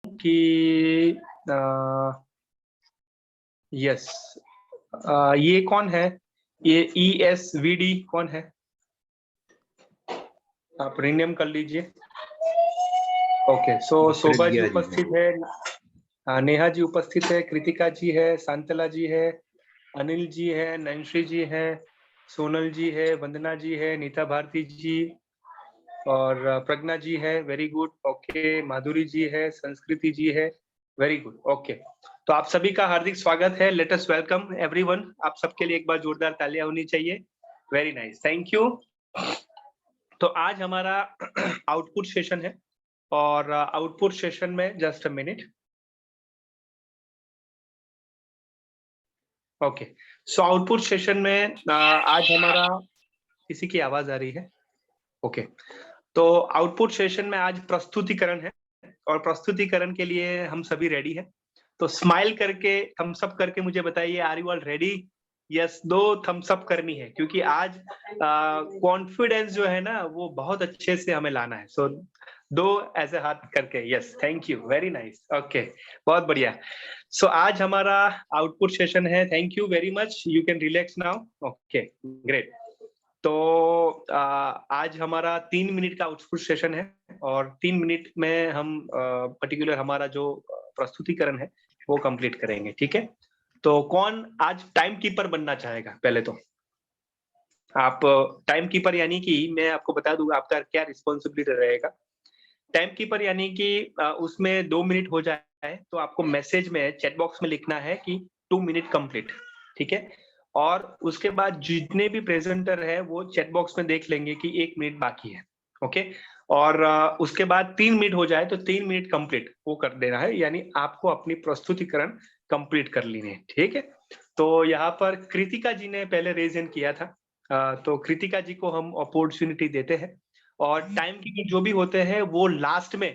कि यस, ये कौन है? ये ESVD कौन है? आप रीनेम कर लीजिए। ओके, सो शोभा जी उपस्थित है, नेहा जी उपस्थित है, कृतिका जी है, शांतला जी है, अनिल जी है, नैन्सी जी है, सोनल जी है, वंदना जी है, नीता भारती जी और प्रज्ञा जी है। Very good. ओके, माधुरी जी है, संस्कृति जी है। Very good. ओके, तो आप सभी का हार्दिक स्वागत है। Let us welcome everyone. आप सबके लिए एक बार जोरदार तालियां होनी चाहिए। Very nice, thank you. तो आज हमारा आउटपुट सेशन है और आउटपुट सेशन में just a minute. Okay, so output session में आज हमारा किसी की आवाज आ रही है? ओके, तो आउटपुट सेशन में आज प्रस्तुतिकरण है और प्रस्तुतिकरण के लिए हम सभी रेडी हैं। तो स्माइल करके, थम्स अप करके मुझे बताइए, are you all ready? Yes, 2 thumbs up करनी है क्योंकि आज कॉन्फिडेंस जो है ना वो बहुत अच्छे से हमें लाना है। सो 2 ऐसे हाथ करके। Yes, thank you, very nice. Okay, बहुत बढ़िया। सो आज हमारा आउटपुट सेशन है। Thank you very much, you can relax now. Okay, great. तो आज हमारा 3 मिनट का आउटपुट सेशन है और 3 मिनट में हम पर्टिकुलर हमारा जो प्रस्तुतिकरण है वो कंप्लीट करेंगे। ठीक है, तो कौन आज टाइम कीपर बनना चाहेगा? पहले तो आप टाइम कीपर, यानी कि मैं आपको बता दूंगा आपका क्या रिस्पॉन्सिबिलिटी रहेगा। टाइम कीपर यानी कि उसमें 2 मिनट हो जाए तो आपको मैसेज में चैट बॉक्स में लिखना है कि 2 मिनट कंप्लीट। ठीक है, और उसके बाद जितने भी प्रेजेंटर है वो चैट बॉक्स में देख लेंगे कि 1 मिनट बाकी है। ओके, और उसके बाद 3 मिनट हो जाए तो 3 मिनट कंप्लीट वो कर देना है, यानी आपको अपनी प्रस्तुतिकरण कंप्लीट कर लेनी है। ठीक है, तो यहाँ पर कृतिका जी ने पहले रेज हैंड किया था, तो कृतिका जी को हम अपॉर्चुनिटी देते हैं और टाइम कीपर जो भी होते हैं वो लास्ट में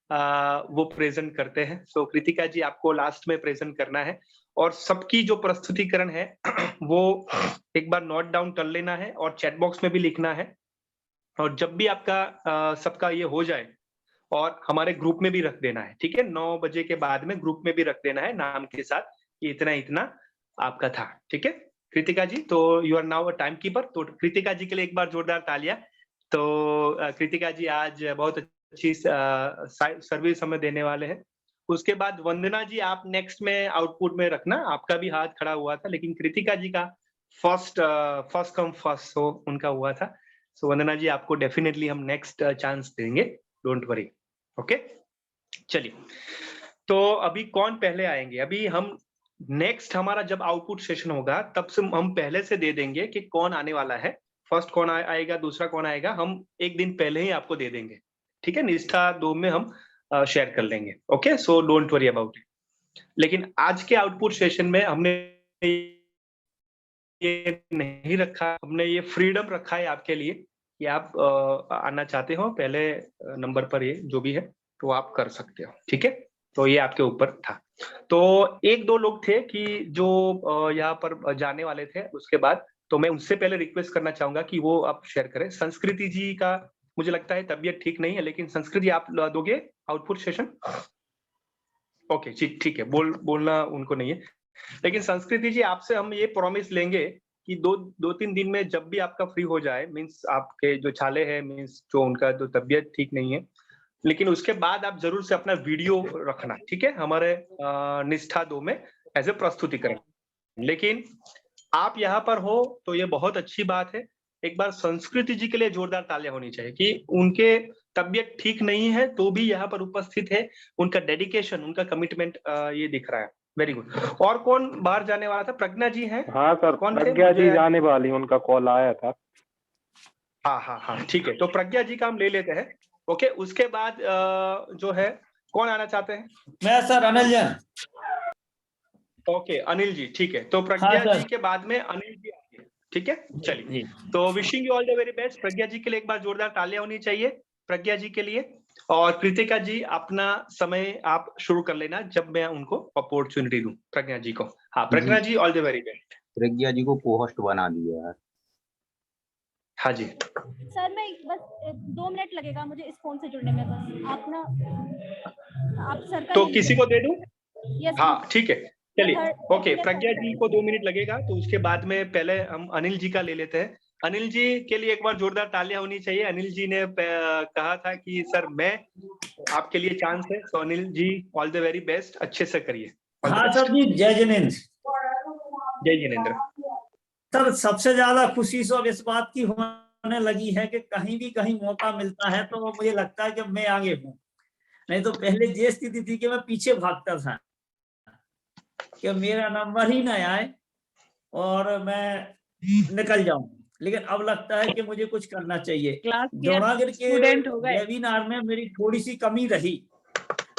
वो प्रेजेंट करते हैं। सो कृतिका जी आपको लास्ट में प्रेजेंट करना है और सबकी जो प्रस्तुतिकरण है वो एक बार नोट डाउन कर लेना है और चैट बॉक्स में भी लिखना है। और जब भी आपका सबका ये हो जाए और हमारे ग्रुप में भी रख देना है। ठीक है, 9 बजे के बाद में ग्रुप में भी रख देना है नाम के साथ कि इतना इतना आपका था। ठीक है कृतिका जी, तो you are now a time keeper. तो कृतिका जी के लिए एक बार जोरदार तालियां। तो कृतिका जी आज बहुत अच्छी सर्विस हमें देने वाले हैं। उसके बाद वंदना जी, आप नेक्स्ट में आउटपुट में रखना, आपका भी हाथ खड़ा हुआ था लेकिन कृतिका जी का फर्स्ट कम फर्स्ट शो उनका हुआ था। सो वंदना जी आपको डेफिनेटली हम नेक्स्ट चांस देंगे, डोंट वरी। ओके, चलिए, तो अभी कौन पहले आएंगे? अभी हम नेक्स्ट हमारा जब आउटपुट सेशन होगा तब से हम पहले से दे देंगे कि कौन आने वाला है, फर्स्ट कौन आएगा, दूसरा कौन आएगा, हम एक दिन पहले ही आपको दे देंगे। ठीक है, निष्ठा 2 में हम शेयर कर लेंगे। Okay, so don't worry about it. लेकिन आज के आउटपुट सेशन में हमने ये नहीं रखा, हमने ये फ्रीडम रखा है आपके लिए कि आप आना चाहते हो पहले नंबर पर, ये जो भी है तो आप कर सकते हो। ठीक है, तो ये आपके ऊपर था। तो 1-2 लोग थे कि जो यहाँ पर जाने वाले थे उसके बाद, तो मैं उनसे पहले रिक्वेस्ट करना चाहूंगा कि वो आप शेयर करें। संस्कृति जी का मुझे लगता है तबीयत ठीक नहीं है, लेकिन संस्कृति आप दोगे आउटपुट सेशन? ओके, ठीक है, बोलना उनको नहीं है, लेकिन संस्कृति जी आपसे हम ये प्रॉमिस लेंगे कि 2-3 दिन में जब भी आपका फ्री हो जाए, मीन्स आपके जो छाले हैं, मीन्स जो उनका जो तबीयत ठीक नहीं है, लेकिन उसके बाद आप जरूर से अपना वीडियो रखना। ठीक है, हमारे निष्ठा 2 में एज ए प्रस्तुतिकरण। लेकिन आप यहाँ पर हो तो ये बहुत अच्छी बात है। एक बार संस्कृति जी के लिए जोरदार तालियां होनी चाहिए कि उनके तबीयत ठीक नहीं है तो भी यहाँ पर उपस्थित है, उनका डेडिकेशन, उनका कमिटमेंट ये दिख रहा है। Very good. और कौन बाहर जाने वाला था? प्रज्ञा जी हैं? हाँ सर, कौन थे? प्रज्ञा जी जाने वाली, उनका कॉल आया था। हाँ, ठीक है, तो प्रज्ञा जी का हम ले लेते हैं। ओके, उसके बाद जो है कौन आना चाहते हैं? मैं सर, अनिल जैन। ओके, अनिल जी, ठीक है, तो प्रज्ञा जी के बाद में अनिल जी आएंगे। ठीक है, चलिए, तो wishing you all the very best. Pragya ji के लिए एक बार जोरदार तालियां होनी चाहिए प्रज्ञा जी के लिए। और कृतिका जी अपना समय आप शुरू कर लेना जब मैं उनको अपॉर्चुनिटी दूं प्रज्ञा जी को। हाँ प्रज्ञा ji, all the very best. Pragya जी को को होस्ट बना दिया यार। हाँ जी। सर मैं बस 2 मिनट लगेगा मुझे इस फोन से जुड़ने में, बस आप ना आप सर का तो ले किसी लीजिए। को दे दूं? यस हाँ ठीक है, चलिए। ओके, सेकंड या प्रज्ञा थर्ड जी को 2 मिनट लगेगा, तो उसके बाद में पहले हम अनिल जी का ले लेते हैं। अनिल जी के लिए एक बार जोरदार तालियां होनी चाहिए। अनिल जी ने कहा था कि सर मैं आपके लिए चांस है। तो Anil ji all the very best, अच्छे से करिए। हाँ सर जी, जय जिनेन्द्र। जय जिनेन्द्र। सर सबसे ज्यादा खुशी सब इस बात की होने लगी है कि कहीं मौका मिलता है तो मुझे लगता है कि मैं आगे हूँ। नहीं तो पहले ये स्थिति थी कि मैं पीछे भागता था कि मेरा नंबर ही ना आए और मैं निकल जाऊं, लेकिन अब लगता है कि मुझे कुछ करना चाहिए। देवनागरी के वेबिनार में मेरी थोड़ी सी कमी रही,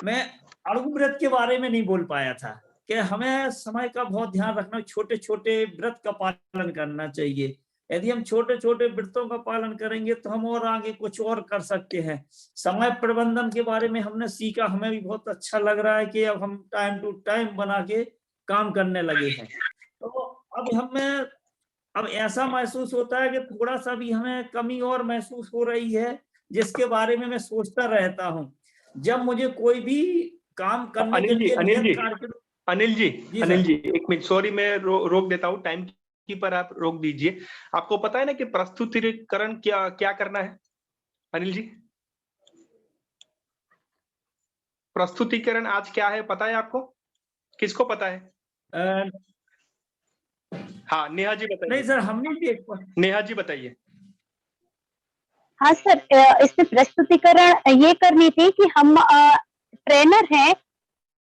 मैं अड़गु व्रत के बारे में नहीं बोल पाया था कि हमें समय का बहुत ध्यान रखना, छोटे छोटे व्रत का पालन करना चाहिए। यदि हम छोटे छोटे व्रतों का पालन करेंगे तो हम और आगे कुछ और कर सकते हैं। समय प्रबंधन के बारे में हमने सीखा, हमें भी बहुत अच्छा लग रहा है कि अब हम टाइम टू टाइम बना के काम करने लगे हैं। तो अब हमें अब ऐसा महसूस होता है कि थोड़ा सा भी हमें कमी और महसूस हो रही है, जिसके बारे में मैं सोचता रहता हूँ। जब मुझे कोई भी काम करने के लिए अनिल जी एक मिनट, सॉरी मैं रोक देता हूँ। टाइम की पर आप रोक दीजिए। आपको पता है ना कि प्रस्तुतिकरण क्या क्या करना है अनिल जी? प्रस्तुतिकरण आज क्या है पता है आपको? किसको पता है? हाँ नेहा जी बताइए। नहीं सर, हमने भी नेहा जी बताइए। हाँ सर, इसमें प्रस्तुतिकरण ये करनी थी कि हम ट्रेनर हैं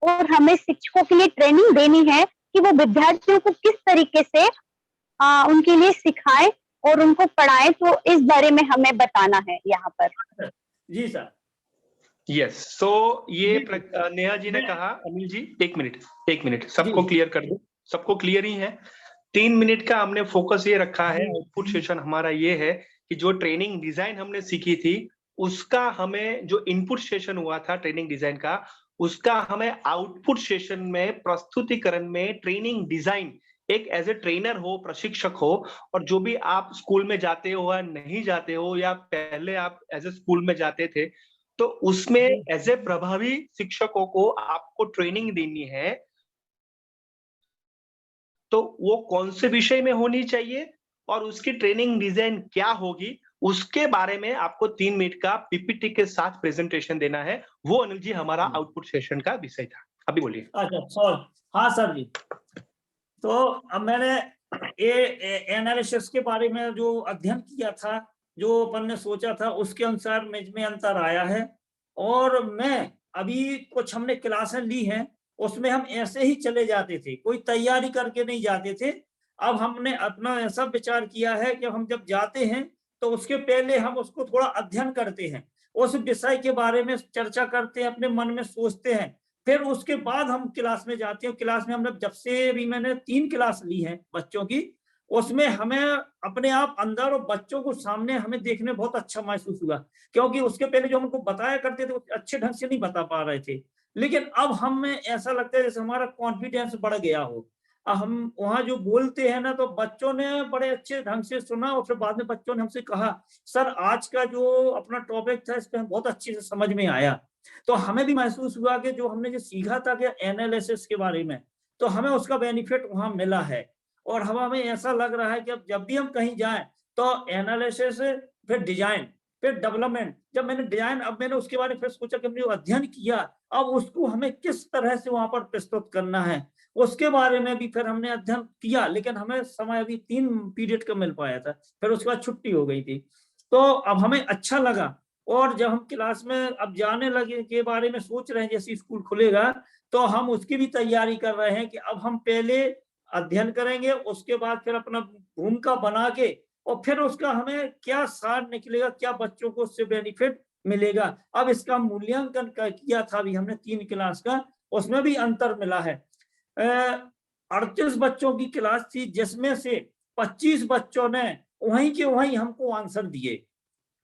और हमें शिक्षकों के लिए ट्रेनिंग देनी है कि वो विद्यार्थियों को किस तरीके से उनके लिए सिखाएं और उनको पढ़ाएं। तो इस बारे में हमें बताना है यहाँ पर। जी सर। यस, सो ये नेहा जी ने कहा। अनिल जी एक मिनट सबको क्लियर कर दो, सबको क्लियर ही है। 3 मिनट का हमने फोकस ये रखा है। आउटपुट सेशन हमारा ये है कि जो ट्रेनिंग डिजाइन हमने सीखी थी उसका हमें, जो इनपुट सेशन हुआ था ट्रेनिंग डिजाइन का, उसका हमें आउटपुट सेशन में प्रस्तुतिकरण में ट्रेनिंग डिजाइन एक एज ए ट्रेनर हो, प्रशिक्षक हो, और जो भी आप स्कूल में जाते हो या नहीं जाते हो या पहले आप एज ए स्कूल में जाते थे, तो उसमें एज ए प्रभावी शिक्षकों को आपको ट्रेनिंग देनी है। तो वो कौन से विषय में होनी चाहिए और उसकी ट्रेनिंग डिजाइन क्या होगी, उसके बारे में आपको 3 मिनट का पीपीटी के साथ प्रेजेंटेशन देना है। वो अनिल जी हमारा आउटपुट सेशन का विषय था। अभी बोलिए। अच्छा सॉरी। हाँ सर जी, तो अब मैंने एनालिसिस के बारे में जो अध्ययन किया था, जो अपन ने सोचा था, उसके अनुसार में अंतर आया है। और मैं अभी कुछ हमने क्लासें ली हैं, उसमें हम ऐसे ही चले जाते थे, कोई तैयारी करके नहीं जाते थे। अब हमने अपना ऐसा विचार किया है कि हम जब जाते हैं तो उसके पहले हम उसको थोड़ा अध्ययन करते हैं, उस विषय के बारे में चर्चा करते हैं, अपने मन में सोचते हैं, फिर उसके बाद हम क्लास में जाते हैं। क्लास में हमने जब से भी मैंने 3 क्लास ली हैं बच्चों की, उसमें हमें अपने आप अंदर और बच्चों को सामने हमें देखने बहुत अच्छा महसूस हुआ, क्योंकि उसके पहले जो हमको बताया करते थे अच्छे ढंग से नहीं बता पा रहे थे। लेकिन अब हमें ऐसा लगता है जैसे हमारा कॉन्फिडेंस बढ़ गया हो। हम वहां जो बोलते हैं ना, तो बच्चों ने बड़े अच्छे ढंग से सुना और फिर बाद में बच्चों ने हमसे कहा, सर आज का जो अपना टॉपिक था इस पर बहुत अच्छे से समझ में आया। तो हमें भी महसूस हुआ कि जो हमने जो सीखा था कि एनालिसिस के बारे में, तो हमें उसका बेनिफिट वहां मिला है। और हमें ऐसा लग रहा है कि अब जब भी हम कहीं जाएं तो एनालिसिस, फिर डिजाइन, फिर डेवलपमेंट। जब मैंने डिजाइन, अब मैंने उसके बारे में फिर सोचा कि हमने जो अध्ययन किया, अब उसको हमें किस तरह से वहां पर प्रस्तुत करना है, उसके बारे में भी फिर हमने अध्ययन किया। लेकिन हमें समय अभी 3 पीरियड का मिल पाया था, फिर उसके बाद छुट्टी हो गई थी। तो अब हमें अच्छा लगा। और जब हम क्लास में अब जाने लगे के बारे में सोच रहे हैं, जैसे स्कूल खुलेगा तो हम उसकी भी तैयारी कर रहे हैं कि अब हम पहले अध्ययन करेंगे, उसके बाद फिर अपना भूमिका बना के, और फिर उसका हमें क्या सार निकलेगा, क्या बच्चों को उससे बेनिफिट मिलेगा। अब इसका मूल्यांकन किया था अभी हमने 3 क्लास का, उसमें भी अंतर मिला है। 38 बच्चों की क्लास थी, जिसमें से 25 बच्चों ने वहीं के वहीं हमको आंसर दिए।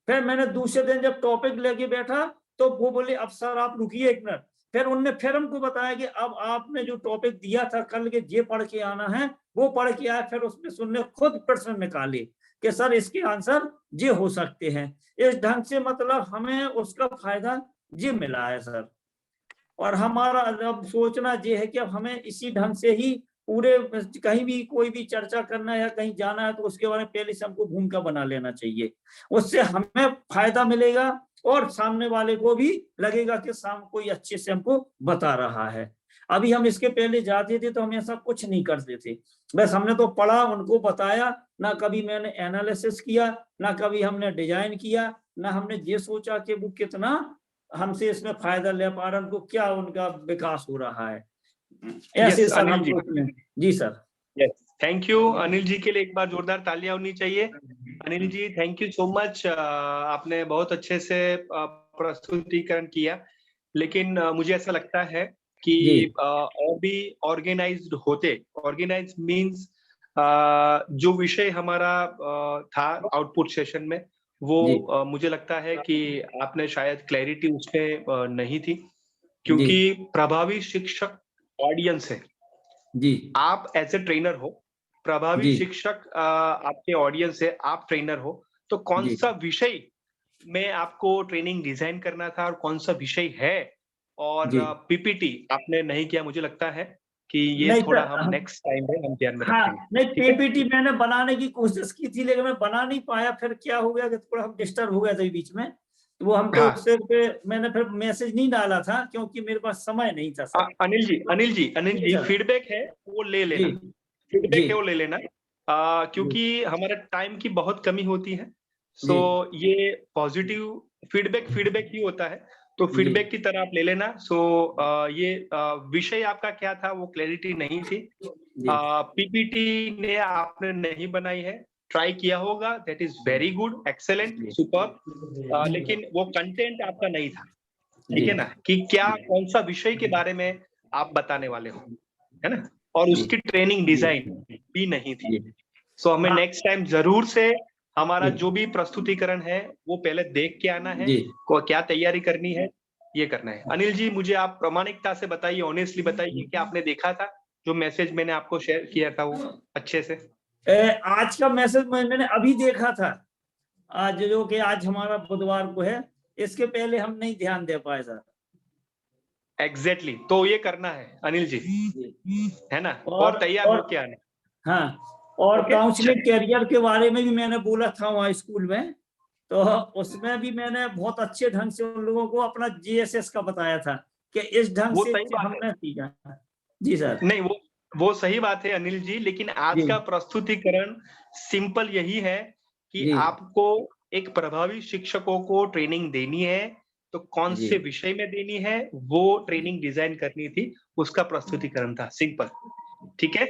फिर मैंने दूसरे दिन जब टॉपिक लेके बैठा तो वो बोले, अब सर आप रुकिए 1 मिनट। फिर उनने फिर हमको बताया कि अब आपने जो टॉपिक दिया था कल के, ये पढ़ के आना है, वो पढ़ के आए, फिर उसमें सुनने खुद प्रश्न निकाले कि सर इसके आंसर ये हो सकते हैं। इस ढंग से मतलब हमें उसका फायदा ये मिला है सर। और हमारा अब सोचना ये है कि अब हमें इसी ढंग से ही पूरे कहीं भी कोई भी चर्चा करना है या कहीं जाना है तो उसके बारे में पहले से हमको भूमिका बना लेना चाहिए। उससे हमें फायदा मिलेगा और सामने वाले को भी लगेगा कि कोई अच्छे से हमको बता रहा है। अभी हम इसके पहले जाते थे तो हम ऐसा कुछ नहीं करते थे, बस हमने तो पढ़ा, उनको बताया, ना कभी मैंने एनालिसिस किया, ना कभी हमने डिजाइन किया, ना हमने ये सोचा कि वो कितना हमसे इसमें फायदा ले पा रहे हैं, उनको क्या उनका विकास हो रहा है। ऐसे Yes, सर अनिल हम जी। सोचते हैं। जी sir. Yes, thank you Anil ji के लिए एक बार जोरदार तालियां होनी चाहिए। Anil ji thank you so much, आपने बहुत अच्छे से प्रस्तुतिकरण किया, लेकिन मुझे ऐसा लगता है कि जी। और भी ऑर्गेनाइज्ड होते, ऑर्गेनाइज मींस जो विषय हमारा था आउटपुट सेशन में वो मुझे लगता है कि आपने शायद क्लैरिटी उसमें नहीं थी, क्योंकि प्रभावी शिक्षक ऑडियंस है। जी आप एज ए ट्रेनर हो, प्रभावी जी शिक्षक आपके ऑडियंस है, आप ट्रेनर हो, तो कौन जी सा विषय में आपको ट्रेनिंग डिजाइन करना था और कौन सा विषय है, और जी। पीपीटी आपने नहीं किया। मुझे लगता है कि ये नहीं थोड़ा सर, हम नेक्स्ट टाइम में हम ध्यान में हाँ रखेंगे। नहीं, ठीक है? पीपीटी मैंने बनाने की कोशिश की थी लेकिन मैं बना नहीं पाया। फिर क्या हो गया कि थोड़ा हम डिस्टर्ब हो गए थे बीच में, तो वो हमको हाँ। उससे मैंने फिर मैसेज नहीं डाला था क्योंकि मेरे पास समय नहीं था sir. Anil ji sir. Feedback है वो ले जी लेना, जी फीडबैक है वो ले लेना, क्योंकि हमारा टाइम की बहुत कमी होती है। सो ये पॉजिटिव फीडबैक ही होता है, तो फीडबैक की तरह आप ले लेना। सो ये विषय आपका क्या था वो क्लैरिटी नहीं थी। पीपीटी ने आपने नहीं बनाई है, ट्राई किया होगा, that is very good, excellent, super, लेकिन वो कंटेंट आपका नहीं था। ठीक है ना, कि क्या कौन सा विषय के बारे में आप बताने वाले हो, है ना, और उसकी ट्रेनिंग डिजाइन भी नहीं थी। सो हमें नेक्स्ट टाइम जरूर से हमारा जो भी प्रस्तुतिकरण है वो पहले देख के आना है, को क्या तैयारी करनी है, ये करना है। अनिल जी मुझे आप प्रामाणिकता से बताइए, ऑनेस्टली बताइए कि आपने देखा था जो मैसेज मैंने आपको शेयर किया था वो अच्छे से? आज का मैसेज मैंने अभी देखा था, आज जो कि आज हमारा बुधवार को है, इसके पहले हम नहीं ध्यान दे पाए सर। एग्जैक्टली, तो ये करना है अनिल जी, है ना, और तैयार होके आना। हाँ, और काउंसलिंग कैरियर के बारे में भी मैंने बोला था वहाँ स्कूल में, तो उसमें भी मैंने बहुत अच्छे ढंग से उन लोगों को अपना जीएसएस का बताया था कि इस ढंग से हमने सीखा। जी सर। नहीं, वो सही बात है अनिल जी, लेकिन आज का प्रस्तुतिकरण सिंपल यही है कि आपको एक प्रभावी शिक्षकों को ट्रेनिंग देनी है, तो कौन से विषय में देनी है वो ट्रेनिंग डिजाइन करनी थी, उसका प्रस्तुतिकरण था, सिंपल। ठीक है,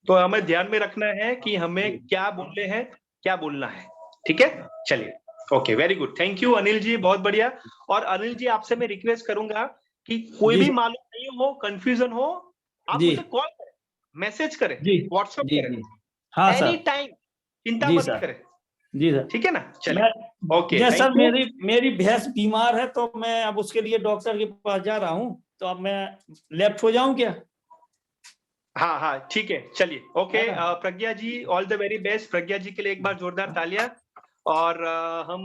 तो हमें ध्यान में रखना है कि हमें क्या बोलने हैं, क्या बोलना है। ठीक है, चलिए, okay, very good, thank you Anil ji, बहुत बढ़िया। और अनिल जी आपसे मैं रिक्वेस्ट करूंगा कि कोई भी मालूम नहीं हो, कंफ्यूजन हो, आप मुझे कॉल करें, मैसेज करें, व्हाट्सएप करें, हाँ एनी टाइम, चिंता मत करें। जी सर। ठीक है ना, चलिए, ओके, सर मेरी भैंस बीमार है तो मैं अब उसके लिए डॉक्टर के पास जा रहा हूँ, तो अब मैं लेफ्ट हो जाऊं क्या? हाँ हाँ ठीक है, चलिए, okay. Pragya ji all the very best. Pragya ji के लिए एक बार जोरदार तालियां, और हम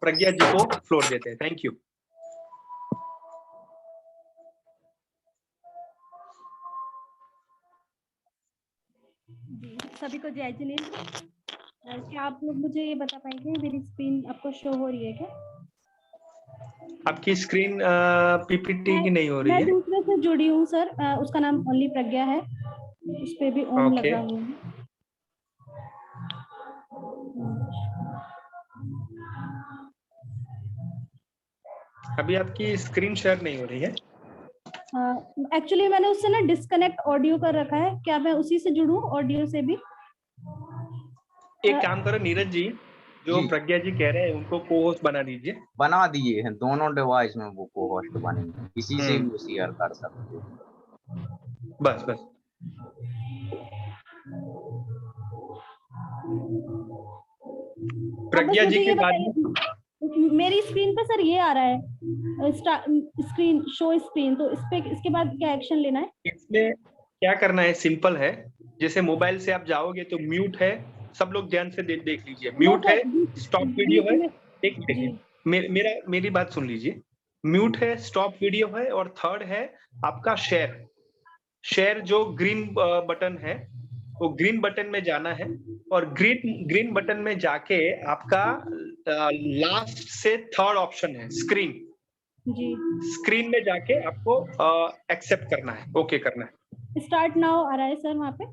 प्रज्ञा जी को फ्लोर देते हैं। Thank you. जी, सभी को जय जिनेश। क्या आप लोग मुझे ये बता पाएंगे मेरी स्क्रीन आपको शो हो रही है क्या? आपकी स्क्रीन पीपीटी की नहीं हो रही मैं है। दूसरे से जुड़ी हूँ सर, उसका नाम ओनली प्रज्ञा है, उस पे भी ऑन लगा हुआ है। अभी आपकी स्क्रीन शेयर नहीं हो रही है। एक्चुअली मैंने उससे ना डिस्कनेक्ट ऑडियो कर रखा है, क्या मैं उसी से जुड़ूं ऑडियो से भी? एक काम करो नीरज जी, जो प्रज्ञा जी कह रहे हैं उनको को होस्ट बना दीजिए। बना दिए हैं, दोनों डिवाइस में वो को होस्ट बनेंगे, किसी से भी शेयर कर सकते हो। बस बस, प्रज्ञा जी के बाद मेरी स्क्रीन पे सर ये आ रहा है स्क्रीन शो स्क्रीन, तो इस पे इसके बाद क्या एक्शन लेना है? इसमें क्या करना है, सिंपल है, जैसे मोबाइल से आप जाओगे तो म्यूट है, सब लोग ध्यान से देख लीजिए, म्यूट है, स्टॉप वीडियो है, एक सेकंड, मेरी बात सुन लीजिए, म्यूट है, स्टॉप वीडियो है, और थर्ड है आपका शेयर जो ग्रीन बटन है, वो ग्रीन बटन में जाना है, और ग्रीन बटन में जाके आपका लास्ट से थर्ड ऑप्शन है स्क्रीन जी। स्क्रीन में जाके आपको एक्सेप्ट करना है, ओके करना है। स्टार्ट नाउ आ रहा है सर वहाँ पे?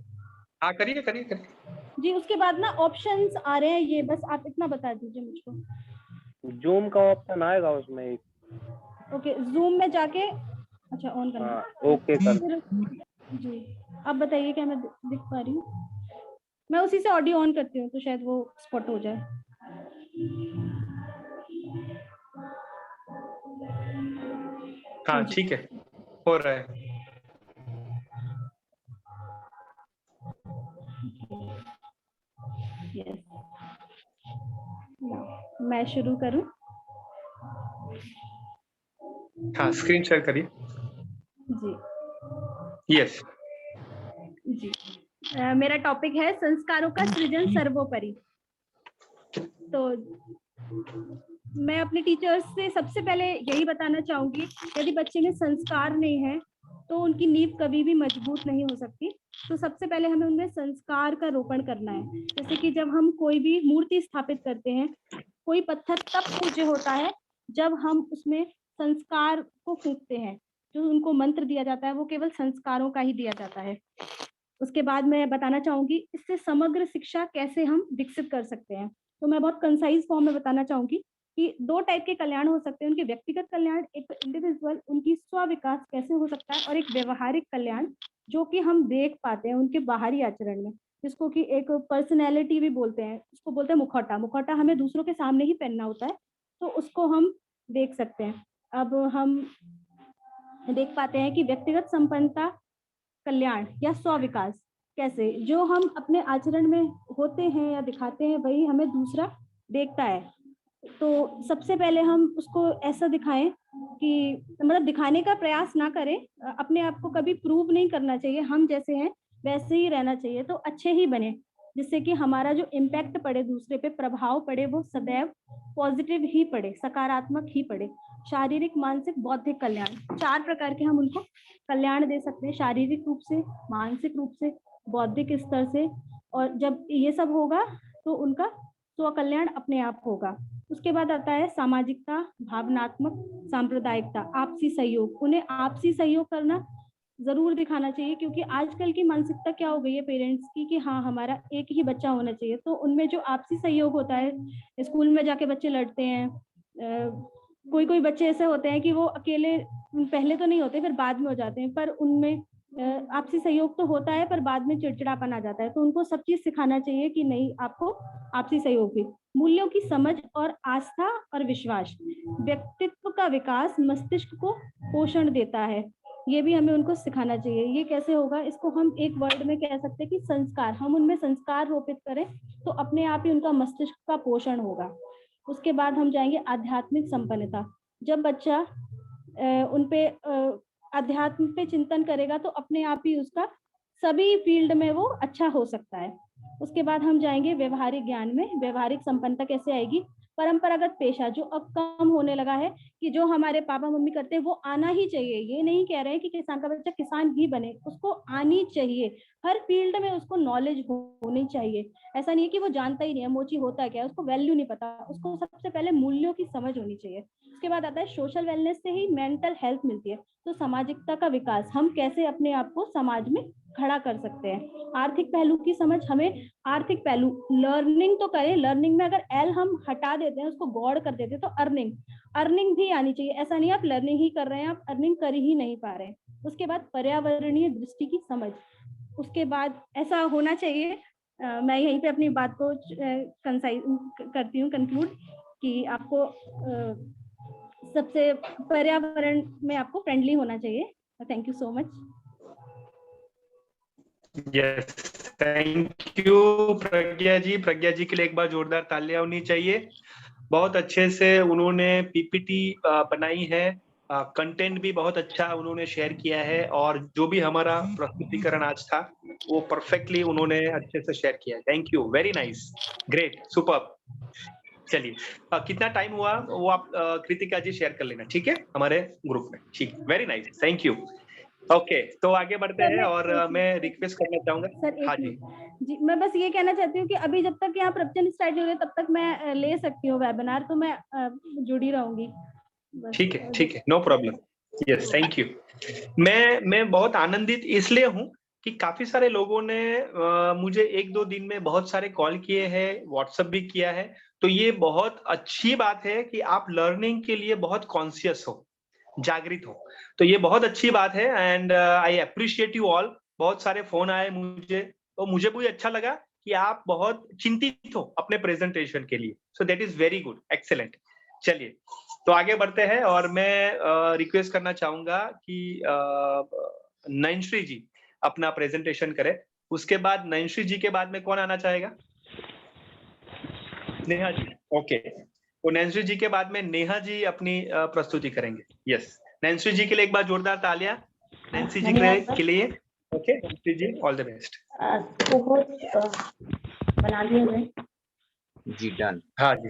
हाँ करिए करिए करिए। जी, उसके बाद ना ऑप्शंस आ रहे हैं, ये बस आप इतना बता दीजिए मुझको। जूम का ऑप्शन आएगा उसमें एक। ओके, जूम में जाके अच्छा ऑन करना है। हाँ, ओके कर। जी, आप बताइए क्या मैं दिख पा रही हूँ? मैं उसी से ऑडियो ऑन करती हूँ तो शायद वो स्पॉट हो जाए। हाँ ठीक है, हो रहा है। यस, मैं शुरू करूँ? हाँ स्क्रीन शेयर करिए। जी यस जी। मेरा टॉपिक है संस्कारों का सृजन सर्वोपरि। तो मैं अपने टीचर्स से सबसे पहले यही बताना चाहूंगी, यदि बच्चे में संस्कार नहीं है तो उनकी नींव कभी भी मजबूत नहीं हो सकती। तो सबसे पहले हमें उनमें संस्कार का रोपण करना है। जैसे कि जब हम कोई भी मूर्ति स्थापित करते हैं, कोई पत्थर तब पूज्य होता है जब हम उसमें संस्कार को फूंकते हैं। जो उनको मंत्र दिया जाता है वो केवल संस्कारों का ही दिया जाता है। उसके बाद मैं बताना चाहूंगी इससे समग्र शिक्षा कैसे हम विकसित कर सकते हैं। तो मैं बहुत कंसाइज फॉर्म में बताना चाहूंगी कि 2 टाइप के कल्याण हो सकते हैं, उनके व्यक्तिगत कल्याण, एक इंडिविजुअल उनकी स्व विकास कैसे हो सकता है, और एक व्यवहारिक कल्याण जो कि हम देख पाते हैं उनके बाहरी आचरण में, जिसको कि एक पर्सनैलिटी भी बोलते हैं, उसको बोलते हैं मुखौटा। मुखौटा हमें दूसरों के सामने ही पहनना होता है, तो उसको हम देख सकते हैं। अब हम देख पाते हैं कि व्यक्तिगत संपन्नता कल्याण या स्व विकास कैसे, जो हम अपने आचरण में होते हैं या दिखाते हैं वही हमें दूसरा देखता है। तो सबसे पहले हम उसको ऐसा दिखाएं कि मतलब दिखाने का प्रयास ना करें, अपने आप को कभी प्रूव नहीं करना चाहिए, हम जैसे हैं वैसे ही रहना चाहिए, तो अच्छे ही बने, जिससे कि हमारा जो इम्पैक्ट पड़े, दूसरे पे प्रभाव पड़े, वो सदैव पॉजिटिव ही पड़े, सकारात्मक ही पड़े। शारीरिक, मानसिक, बौद्धिक कल्याण, 4 प्रकार के हम उनको कल्याण दे सकते हैं, शारीरिक रूप से, मानसिक रूप से, बौद्धिक स्तर से। और जब ये सब होगा तो उनका स्व कल्याण अपने आप होगा। उसके बाद आता है सामाजिकता, भावनात्मक सांप्रदायिकता, आपसी सहयोग। उन्हें आपसी सहयोग करना जरूर दिखाना चाहिए, क्योंकि आजकल की मानसिकता क्या हो गई है पेरेंट्स की कि हाँ हमारा एक ही बच्चा होना चाहिए। तो उनमें जो आपसी सहयोग होता है, स्कूल में जाके बच्चे लड़ते हैं, कोई कोई बच्चे ऐसे होते हैं कि वो अकेले पहले तो नहीं होते, फिर बाद में हो जाते हैं, पर उनमें आपसी सहयोग तो होता है पर बाद में चिड़चिड़ापन आ जाता है। तो उनको सब चीज सिखाना चाहिए कि नहीं, आपको आपसी सहयोग भी। मूल्यों की समझ और आस्था और विश्वास, व्यक्तित्व का विकास मस्तिष्क को पोषण देता है, ये भी हमें उनको सिखाना चाहिए। ये कैसे होगा, इसको हम एक वर्ड में कह सकते हैं कि संस्कार। हम उनमें संस्कार रोपित करें तो अपने आप ही उनका मस्तिष्क का पोषण होगा। उसके बाद हम जाएंगे आध्यात्मिक संपन्नता। जब बच्चा उन पे अध्यात्म पे चिंतन करेगा तो अपने आप ही उसका सभी फील्ड में वो अच्छा हो सकता है। उसके बाद हम जाएंगे व्यवहारिक ज्ञान में। व्यवहारिक संपन्नता कैसे आएगी, परंपरागत पेशा जो अब कम होने लगा है, कि जो हमारे पापा मम्मी करते हैं वो आना ही चाहिए। ये नहीं कह रहे हैं कि किसान का बच्चा किसान ही बने, उसको आनी चाहिए, हर फील्ड में उसको नॉलेज होनी चाहिए। ऐसा नहीं है कि वो जानता ही नहीं है मोची होता क्या है, उसको वैल्यू नहीं पता, उसको सबसे पहले मूल्यों की समझ होनी चाहिए। उसके बाद आता है सोशल वेलनेस से ही मेंटल हेल्थ मिलती है। तो सामाजिकता का विकास, हम कैसे अपने आप को समाज में खड़ा कर सकते हैं। आर्थिक पहलू की समझ, हमें आर्थिक पहलू लर्निंग तो करें, लर्निंग में अगर एल हम हटा देते हैं, उसको गॉड कर देते हैं, तो अर्निंग भी आनी चाहिए। ऐसा नहीं आप लर्निंग ही कर रहे हैं, आप अर्निंग कर ही नहीं पा रहे हैं। उसके बाद पर्यावरणीय दृष्टि की समझ। उसके बाद ऐसा होना चाहिए, मैं यहीं पे अपनी बात को कंसाइज करती हूँ, कंक्लूड, कि आपको सबसे पर्यावरण में आपको फ्रेंडली होना चाहिए। Thank you so much. Yes, thank you Pragya ji. Pragya ji के लिए एक बार जोरदार तालियां होनी चाहिए। बहुत अच्छे से उन्होंने पीपीटी बनाई है, कंटेंट भी बहुत अच्छा उन्होंने शेयर किया है, और जो भी हमारा प्रस्तुतिकरण आज था वो परफेक्टली उन्होंने अच्छे से शेयर किया। Thank you, very nice, great, super. चलिए कितना टाइम हुआ वो आप कृतिका जी शेयर कर लेना, ठीक है, हमारे ग्रुप में। ठीक, very nice, thank you. Okay, तो आगे बढ़ते हैं और मैं रिक्वेस्ट करना चाहूंगा। सर हाँ एक जी, मिनट जी, मैं बस ये कहना चाहती हूँ कि अभी जब तक यहाँ प्रवचन स्टार्ट हो रहे तब तक मैं ले सकती हूँ वेबिनार, तो मैं जुड़ी रहूंगी बस। ठीक है, ठीक है, no problem. Yes, thank you. मैं बहुत आनंदित इसलिए हूँ कि काफी सारे लोगों ने मुझे 1-2 दिन में बहुत सारे कॉल किए हैं, व्हाट्सएप भी किया है। तो ये बहुत अच्छी बात है कि आप लर्निंग के लिए बहुत कॉन्शियस हो, जागृत हो। तो ये बहुत अच्छी बात है and I appreciate you all. बहुत सारे फोन आए मुझे, तो मुझे भी अच्छा लगा कि आप बहुत चिंतित हो अपने प्रेजेंटेशन के लिए। So that is very good, excellent. चलिए तो आगे बढ़ते हैं और मैं रिक्वेस्ट करना चाहूंगा कि नैनश्री जी अपना प्रेजेंटेशन करें। उसके बाद नैनश्री जी के बाद में कौन आना चाहेगा? नेहा जी, ओके। तो नैनश्री जी के बाद में नेहा जी अपनी प्रस्तुति करेंगे। यस, नैनश्री जी के लिए एक बार जोरदार तालियां नैन्सी जी के लिए। Okay Nainshree ji, all the best. बना दिए गए। जी डन। हाँ जी,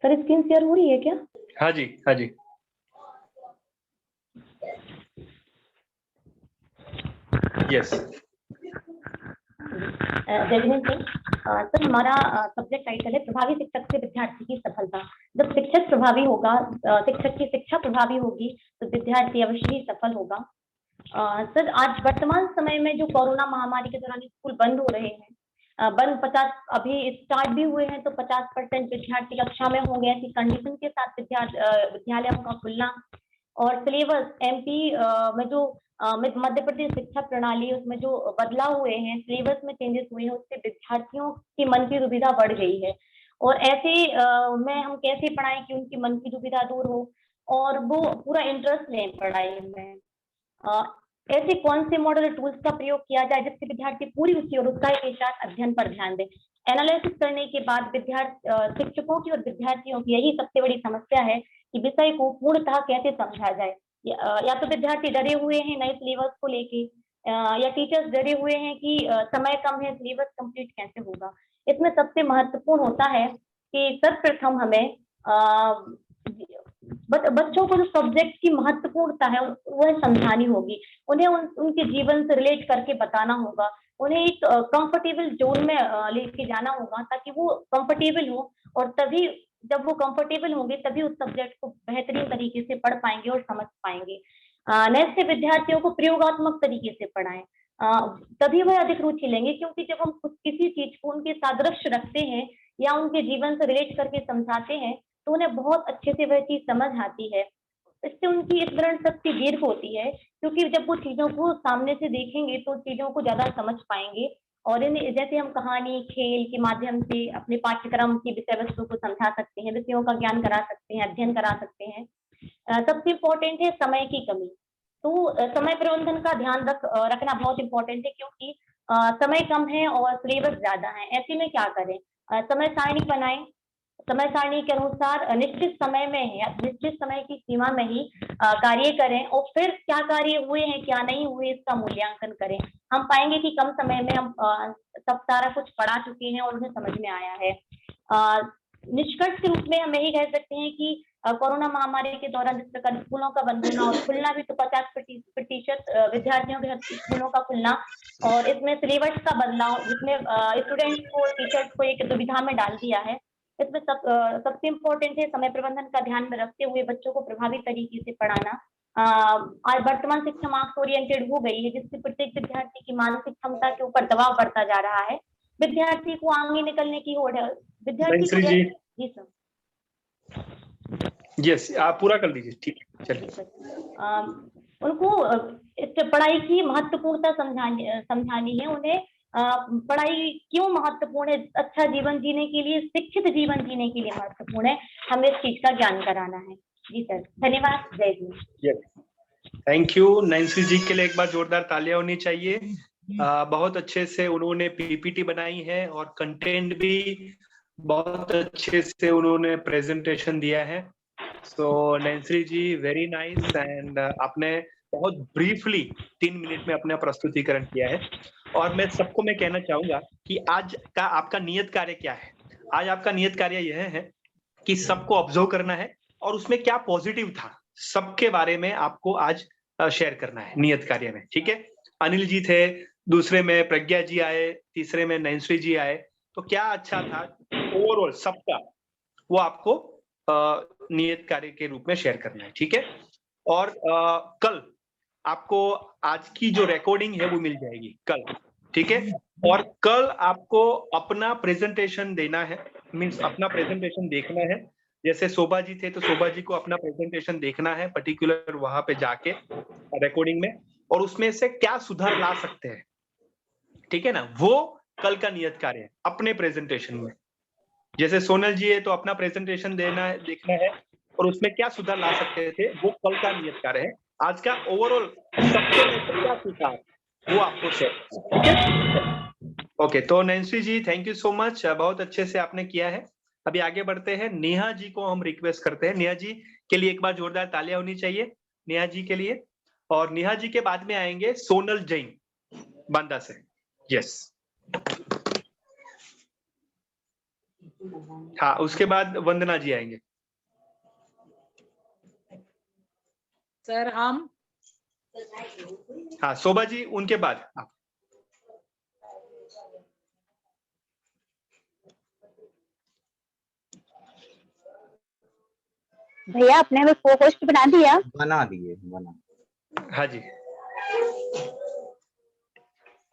सर स्क्रीन शेयर हो रही है क्या? हाँ जी, हाँ जी। यस, जय हिंद सर। सर हमारा सब्जेक्ट टाइटल है प्रभावी शिक्षक से विद्यार्थी की सफलता। जब शिक्षक प्रभावी होगा, शिक्षक की शिक्षा प्रभावी होगी तो विद्यार्थी अवश्य ही सफल होगा। सर आज वर्तमान समय में जो कोरोना महामारी के दौरान स्कूल बंद हो रहे हैं, बंद 50 अभी स्टार्ट भी हुए हैं तो 50% विद्यार्थी कक्षा में होंगे, ऐसी कंडीशन के साथ विद्यालयों का खुलना और सिलेबस एमपी में जो मध्य प्रदेश शिक्षा प्रणाली है उसमें जो बदलाव हुए हैं, सिलेबस में चेंजेस हुए हैं, उससे विद्यार्थियों की मन की दुविधा बढ़ गई है। और ऐसे में हम कैसे पढ़ाएं कि उनकी मन की दुविधा दूर हो और वो पूरा इंटरेस्ट लें पढ़ाई में। ऐसे कौन से मॉडल टूल्स का प्रयोग किया जाए जिससे विद्यार्थी पूरी रुचि और उत्साह के साथ अध्ययन पर ध्यान दें। एनालिसिस करने के बाद शिक्षकों की और विद्यार्थियों की यही सबसे बड़ी समस्या है कि विषय को पूर्णतः कैसे समझा जाए। या तो विद्यार्थी डरे हुए हैं नए सिलेबस को लेके, या टीचर्स डरे हुए हैं कि समय कम है, सिलेबस कंप्लीट कैसे होगा। इसमें सबसे महत्वपूर्ण होता है कि सर्वप्रथम हमें बच्चों को जो सब्जेक्ट की महत्वपूर्णता है वह समझानी होगी। उन्हें उनके जीवन से रिलेट करके बताना होगा। उन्हें एक कंफर्टेबल जोन में लेके जाना होगा ताकि वो कंफर्टेबल हो, और तभी जब वो कंफर्टेबल होंगे तभी उस सब्जेक्ट को बेहतरीन तरीके से पढ़ पाएंगे और समझ पाएंगे। नेक्स्ट है विद्यार्थियों को प्रयोगात्मक तरीके से पढ़ाएं, तभी वह अधिक रुचि लेंगे, क्योंकि जब हम किसी चीज को उनके सादृश्य रखते हैं या उनके जीवन से रिलेट करके समझाते हैं तो उन्हें बहुत अच्छे से वह चीज समझ आती है। इससे उनकी स्मरण शक्ति दीर्घ होती है, क्योंकि जब वो चीजों को सामने से देखेंगे तो चीजों को ज्यादा समझ पाएंगे। और इन्हें जैसे हम कहानी खेल के माध्यम से अपने पाठ्यक्रम की विषय वस्तु को समझा सकते हैं, विषयों का ज्ञान करा सकते हैं, अध्ययन करा सकते हैं। सबसे इम्पोर्टेंट है समय की कमी। तो समय प्रबंधन का ध्यान रखना बहुत इम्पोर्टेंट है, क्योंकि समय कम है और सिलेबस ज्यादा है। ऐसे में क्या करें, समय सारणी बनाएं, समय सारणी के अनुसार निश्चित समय में या निश्चित समय की सीमा में ही कार्य करें, और फिर क्या कार्य हुए हैं क्या नहीं हुए इसका मूल्यांकन करें। हम पाएंगे कि कम समय में हम सब सारा कुछ पढ़ा चुके हैं और उन्हें समझ में आया है। निष्कर्ष के रूप में हम यही कह सकते हैं कि कोरोना महामारी के दौरान जिस प्रकार स्कूलों का बंद होना और खुलना भी तो 50% विद्यार्थियों के स्कूलों का खुलना, और इसमें सिलेबस का बदलाव जिसमें स्टूडेंट्स को टीचर्स को एक दुविधा में डाल दिया है। इसमें सबसे इम्पोर्टेंट है समय प्रबंधन का ध्यान में रखते हुए बच्चों को प्रभावी तरीके से पढ़ाना। आज वर्तमान शिक्षा मार्क्स ओरिएंटेड हो गई है, जिससे प्रत्येक विद्यार्थी की मानसिक क्षमता के ऊपर दबाव बढ़ता जा रहा है। विद्यार्थी को आगे निकलने की होड़ है। विद्यार्थी को जी सर, यस आप पूरा कर लीजिए, ठीक है चलिए। उनको पढ़ाई की महत्वपूर्णता समझानी है। उन्हें पढ़ाई क्यों महत्वपूर्ण है, अच्छा जीवन जीने के लिए, शिक्षित जीवन जीने के लिए महत्वपूर्ण है, हमें इस चीज का ज्ञान कराना है। जी सर, धन्यवाद, जय Hind. Thank you. Nancy ji के लिए एक बार जोरदार तालियां होनी चाहिए। बहुत अच्छे से उन्होंने पीपीटी बनाई है और कंटेंट भी बहुत अच्छे से उन्होंने प्रेजेंटेशन दिया है। So Nancy ji very nice, and आपने बहुत ब्रीफली 3 मिनट में अपना प्रस्तुतिकरण किया है। और मैं सबको मैं कहना चाहूंगा कि आज का आपका नियत कार्य क्या है। आज आपका नियत कार्य यह है कि सबको ऑब्जर्व करना है और उसमें क्या पॉजिटिव था सबके बारे में आपको आज शेयर करना है नियत कार्य में, ठीक है। अनिल जी थे, दूसरे में प्रज्ञा जी आए, तीसरे में नैन्सी जी आए। तो क्या अच्छा था ओवरऑल सबका, वो आपको नियत कार्य के रूप में शेयर करना है, ठीक है। और कल आपको आज की जो रिकॉर्डिंग है वो मिल जाएगी कल, ठीक है। और कल आपको अपना प्रेजेंटेशन देना है, मीन्स अपना प्रेजेंटेशन देखना है। जैसे शोभा जी थे तो शोभा जी को अपना प्रेजेंटेशन देखना है पर्टिकुलर वहां पे जाके रिकॉर्डिंग में, और उसमें से क्या सुधार ला सकते हैं, ठीक है ना। वो कल का नियत कार्य है अपने प्रेजेंटेशन में। जैसे सोनल जी है तो अपना प्रेजेंटेशन देना है, देखना है और उसमें क्या सुधार ला सकते थे, वो कल का नियत कार्य है। आज का ओवरऑल सबसे क्या सुधार वो आपको शेयर, ठीक है। ओके, तो Nancy ji thank you so much, बहुत अच्छे से आपने किया है। अभी आगे बढ़ते हैं, नेहा जी को हम रिक्वेस्ट करते हैं। नेहा जी के लिए एक बार जोरदार तालियां होनी चाहिए, नेहा जी के लिए। और नेहा जी के बाद में आएंगे सोनल जैन बांदा से। यस, हाँ, उसके बाद वंदना जी आएंगे। सर हम हाँ, शोभा जी उनके बाद आप। भैया आपने हमें को होस्ट बना दिया? बना दिए, बना। हाँ जी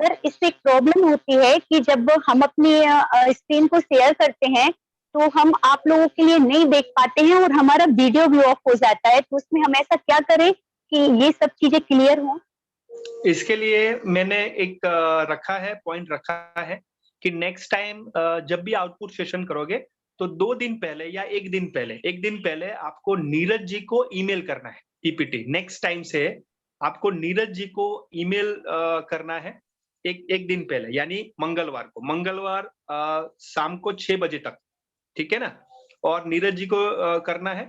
सर, इससे एक प्रॉब्लम होती है कि जब हम अपनी स्क्रीन को शेयर करते हैं तो हम आप लोगों के लिए नहीं देख पाते हैं और हमारा वीडियो भी ऑफ हो जाता है। तो उसमें हम ऐसा क्या करें कि ये सब चीजें क्लियर हो? इसके लिए मैंने एक रखा है, पॉइंट रखा है कि नेक्स्ट टाइम जब भी आउटपुट सेशन करोगे तो 2 दिन पहले या 1 दिन पहले आपको नीरज जी को ईमेल करना है पीपीटी। नेक्स्ट टाइम से आपको नीरज जी को ईमेल करना है एक दिन पहले, यानी मंगलवार शाम को 6 बजे तक, ठीक है ना। और नीरज जी को करना है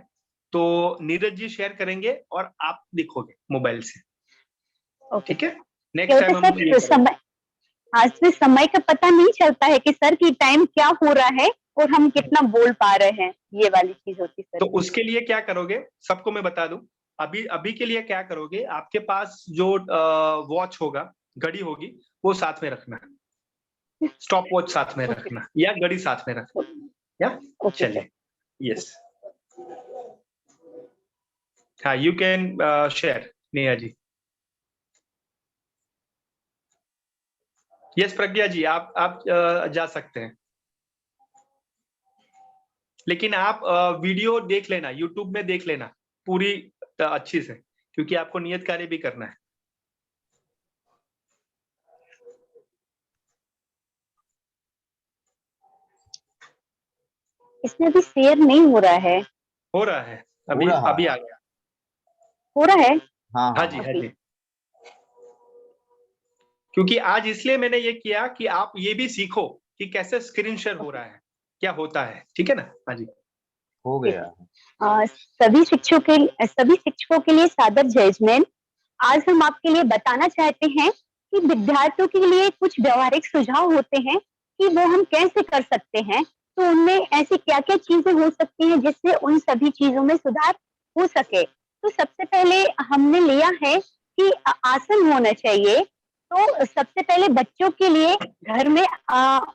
तो नीरज जी शेयर करेंगे और आप दिखोगे मोबाइल से, ठीक है। नेक्स्ट टाइम हम ये समय, आज में समय का पता नहीं चलता है कि सर की टाइम क्या हो रहा है और हम कितना बोल पा रहे हैं, ये वाली चीज होती है। तो उसके लिए क्या करोगे, सबको मैं बता दूं। अभी के लिए क्या करोगे, आपके पास जो वॉच होगा, घड़ी होगी, वो साथ में रखना, स्टॉप वॉच साथ में रखना या घड़ी साथ में रखना, या चलिए। यस, हाँ, you can share Neha ji. Yes Pragya ji, आप जा सकते हैं, लेकिन आप वीडियो देख लेना, यूट्यूब में देख लेना पूरी अच्छी से, क्योंकि आपको नियत कार्य भी करना है। इसमें भी शेयर नहीं हो रहा है। हो रहा है, अभी आ गया। हो रहा है? हाँ जी, हाँ जी। क्योंकि आज इसलिए मैंने ये किया कि आप ये भी सीखो कि कैसे स्क्रीन शेयर हो रहा है, क्या होता है, ठीक है ना। हाँ जी, हो गया। सभी शिक्षकों के लिए सादर जजमेंट। आज हम आपके लिए बताना चाहते हैं कि विद्यार्थियों के लिए कुछ व्यवहारिक सुझाव होते हैं कि वो हम कैसे कर सकते हैं। तो उनमें ऐसी क्या क्या चीजें हो सकती हैं जिससे उन सभी चीजों में सुधार हो सके। तो सबसे पहले हमने लिया है कि आसन होना चाहिए। तो सबसे पहले बच्चों के लिए घर में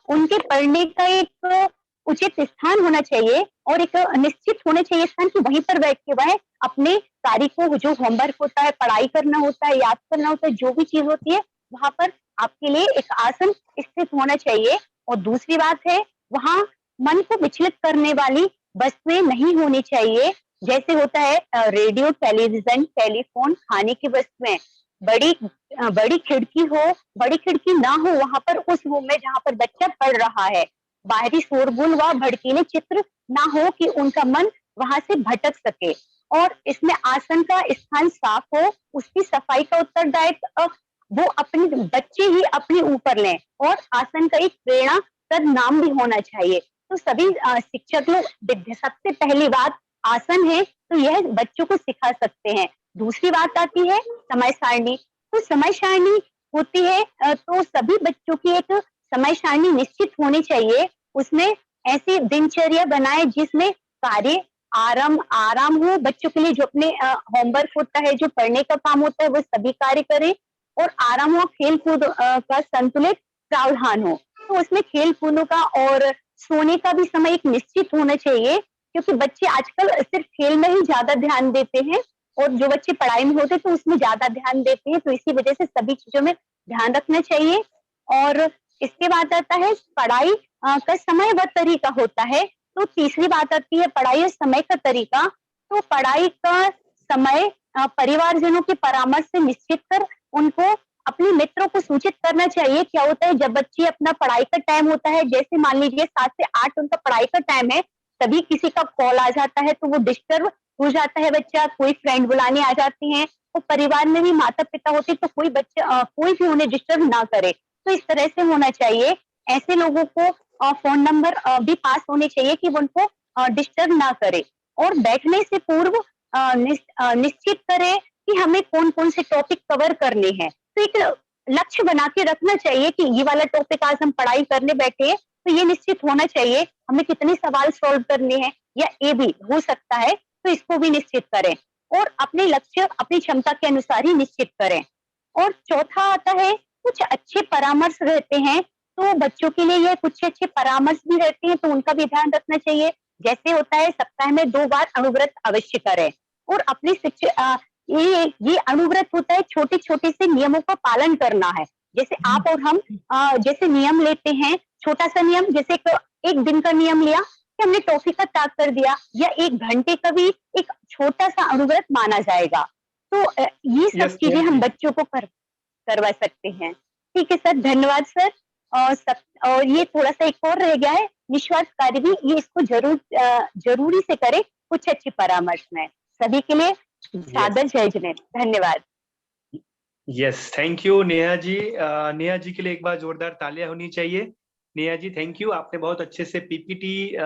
उनके पढ़ने का एक उचित स्थान होना चाहिए और एक निश्चित होना चाहिए स्थान कि वहीं पर बैठ के वह अपने कार्य को, जो होमवर्क होता है, पढ़ाई करना होता है, याद करना होता है, जो भी चीज होती है, वहां पर आपके लिए एक आसन स्थित होना चाहिए। और दूसरी बात है, वहां मन को विचलित करने वाली वस्तुएं नहीं होनी चाहिए, जैसे होता है रेडियो, टेलीविजन, टेलीफोन, खाने की वस्तुएं। बड़ी खिड़की हो, बड़ी खिड़की ना हो वहां पर, उस रूम में जहां पर बच्चा पढ़ रहा है। बाहरी शोरगुल व भड़कीले चित्र ना हो कि उनका मन वहां से भटक सके। और इसमें आसन का स्थान साफ हो, उसकी सफाई का उत्तरदायित्व वो अपने बच्चे ही अपने ऊपर लें, और आसन का एक प्रेरणाप्रद नाम भी होना चाहिए। तो सभी शिक्षक लोग सबसे पहली बात आसन है तो यह बच्चों को सिखा सकते हैं। दूसरी बात आती है समय सारणी। तो समय सारणी होती है तो सभी बच्चों की एक समय सारणी निश्चित होनी चाहिए। उसमें ऐसी दिनचर्या बनाए जिसमें कार्य आराम हो, बच्चों के लिए जो अपने होमवर्क होता है, जो पढ़ने का काम होता है, वो सभी कार्य करें, और आराम हो, खेल कूद का संतुलित प्रावधान हो। तो उसमें खेल कूदों का और सोने का भी समय एक निश्चित होना चाहिए, क्योंकि बच्चे आजकल सिर्फ खेल में ही ज्यादा ध्यान देते हैं, और जो बच्चे पढ़ाई में होते हैं तो उसमें ज्यादा ध्यान देते हैं। तो इसी वजह से सभी चीजों में ध्यान रखना चाहिए। और इसके बाद आता है पढ़ाई का समय व तरीका होता है। तो तीसरी बात आती है पढ़ाई और समय का तरीका। तो पढ़ाई का समय परिवारजनों के परामर्श से निश्चित कर उनको अपने मित्रों को सूचित करना चाहिए। क्या होता है, जब बच्चे अपना पढ़ाई का टाइम होता है, जैसे मान लीजिए 7 से 8 उनका पढ़ाई का टाइम है, तभी किसी का कॉल आ जाता है तो वो डिस्टर्ब हो जाता है बच्चा, कोई फ्रेंड बुलाने आ जाते हैं, और परिवार में भी माता पिता होते तो कोई बच्चा कोई भी उन्हें डिस्टर्ब ना करे। तो इस तरह से होना चाहिए। ऐसे लोगों को फोन नंबर भी पास होने चाहिए कि वो उनको डिस्टर्ब ना करे। और बैठने से पूर्व निश्चित करें कि हमें कौन कौन से टॉपिक कवर करने हैं। तो एक लक्ष्य बना के रखना चाहिए कि ये वाला टॉपिक आज हम पढ़ाई करने बैठे हैं, तो ये निश्चित होना चाहिए हमें कितने सवाल सॉल्व करने हैं, या ये भी हो सकता है, तो इसको भी निश्चित करें, और अपने लक्ष्य अपनी क्षमता के अनुसार ही निश्चित करें। और चौथा आता है कुछ अच्छे परामर्श रहते हैं, तो बच्चों के लिए ये कुछ अच्छे परामर्श भी रहते हैं, तो उनका भी ध्यान रखना चाहिए। जैसे होता है सप्ताह में 2 बार अनुव्रत अवश्य करें, और अपनी शिक्षा ये अनुव्रत होता है छोटे छोटे से नियमों का पालन करना है। जैसे आप और हम जैसे नियम लेते हैं, छोटा सा नियम, जैसे एक दिन का नियम लिया कि हमने टॉफी का त्याग कर दिया, या 1 घंटे का भी एक छोटा सा अनुव्रत माना जाएगा। तो ये सब चीजें हम बच्चों को करवा सकते हैं। ठीक है सर, धन्यवाद सर। और ये थोड़ा सा एक और रह गया है, निस्वार्थ कार्य भी, ये इसको जरूरी से करें कुछ अच्छे परामर्श में। सभी के लिए सादर जय जिनेन्द्र, धन्यवाद। Yes, thank you Neha ji. Neha ji के लिए एक बार जोरदार तालियां होनी चाहिए। नेहा जी थैंक यू, आपने बहुत अच्छे से पीपीटी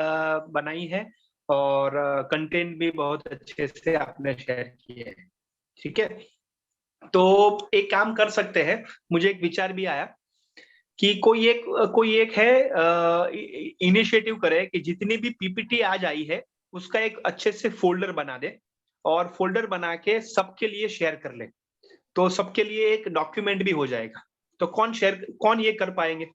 बनाई है, और कंटेंट भी बहुत अच्छे से आपने शेयर किए हैं। ठीक है, तो एक काम कर सकते हैं, मुझे एक विचार भी आया कि कोई एक है इनिशिएटिव करे कि जितनी भी पीपीटी आज आई है उसका एक अच्छे से फोल्डर बना दे, और फोल्डर बना के सबके लिए शेयर कर ले, तो सबके लिए एक डॉक्यूमेंट भी हो जाएगा। तो कौन ये कर पाएंगे,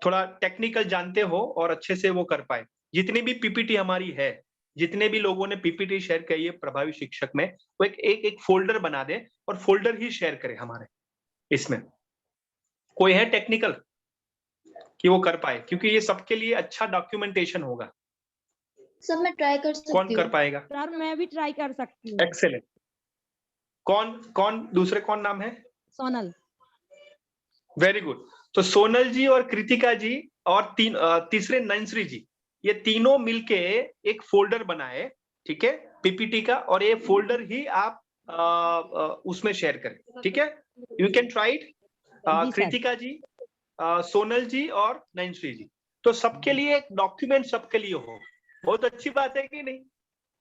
थोड़ा टेक्निकल जानते हो और अच्छे से वो कर पाए। जितनी भी पीपीटी हमारी है, जितने भी लोगों ने पीपीटी शेयर की है प्रभावी शिक्षक में, वो एक फोल्डर बना दे और फोल्डर ही शेयर करे हमारे। इसमें कोई है टेक्निकल कि वो कर पाए, क्योंकि ये सबके लिए अच्छा डॉक्यूमेंटेशन होगा। सर मैं ट्राई कर सकती हूँ। कौन कर पाएगा? सर मैं भी ट्राई कर सकती हूँ। एक्सेलेंट। कौन दूसरे कौन नाम है? सोनल। Very good. तो सोनल जी और कृतिका जी और तीसरे नंसरी जी, ये तीनों मिलके एक फोल्डर बनाए, ठीक है, पीपीटी का, और ये फोल्डर ही आप उसमें शेयर करें। ठीक है, you can try it. Kritika ji, Sonal ji और नंसरी जी, तो सबके लिए एक डॉक्यूमेंट सबके लिए हो। बहुत अच्छी बात है कि नहीं?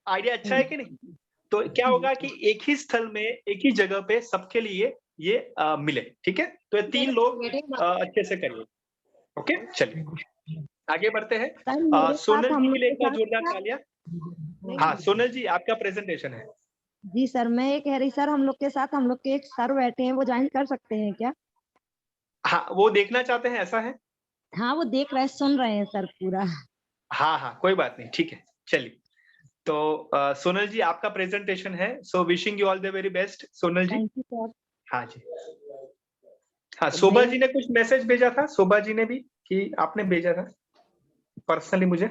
आइडिया अच्छा है कि नहीं? तो क्या होगा कि एक ही स्थल में, एक ही जगह पे सबके लिए ये मिले। ठीक है, तो ये 3 लोग अच्छे से करिए। ओके, चलिए आगे बढ़ते हैं। सोनल जी के लिए एक बार जोरदार तालियां। हाँ सोनल जी, आपका प्रेजेंटेशन है। जी सर, मैं ये कह रही सर, हम लोग के साथ हम लोग के एक सर बैठे हैं, वो ज्वाइन कर सकते हैं क्या? हाँ, वो देखना चाहते हैं, ऐसा है? हाँ वो देख रहे हैं, सुन रहे हैं सर पूरा। हाँ, कोई बात नहीं, ठीक है, चलिए। तो सोनल जी आपका प्रेजेंटेशन है, so wishing you all the very best Sonal ji. Thank you sir. हाँ जी। हाँ, शोभा जी ने कुछ मैसेज भेजा था, शोभा जी ने भी, कि आपने भेजा था पर्सनली मुझे।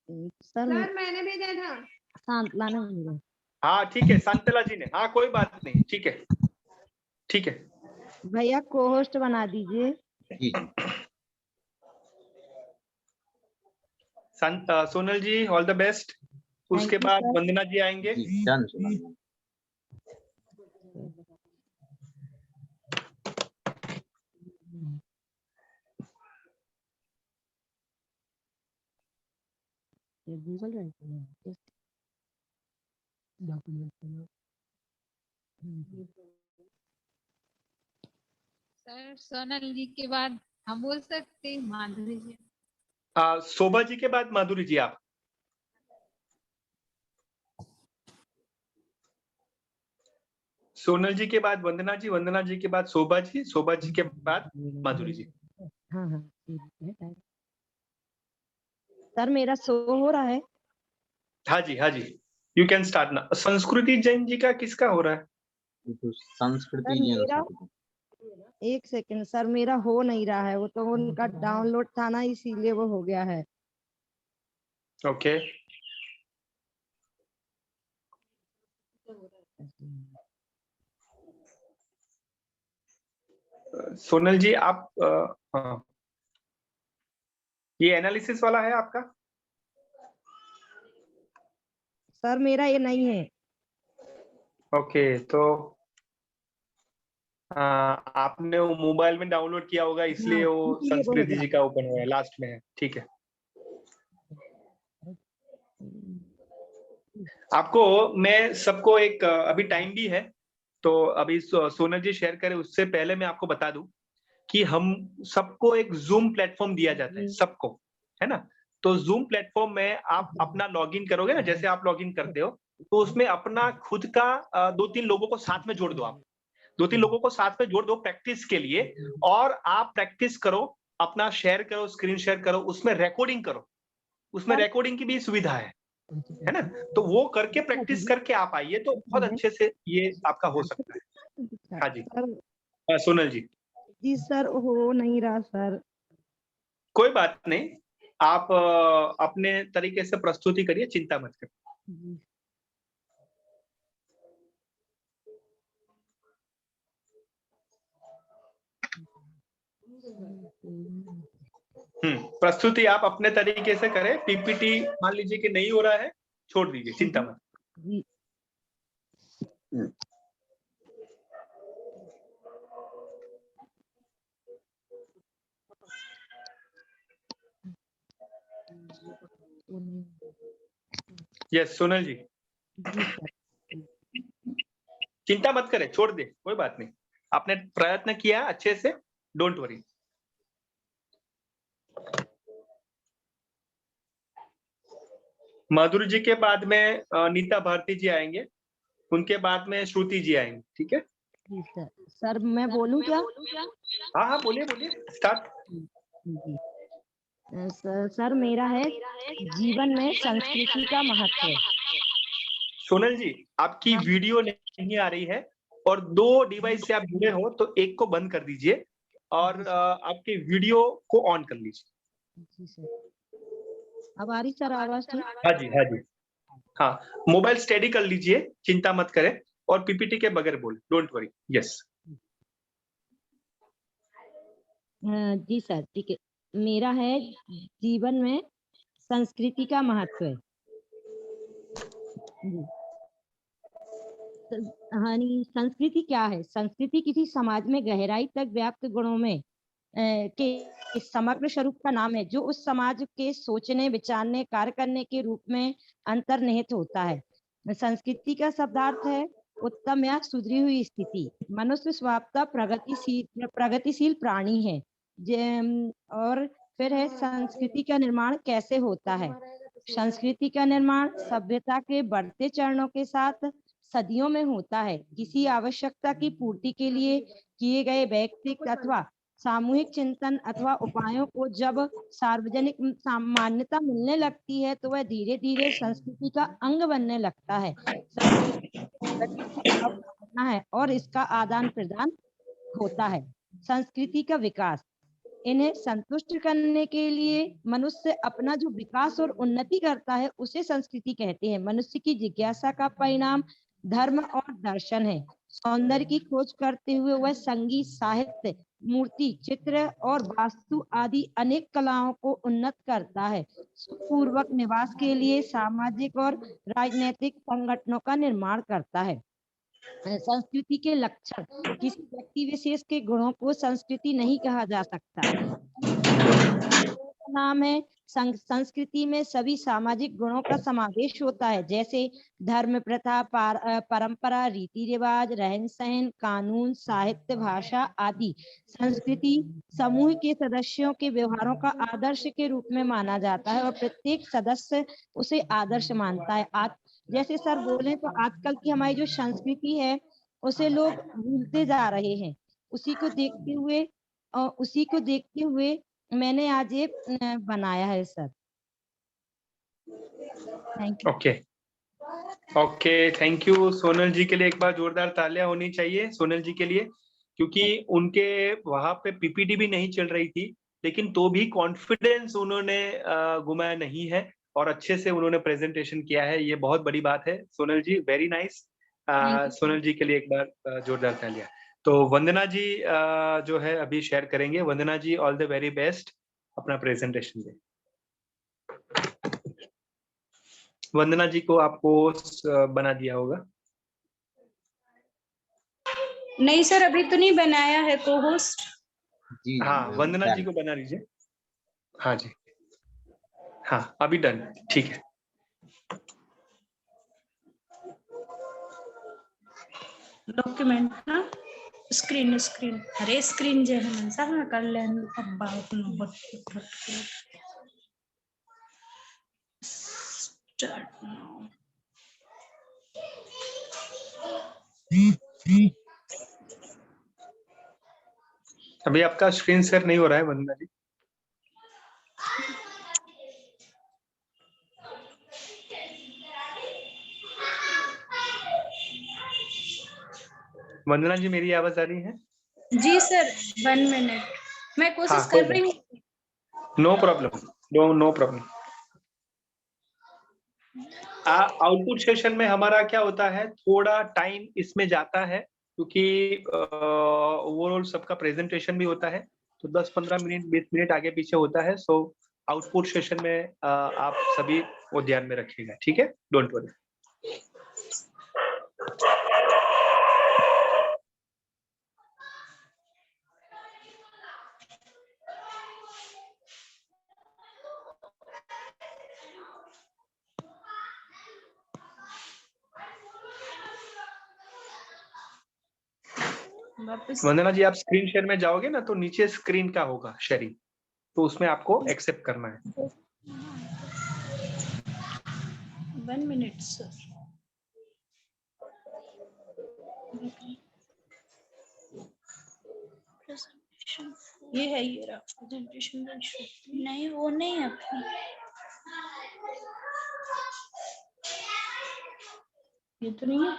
सर मैंने भेजा था। सांतला ने भेजा। हाँ ठीक है, सांतला जी ने, हाँ कोई बात नहीं, ठीक है, ठीक है। भैया को होस्ट बना दीजिए। सोनल जी ऑल द बेस्ट। उसके you, बाद sir. वंदना जी आएंगे। जी डन सुना। ये गूगल ड्राइव पे है। डॉक्यूमेंट सर सोनल जी के बाद हम बोल सकते हैं माधुरी जी। शोभा जी के बाद माधुरी जी आप। सोनल जी के बाद वंदना जी के बाद शोभा जी के बाद माधुरी जी। हाँ हाँ सर मेरा शो हो रहा है। हाँ जी यू कैन स्टार्ट ना। संस्कृति जैन जी का किसका हो रहा है? तो संस्कृति सर जी मेरा एक सेकंड सर मेरा हो नहीं रहा है, वो तो उनका डाउनलोड था ना इसीलिए वो हो गया है। ओके सोनल जी आप हाँ। ये एनालिसिस वाला है आपका? सर मेरा ये नहीं है। ओके तो आपने वो मोबाइल में डाउनलोड किया होगा इसलिए हाँ, वो इसलिए वो हो संस्कृति गया। जी का ओपन हुआ है, लास्ट में है। ठीक है आपको मैं सबको एक अभी टाइम भी है तो अभी सोनल जी शेयर करें उससे पहले मैं आपको बता दूं कि हम सबको एक जूम प्लेटफॉर्म दिया जाता है सबको, है ना। तो जूम प्लेटफॉर्म में आप अपना लॉगिन करोगे ना, जैसे आप लॉगिन करते हो तो उसमें अपना खुद का 2-3 लोगों को साथ में जोड़ दो। आप 2-3 लोगों को साथ में जोड़ दो प्रैक्टिस के लिए, और आप प्रैक्टिस करो, अपना शेयर करो, स्क्रीन शेयर करो, उसमें रिकॉर्डिंग करो। उसमें रिकॉर्डिंग की भी सुविधा है ना। तो वो करके प्रैक्टिस करके आप आइए तो बहुत अच्छे से ये आपका हो सकता है। हाँ जी सोनल जी। जी सर हो नहीं रहा सर। कोई बात नहीं, आप अपने तरीके से प्रस्तुति करिए, चिंता मत करिए। प्रस्तुति आप अपने तरीके से करें। पीपीटी मान लीजिए कि नहीं हो रहा है, छोड़ दीजिए, चिंता मत। यस सोनल जी चिंता मत करें, छोड़ दे, कोई बात नहीं। आपने प्रयत्न किया अच्छे से, डोंट वरी। माधुरी जी के बाद में नीता भारती जी आएंगे, उनके बाद में श्रुति जी आएंगे। ठीक है सर मैं बोलूं क्या? हाँ बोलिए स्टार्ट। सर मेरा है जीवन में संस्कृति का महत्व। सोनल जी आपकी वीडियो नहीं आ रही है और 2 डिवाइस से आप जुड़े हो तो एक को बंद कर दीजिए और आपके वीडियो को ऑन कर लीजिए। जी सर अब आ रही सर आवाज? हाँ जी हाँ मोबाइल स्टेडी कर लीजिए, चिंता मत करें, और पीपीटी के बगैर बोल, डोंट वरी। यस जी सर ठीक है। मेरा है जीवन में संस्कृति का महत्व है। संस्कृति क्या है? संस्कृति किसी समाज में गहराई तक व्याप्त गुणों में के समग्र स्वरूप का नाम है, जो उस समाज के सोचने, विचारने, कार्य करने के रूप में अंतर्निहित होता है। संस्कृति का शब्दार्थ है उत्तम या सुधरी हुई स्थिति। मनुष्य स्वभावतः प्रगतिशील प्राणी है। और फिर है संस्कृति का निर्माण कैसे होता है? संस्कृति का निर्माण सभ्यता के बढ़ते चरणों के साथ सदियों में होता है। किसी आवश्यकता की पूर्ति के लिए किए गए व्यक्तिगत अथवा सामूहिक चिंतन अथवा उपायों को जब सार्वजनिक मान्यता मिलने लगती है तो वह धीरे धीरे संस्कृति का अंग बनने लगता है। है और इसका आदान प्रदान होता है। संस्कृति का विकास, इन्हें संतुष्ट करने के लिए मनुष्य अपना जो विकास और उन्नति करता है उसे संस्कृति कहते हैं। मनुष्य की जिज्ञासा का परिणाम धर्म और दर्शन है। सौंदर्य की खोज करते हुए वह संगीत, साहित्य, मूर्ति, चित्र और वास्तु आदि अनेक कलाओं को उन्नत करता है। पूर्वक निवास के लिए सामाजिक और राजनीतिक संगठनों का निर्माण करता है। संस्कृति के लक्षण, किसी व्यक्ति विशेष के गुणों को संस्कृति नहीं कहा जा सकता। नाम है संस्कृति में सभी सामाजिक गुणों का समावेश होता है, जैसे धर्म, प्रथा, परंपरा, रीति रिवाज, रहन सहन, कानून, साहित्य, भाषा आदि। संस्कृति समूह के सदस्यों के व्यवहारों का आदर्श के रूप में माना जाता है और प्रत्येक सदस्य उसे आदर्श मानता है। जैसे सर बोले तो आजकल की हमारी जो संस्कृति है उसे लोग भूलते जा रहे हैं। उसी को देखते हुए मैंने आज ये बनाया है sir. Thank you. Okay, thank you Sonal ji के लिए। एक बार जोरदार तालियां होनी चाहिए सोनल जी के लिए, क्योंकि उनके वहां पे पीपीटी भी नहीं चल रही थी, लेकिन तो भी कॉन्फिडेंस उन्होंने गुमाया नहीं है और अच्छे से उन्होंने प्रेजेंटेशन किया है। ये बहुत बड़ी बात है सोनल जी, वेरी नाइस। सोनल जी के लिए एक बार जोरदार तालियां। तो वंदना जी जो है अभी शेयर करेंगे। वंदना जी, ऑल द वेरी बेस्ट, अपना प्रेजेंटेशन दें। वंदना जी को आपको बना दिया होगा। नहीं सर, अभी तो नहीं बनाया है को होस्ट। जी हाँ, वंदना जी को बना लीजिए। हाँ जी, हाँ अभी डन, ठीक है। डॉक्यूमेंट ना स्क्रीन अरे स्क्रीन जे है मन सब कर ले अब्बा अपना बट स्टार्ट नाउ। अभी आपका स्क्रीन शेयर नहीं हो रहा है वंदना जी। वंदना जी, मेरी आवाज आ रही है? जी सर, 1 मिनट, मैं कोशिश कर रही हूँ। No problem, no problem. Output session में हमारा क्या होता है, थोड़ा टाइम इसमें जाता है क्योंकि ओवरऑल सबका प्रेजेंटेशन भी होता है, तो 10-15 मिनट 20 मिनट आगे पीछे होता है। सो आउटपुट सेशन में आप सभी वो ध्यान में रखिएगा, ठीक है, डोंट वरी। वंदना जी, आप स्क्रीन शेयर में जाओगे ना तो नीचे स्क्रीन का होगा शेयरिंग, तो उसमें आपको एक्सेप्ट करना है। 1 मिनट सर। ये है, ये रहा प्रेजेंटेशन। नहीं वो नहीं है अपनी, ये तो नहीं है।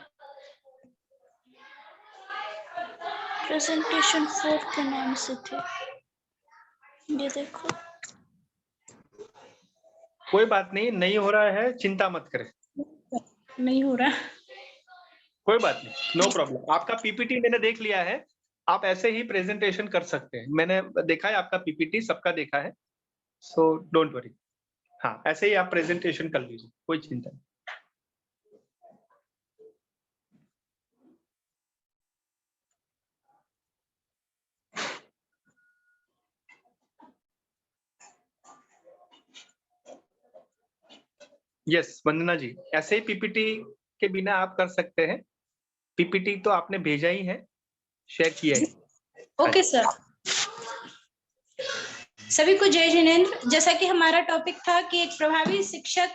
प्रेजेंटेशन 4 के नाम से थे, ये देखो। कोई बात नहीं, नहीं हो रहा है चिंता मत करें। नहीं हो रहा, कोई बात नहीं, नो प्रॉब्लम। आपका पीपीटी मैंने देख लिया है, आप ऐसे ही प्रेजेंटेशन कर सकते हैं। मैंने देखा है आपका पीपीटी, सबका देखा है, सो डोंट वरी। हाँ, ऐसे ही आप प्रेजेंटेशन कर लीजिए, कोई चिंता नहीं। यस वंदना जी, ऐसे ही पीपीटी के बिना आप कर सकते हैं। पीपीटी तो आपने भेजा ही है, शेयर किया है। Okay sir. सभी को जय जिनेंद्र। जैसा कि हमारा टॉपिक था कि एक प्रभावी शिक्षक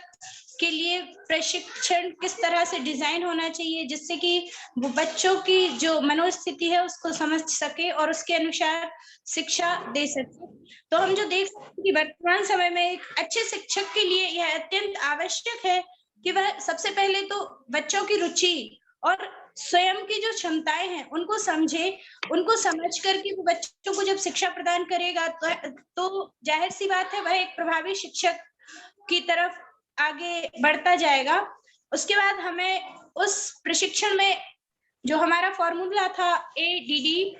के लिए प्रशिक्षण किस तरह से डिजाइन होना चाहिए जिससे कि वो बच्चों की जो मनोस्थिति है उसको समझ सके और उसके अनुसार शिक्षा दे सके। तो हम जो देख सकते हैं कि वर्तमान समय में एक अच्छे शिक्षक के लिए यह अत्यंत आवश्यक है कि वह सबसे पहले तो बच्चों की रुचि और स्वयं की जो क्षमताएं हैं उनको समझे, उनको समझ करके वो बच्चों को जब शिक्षा प्रदान करेगा तो जाहिर सी बात है वह एक प्रभावी शिक्षक की तरफ आगे बढ़ता जाएगा। उसके बाद हमें उस प्रशिक्षण में जो हमारा फॉर्मूला था ADDIE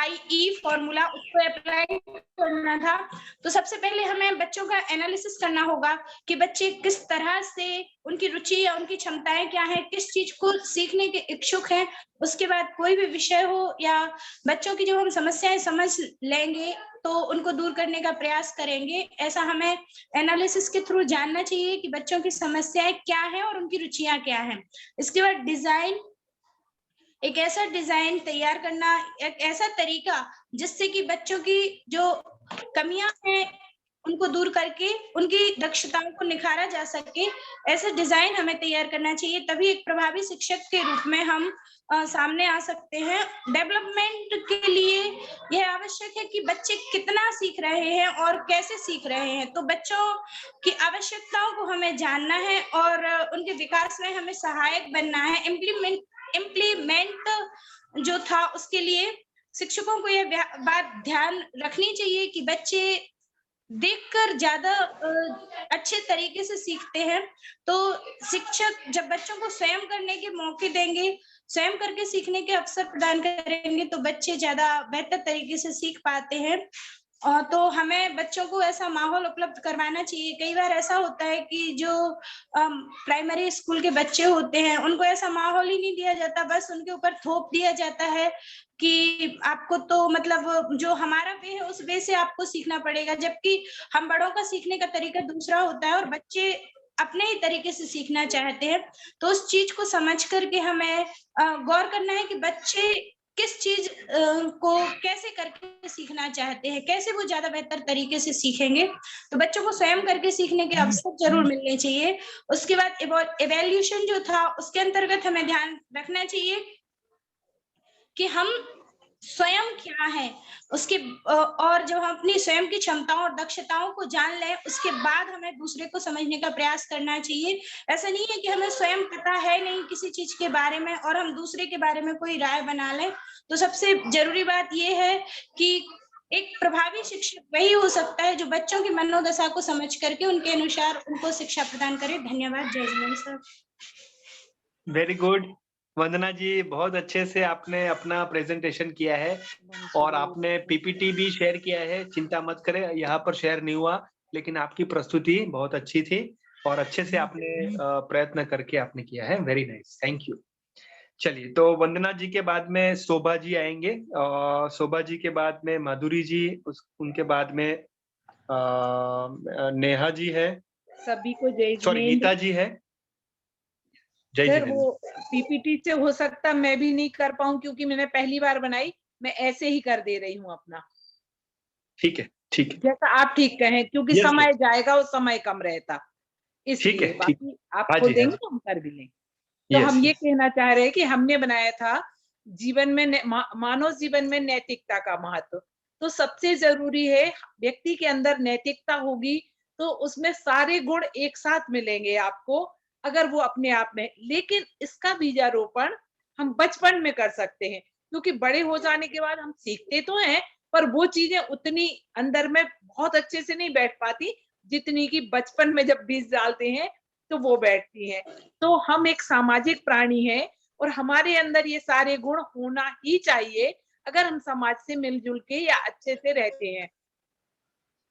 IE फॉर्मूला उसको अप्लाई करना था। तो सबसे पहले हमें बच्चों का एनालिसिस करना होगा कि बच्चे किस तरह से, उनकी रुचि या उनकी क्षमताएं क्या है, किस चीज को सीखने के इच्छुक हैं। उसके बाद कोई भी विषय हो या बच्चों की जो हम समस्याएं समझ लेंगे तो उनको दूर करने का प्रयास करेंगे। ऐसा हमें एनालिसिस के थ्रू जानना चाहिए कि बच्चों की समस्याएं क्या है और उनकी रुचियां क्या हैं। इसके बाद डिजाइन, एक ऐसा डिजाइन तैयार करना, एक ऐसा तरीका जिससे कि बच्चों की जो कमियां हैं उनको दूर करके उनकी दक्षताओं को निखारा जा सके, ऐसा डिजाइन हमें तैयार करना चाहिए। तभी एक प्रभावी शिक्षक के रूप में हम सामने आ सकते हैं। डेवलपमेंट के लिए यह आवश्यक है कि बच्चे कितना सीख रहे हैं और कैसे सीख रहे हैं। तो बच्चों की आवश्यकताओं को हमें जानना है और उनके विकास में हमें सहायक बनना है। इम्प्लीमेंट जो था उसके लिए शिक्षकों को यह बात ध्यान रखनी चाहिए कि बच्चे देखकर ज्यादा अच्छे तरीके से सीखते हैं। तो शिक्षक जब बच्चों को स्वयं करने के मौके देंगे, स्वयं करके सीखने के अवसर प्रदान करेंगे तो बच्चे ज्यादा बेहतर तरीके से सीख पाते हैं। तो हमें बच्चों को ऐसा माहौल उपलब्ध करवाना चाहिए। कई बार ऐसा होता है कि जो प्राइमरी स्कूल के बच्चे होते हैं उनको ऐसा माहौल ही नहीं दिया जाता, बस उनके ऊपर थोप दिया जाता है कि आपको तो मतलब जो हमारा वे है उस वे से आपको सीखना पड़ेगा, जबकि हम बड़ों का सीखने का तरीका दूसरा होता है और बच्चे अपने ही तरीके से सीखना चाहते हैं। तो उस चीज को समझ करके हमें गौर करना है कि बच्चे किस चीज को कैसे करके सीखना चाहते हैं, कैसे वो ज्यादा बेहतर तरीके से सीखेंगे। तो बच्चों को स्वयं करके सीखने के अवसर जरूर मिलने चाहिए। उसके बाद इवैल्यूएशन जो था उसके अंतर्गत हमें ध्यान रखना चाहिए कि हम स्वयं क्या है उसके, और जब हम अपनी स्वयं की क्षमताओं और दक्षताओं को जान लें उसके बाद हमें दूसरे को समझने का प्रयास करना चाहिए। ऐसा नहीं है कि हमें स्वयं पता है नहीं किसी चीज के बारे में और हम दूसरे के बारे में कोई राय बना लें। तो सबसे जरूरी बात यह है कि एक प्रभावी शिक्षक वही हो सकता है जो बच्चों की मनोदशा को समझ करके उनके अनुसार उनको शिक्षा प्रदान करे। धन्यवाद। जय जिनेन्द्र सर। वेरी गुड वंदना जी, बहुत अच्छे से आपने अपना प्रेजेंटेशन किया है और आपने पीपीटी भी शेयर किया है। चिंता मत करें, यहाँ पर शेयर नहीं हुआ, लेकिन आपकी प्रस्तुति बहुत अच्छी थी और अच्छे से आपने प्रयत्न करके आपने किया है। Very nice, thank you. चलिए, तो वंदना जी के बाद में शोभा जी आएंगे, शोभा जी के बाद में माधुरी जी, उनके बाद में नेहा जी है, सभी को जय सॉरी गीता जी है। जय सर जिनेन्द्र। वो पीपीटी से हो सकता मैं भी नहीं कर पाऊं क्योंकि मैंने पहली बार बनाई, मैं ऐसे ही कर दे रही हूँ अपना। ठीक है, ठीक है, जैसा आप ठीक कहें, क्योंकि Yes, समय जाएगा और समय कम रहता, ठीक है, इसलिए ठीक। बाकी आप हाँ खोल जी, देंगे हाँ तो हम कर भी लेंगे। तो Yes, हम ये yes. कहना चाह रहे हैं कि हमने बनाया था जीवन में मानव जीवन में नैतिकता का महत्व। तो सबसे जरूरी है व्यक्ति के अंदर नैतिकता होगी तो उसमें सारे गुण एक साथ मिलेंगे आपको, अगर वो अपने आप में। लेकिन इसका बीजारोपण हम बचपन में कर सकते हैं, क्योंकि बड़े हो जाने के बाद हम सीखते तो हैं पर वो चीजें उतनी अंदर में बहुत अच्छे से नहीं बैठ पाती जितनी कि बचपन में जब बीज डालते हैं तो वो बैठती हैं। तो हम एक सामाजिक प्राणी हैं और हमारे अंदर ये सारे गुण होना ही चाहिए अगर हम समाज से मिलजुल के या अच्छे से रहते हैं,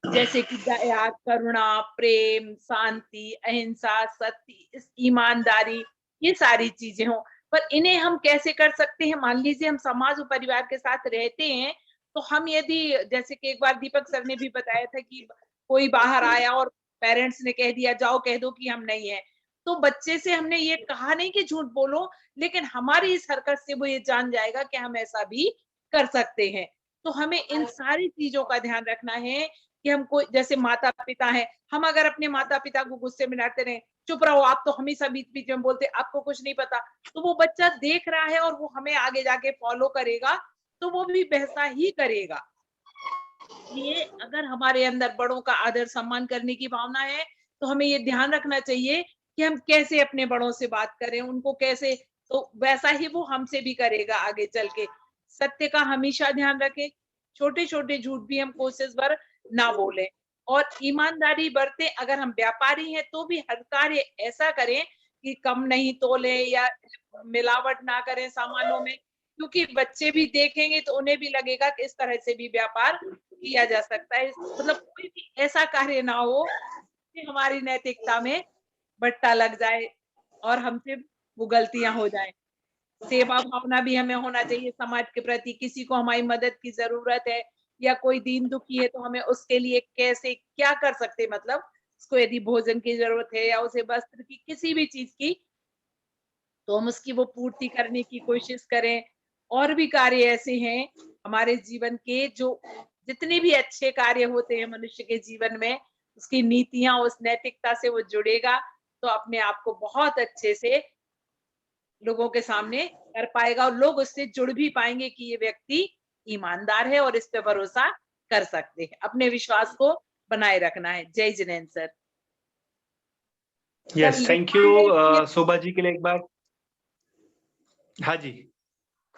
जैसे कि दया, करुणा, प्रेम, शांति, अहिंसा, सत्य, ईमानदारी, ये सारी चीजें हों। पर इन्हें हम कैसे कर सकते हैं? मान लीजिए हम समाज और परिवार के साथ रहते हैं तो हम यदि, जैसे कि एक बार दीपक सर ने भी बताया था कि कोई बाहर आया और पेरेंट्स ने कह दिया जाओ कह दो कि हम नहीं है, तो बच्चे से हमने ये कहा नहीं कि झूठ बोलो, लेकिन हमारी इस हरकत से वो ये जान जाएगा कि हम ऐसा भी कर सकते हैं। तो हमें इन सारी चीजों का ध्यान रखना है कि हम कोई, जैसे माता पिता हैं, हम अगर अपने माता पिता को गुस्से में डांटते रहे, चुप रहो आप तो हमेशा बीच बीच में बोलते, आपको कुछ नहीं पता, तो वो बच्चा देख रहा है और वो हमें आगे जाके फॉलो करेगा तो वो भी वैसा ही करेगा। इसलिए अगर हमारे अंदर बड़ों का आदर सम्मान करने की भावना है तो हमें ये ध्यान रखना चाहिए कि हम कैसे अपने बड़ों से बात करें, उनको कैसे, तो वैसा ही वो हमसे भी करेगा आगे चल के। सत्य का हमेशा ध्यान रखें, छोटे छोटे झूठ भी हम कोशिश भर ना बोलें और ईमानदारी बरतें। अगर हम व्यापारी हैं तो भी हर कार्य ऐसा करें कि कम नहीं तोलें या मिलावट ना करें सामानों में, क्योंकि बच्चे भी देखेंगे तो उन्हें भी लगेगा कि इस तरह से भी व्यापार किया जा सकता है। मतलब कोई भी ऐसा कार्य ना हो कि हमारी नैतिकता में बट्टा लग जाए और हमसे वो गलतियां हो जाएं। सेवा भावना भी हमें होना चाहिए समाज के प्रति। किसी को हमारी मदद की जरूरत है या कोई दीन दुखी है तो हमें उसके लिए कैसे क्या कर सकते, मतलब उसको यदि भोजन की जरूरत है या उसे वस्त्र की, किसी भी चीज की, तो हम उसकी वो पूर्ति करने की कोशिश करें। और भी कार्य ऐसे हैं हमारे जीवन के, जो जितने भी अच्छे कार्य होते हैं मनुष्य के जीवन में, उसकी नीतियां, उस नैतिकता से वो जुड़ेगा तो अपने आप को बहुत अच्छे से लोगों के सामने कर पाएगा और लोग उससे जुड़ भी पाएंगे कि ये व्यक्ति ईमानदार है और इस पे भरोसा कर सकते हैं। अपने विश्वास को बनाए रखना है। जय Jinendra sir. Yes, thank you Shobha ji के लिए एक बार। हाँ जी,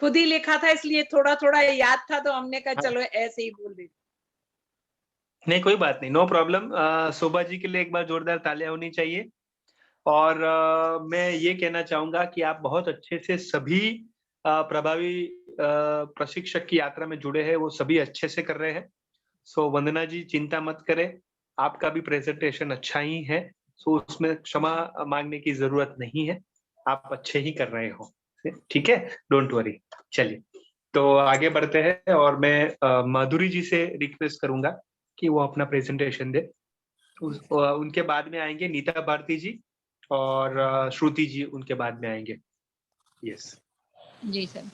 खुद ही लिखा था इसलिए थोड़ा थोड़ा याद था तो हमने कहा चलो ऐसे ही बोल दे। नहीं कोई बात नहीं, नो प्रॉब्लम। शोभा जी के लिए एक बार जोरदार तालियां होनी चाहिए। और मैं ये कहना चाहूंगा कि आप बहुत अच्छे से सभी प्रभावी प्रशिक्षक की यात्रा में जुड़े हैं, वो सभी अच्छे से कर रहे हैं। सो वंदना जी चिंता मत करें, आपका भी प्रेजेंटेशन अच्छा ही है, सो उसमें क्षमा मांगने की जरूरत नहीं है, आप अच्छे ही कर रहे हो, ठीक है, डोंट वरी। चलिए तो आगे बढ़ते हैं और मैं माधुरी जी से रिक्वेस्ट करूंगा कि वो अपना प्रेजेंटेशन दे। उनके बाद में आएंगे नीता भारती जी और श्रुति जी उनके बाद में आएंगे। यस जी सर,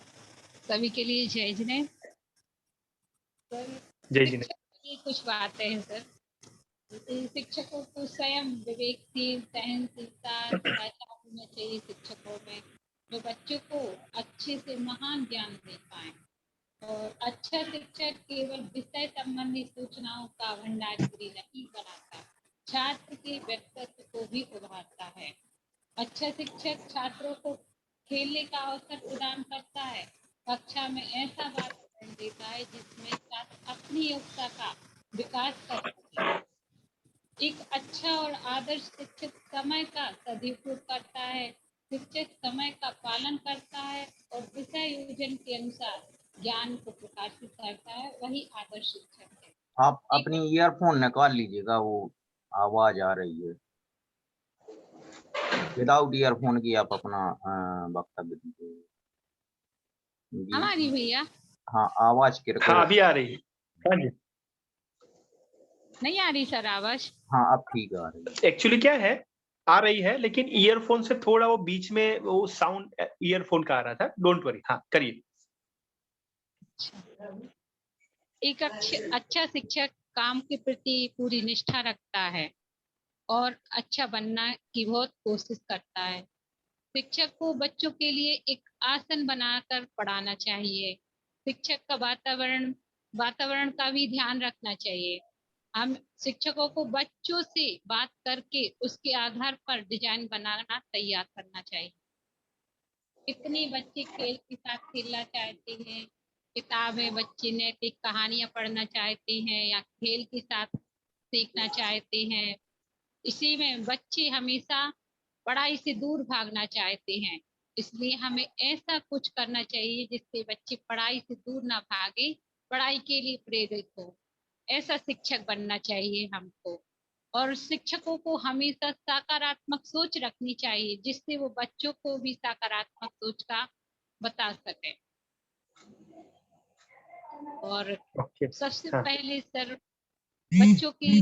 सभी के लिए जय जिनेन्द्र सर। जय जिनेन्द्र। शिक्षक की कुछ बातें हैं सर। शिक्षकों को स्वयं विवेकशील, सहनशीलता ऐसा होना चाहिए शिक्षकों में, जो बच्चों को अच्छे से महान ज्ञान दे पाए। और अच्छा शिक्षक केवल विषय संबंधी सूचनाओं का भंडारगिरी नहीं बनाता, छात्र के व्यक्तित्व को भी उभारता है। अच्छा शिक्षक छात्रों को खेलने का अवसर प्रदान करता है, कक्षा में ऐसा वातावरण देता है जिसमें छात्र अपनी योग्यता का विकास कर सके। एक अच्छा और आदर्श शिक्षक समय का सदुपयोग करता है, शिक्षक समय का पालन करता है और विषय योजन के अनुसार ज्ञान को प्रकाशित करता है, वही आदर्श शिक्षक है। आप अपनी ईयरफोन निकाल लीजिएगा, वो आवाज आ रही है। विदाउट ईयरफोन की आप अपना वक्तव्य दीजिए। हमारी भैया हाँ आवाज किरकिर। हाँ अभी आ रही है। हाँ जी, नहीं आ रही सर आवाज? हाँ अब ठीक आ रही है। एक्चुअली क्या है, आ रही है लेकिन ईयरफोन से थोड़ा वो बीच में वो साउंड ईयरफोन का आ रहा था। डोंट वरी, हाँ करिए। एक अच्छा शिक्षक काम के प्रति पूरी निष्ठा रखता है और अच्छा बनना की बहुत कोशिश करता है। शिक्षक को बच्चों के लिए एक आसन बनाकर पढ़ाना चाहिए। शिक्षक का वातावरण का भी ध्यान रखना चाहिए। हम शिक्षकों को बच्चों से बात करके उसके आधार पर डिजाइन बनाना तैयार करना चाहिए। कितने बच्चे खेल के साथ खेलना चाहते हैं, किताबें बच्चे नैतिक कहानियां पढ़ना चाहते हैं या खेल के साथ सीखना चाहते हैं। इसी में बच्चे हमेशा पढ़ाई से दूर भागना चाहते हैं, इसलिए हमें ऐसा कुछ करना चाहिए जिससे बच्चे पढ़ाई से दूर ना भागे, पढ़ाई के लिए प्रेरित हो। ऐसा शिक्षक बनना चाहिए हमको। और शिक्षकों को हमेशा सकारात्मक सोच रखनी चाहिए, जिससे वो बच्चों को भी सकारात्मक सोच का बता सके। और सबसे पहले सर बच्चों की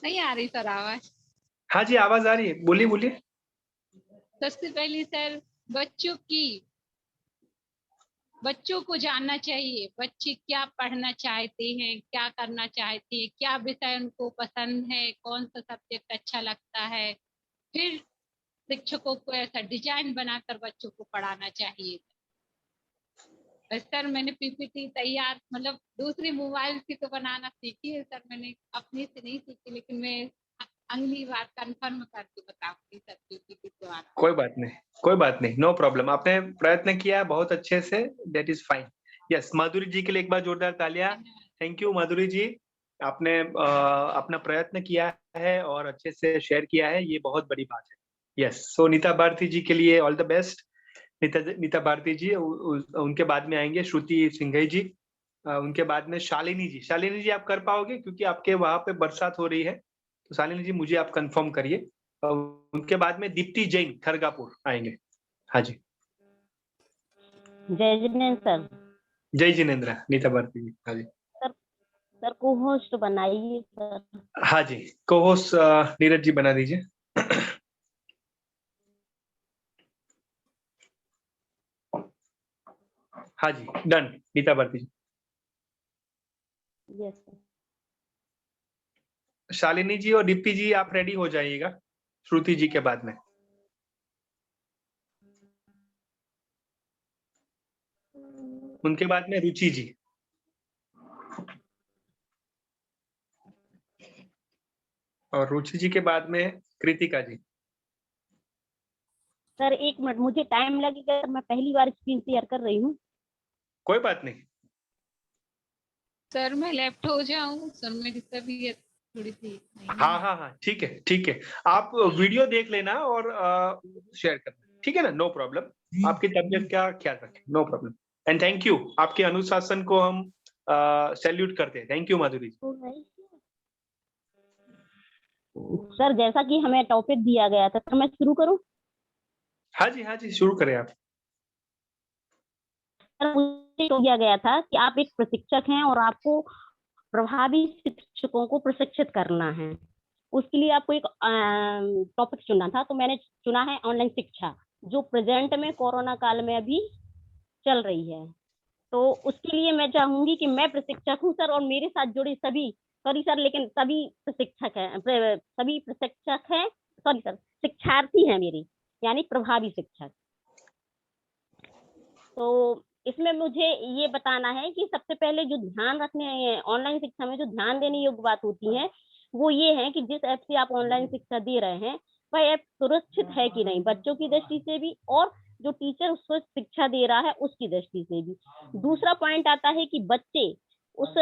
नहीं आ रही सर आवाज? हाँ जी आवाज आ रही है, बोलिए बोलिए। सबसे पहले सर बच्चों को जानना चाहिए बच्चे क्या पढ़ना चाहते हैं, क्या करना चाहते हैं, क्या विषय उनको पसंद है, कौन सा सब्जेक्ट अच्छा लगता है। फिर शिक्षकों को ऐसा डिजाइन बनाकर बच्चों को पढ़ाना चाहिए। सर मैंने पीपीटी तैयार मतलब दूसरे मोबाइल से तो बनाना सीखी है सर, मैंने अपने से नहीं सीखी, लेकिन मैं अगली बार कंफर्म करके बताऊंगी सर पीपीटी द्वारा। कोई बात नहीं, नो प्रॉब्लम। आपने प्रयत्न किया बहुत अच्छे से, दैट इज फाइन। यस, माधुरी जी के लिए एक बार जोरदार तालियां। थैंक यू माधुरी जी, आपने अपना प्रयत्न किया है और अच्छे से शेयर किया है, ये बहुत बड़ी बात है। यस, सो नीता भारती जी के लिए all the best. Neeta Bharti ji, उनके बाद में आएंगे श्रुति सिंघई जी, उनके बाद में शालिनी जी। शालिनी जी आप कर पाओगे क्योंकि आपके वहां पे बरसात हो रही है, तो शालिनी जी मुझे आप कंफर्म करिए। उनके बाद में दीप्ति जैन खरगापुर आएंगे। हाँ जी, जय जिनेन्द्र सर। जय जिनेन्द्र, नीता भारती जी। हाँ जी सर को होस्ट बनाइए सर। हाँ जी, को होस्ट नीरज जी बना दीजिए। हाँ जी, done, Neeta Bharti ji. Yes sir. Shalini ji और दीप्ति जी आप रेडी हो जाइएगा श्रुति जी के बाद में। उनके बाद में रुचि जी। और रुचि जी के बाद में कृतिका जी। सर 1 मिनट, मुझे टाइम लगेगा, मैं पहली बार स्क्रीन शेयर कर रही हूँ। कोई बात नहीं। सर मैं लेफ्ट हो जाऊं, सर मेरी तबीयत थोड़ी सी हाँ हाँ हाँ, ठीक है ठीक है, आप वीडियो देख लेना और शेयर करना, ठीक है ना, नो प्रॉब्लम। आपकी तबीयत का ख्याल रखें, no problem. And thank you, आपके अनुशासन को हम सैल्यूट करते हैं। Thank you Madhuri ji. Sir जैसा कि हमें टॉपिक दिया गया था, तो मैं शुरू करूं? हाँ जी, शुरू करें आप। सर मुझे तो दिया गया था कि आप एक प्रशिक्षक हैं और आपको प्रभावी शिक्षकों को प्रशिक्षित करना है। उसके लिए आपको एक टॉपिक चुनना था, तो मैंने चुना है ऑनलाइन शिक्षा, जो प्रेजेंट में कोरोना काल में अभी चल रही है। तो उसके लिए मैं चाहूंगी कि मैं प्रशिक्षक हूँ सर, और मेरे साथ जुड़े सभी, सॉरी सर लेकिन सभी प्रशिक्षक हैं, सभी प्रशिक्षक हैं, सॉरी सर, शिक्षार्थी हैं मेरे, यानी प्रभावी शिक्षक। तो इसमें मुझे ये बताना है कि सबसे पहले जो ध्यान रखने, ऑनलाइन शिक्षा में जो ध्यान देने योग्य बात होती है, वो ये है कि जिस ऐप से आप ऑनलाइन शिक्षा दे रहे हैं, वह ऐप सुरक्षित है कि नहीं, बच्चों की दृष्टि से भी और जो टीचर उसको शिक्षा दे रहा है उसकी दृष्टि से भी। दूसरा पॉइंट आता है कि बच्चे उस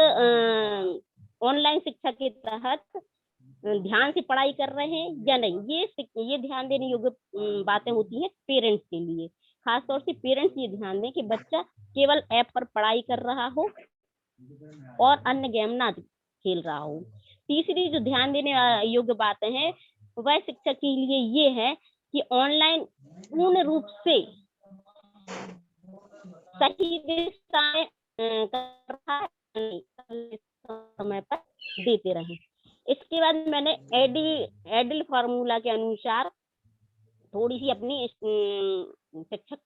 ऑनलाइन शिक्षा के तहत ध्यान से पढ़ाई कर रहे हैं या नहीं, ये ध्यान देने योग्य बातें होती हैं पेरेंट्स के लिए। खास तौर से पेरेंट्स ये ध्यान दें कि बच्चा केवल ऐप पर पढ़ाई कर रहा हो और अन्य गेम ना खेल रहा हो। तीसरी जो ध्यान देने योग्य बातें हैं, वह शिक्षक के लिए ये है कि ऑनलाइन पूर्ण रूप से सही दिशा में समय पर देते रहे। इसके बाद मैंने एडिल फार्मूला के अनुसार थोड़ी सी अपनी शिक्षक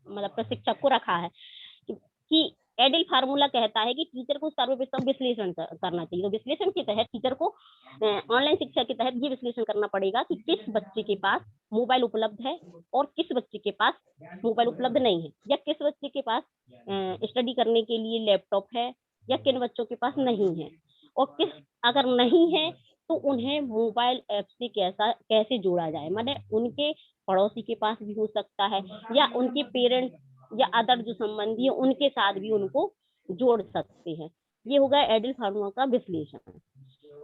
मतलब प्रशिक्षक को रखा है कि एडिल फार्मूला कहता है कि टीचर को सर्वप्रथम विश्लेषण करना चाहिए। तो विश्लेषण के तहत टीचर को ऑनलाइन शिक्षा के तहत ये विश्लेषण करना पड़ेगा कि किस बच्चे के पास मोबाइल उपलब्ध है और किस बच्चे के पास मोबाइल उपलब्ध नहीं है, या किस बच्चे के पास स्टडी करने के लिए लैपटॉप है या किन बच्चों के पास नहीं है, और किस अगर नहीं है तो उन्हें मोबाइल ऐप से कैसे जोड़ा जाए। माने उनके पड़ोसी के पास भी हो सकता है या उनके पेरेंट्स या अदर जो संबंधी है उनके साथ भी उनको जोड़ सकते हैं। ये होगा एडिल फार्मूला का विश्लेषण।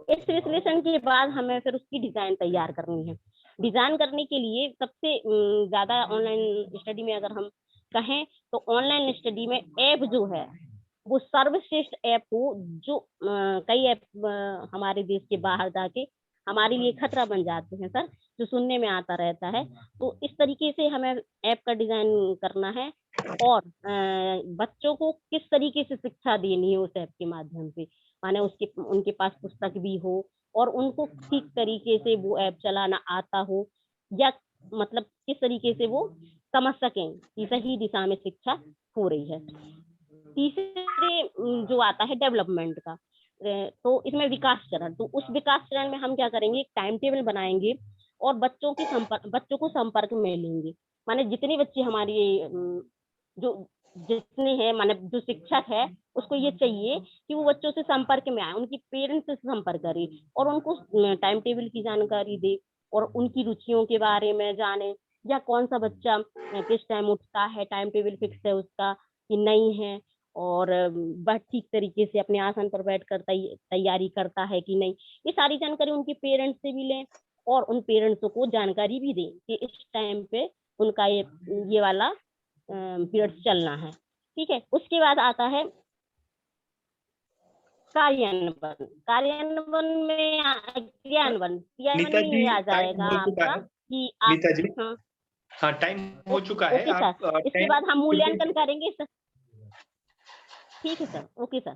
इस विश्लेषण के बाद हमें फिर उसकी डिजाइन तैयार करनी है। डिजाइन करने के लिए सबसे ज्यादा ऑनलाइन स्टडी में अगर हम कहें तो ऑनलाइन स्टडी में ऐप जो है वो सर्वश्रेष्ठ ऐप हो, जो कई ऐप हमारे देश के बाहर जाके हमारे लिए खतरा बन जाते हैं सर, जो सुनने में आता रहता है। तो इस तरीके से हमें ऐप का डिजाइन करना है और बच्चों को किस तरीके से शिक्षा देनी है उस ऐप के माध्यम से, माने उनके पास पुस्तक भी हो और उनको ठीक तरीके से वो ऐप चलाना आता हो, या मतलब किस तरीके से वो समझ सकें कि सही दिशा में शिक्षा हो रही है। तीसरे जो आता है डेवलपमेंट का, तो इसमें विकास चरण, तो उस विकास चरण में हम क्या करेंगे, एक टाइम टेबल बनाएंगे और बच्चों को संपर्क में लेंगे। माने जितने बच्चे हमारे जो जितने हैं, माने जो शिक्षक है उसको ये चाहिए कि वो बच्चों से संपर्क में आए, उनकी पेरेंट्स से संपर्क करे और उनको टाइम टेबल की जानकारी दे और उनकी रुचियों के बारे में जाने, या कौन सा बच्चा किस टाइम उठता है, टाइम टेबल फिक्स है उसका कि नहीं है, और वह ठीक तरीके से अपने आसन पर बैठकर तैयारी करता है कि नहीं। ये सारी जानकारी उनके पेरेंट्स से भी लें और उन पेरेंट्स को जानकारी भी दें कि इस टाइम पे उनका ये वाला पीरियड चलना है। ठीक है, उसके बाद आता है कार्यान्वयन। कार्यान्वयन में क्रियान्वयन नीता जी, में आ टाइम जाएगा हो चुका आपका है। कि नीता जी, हाँ हाँ टाइम हो चुका है। ओके आप सर, इसके 10 बाद हम मूल्यांकन 15 करेंगे सर। ठीक है सर, ओके सर।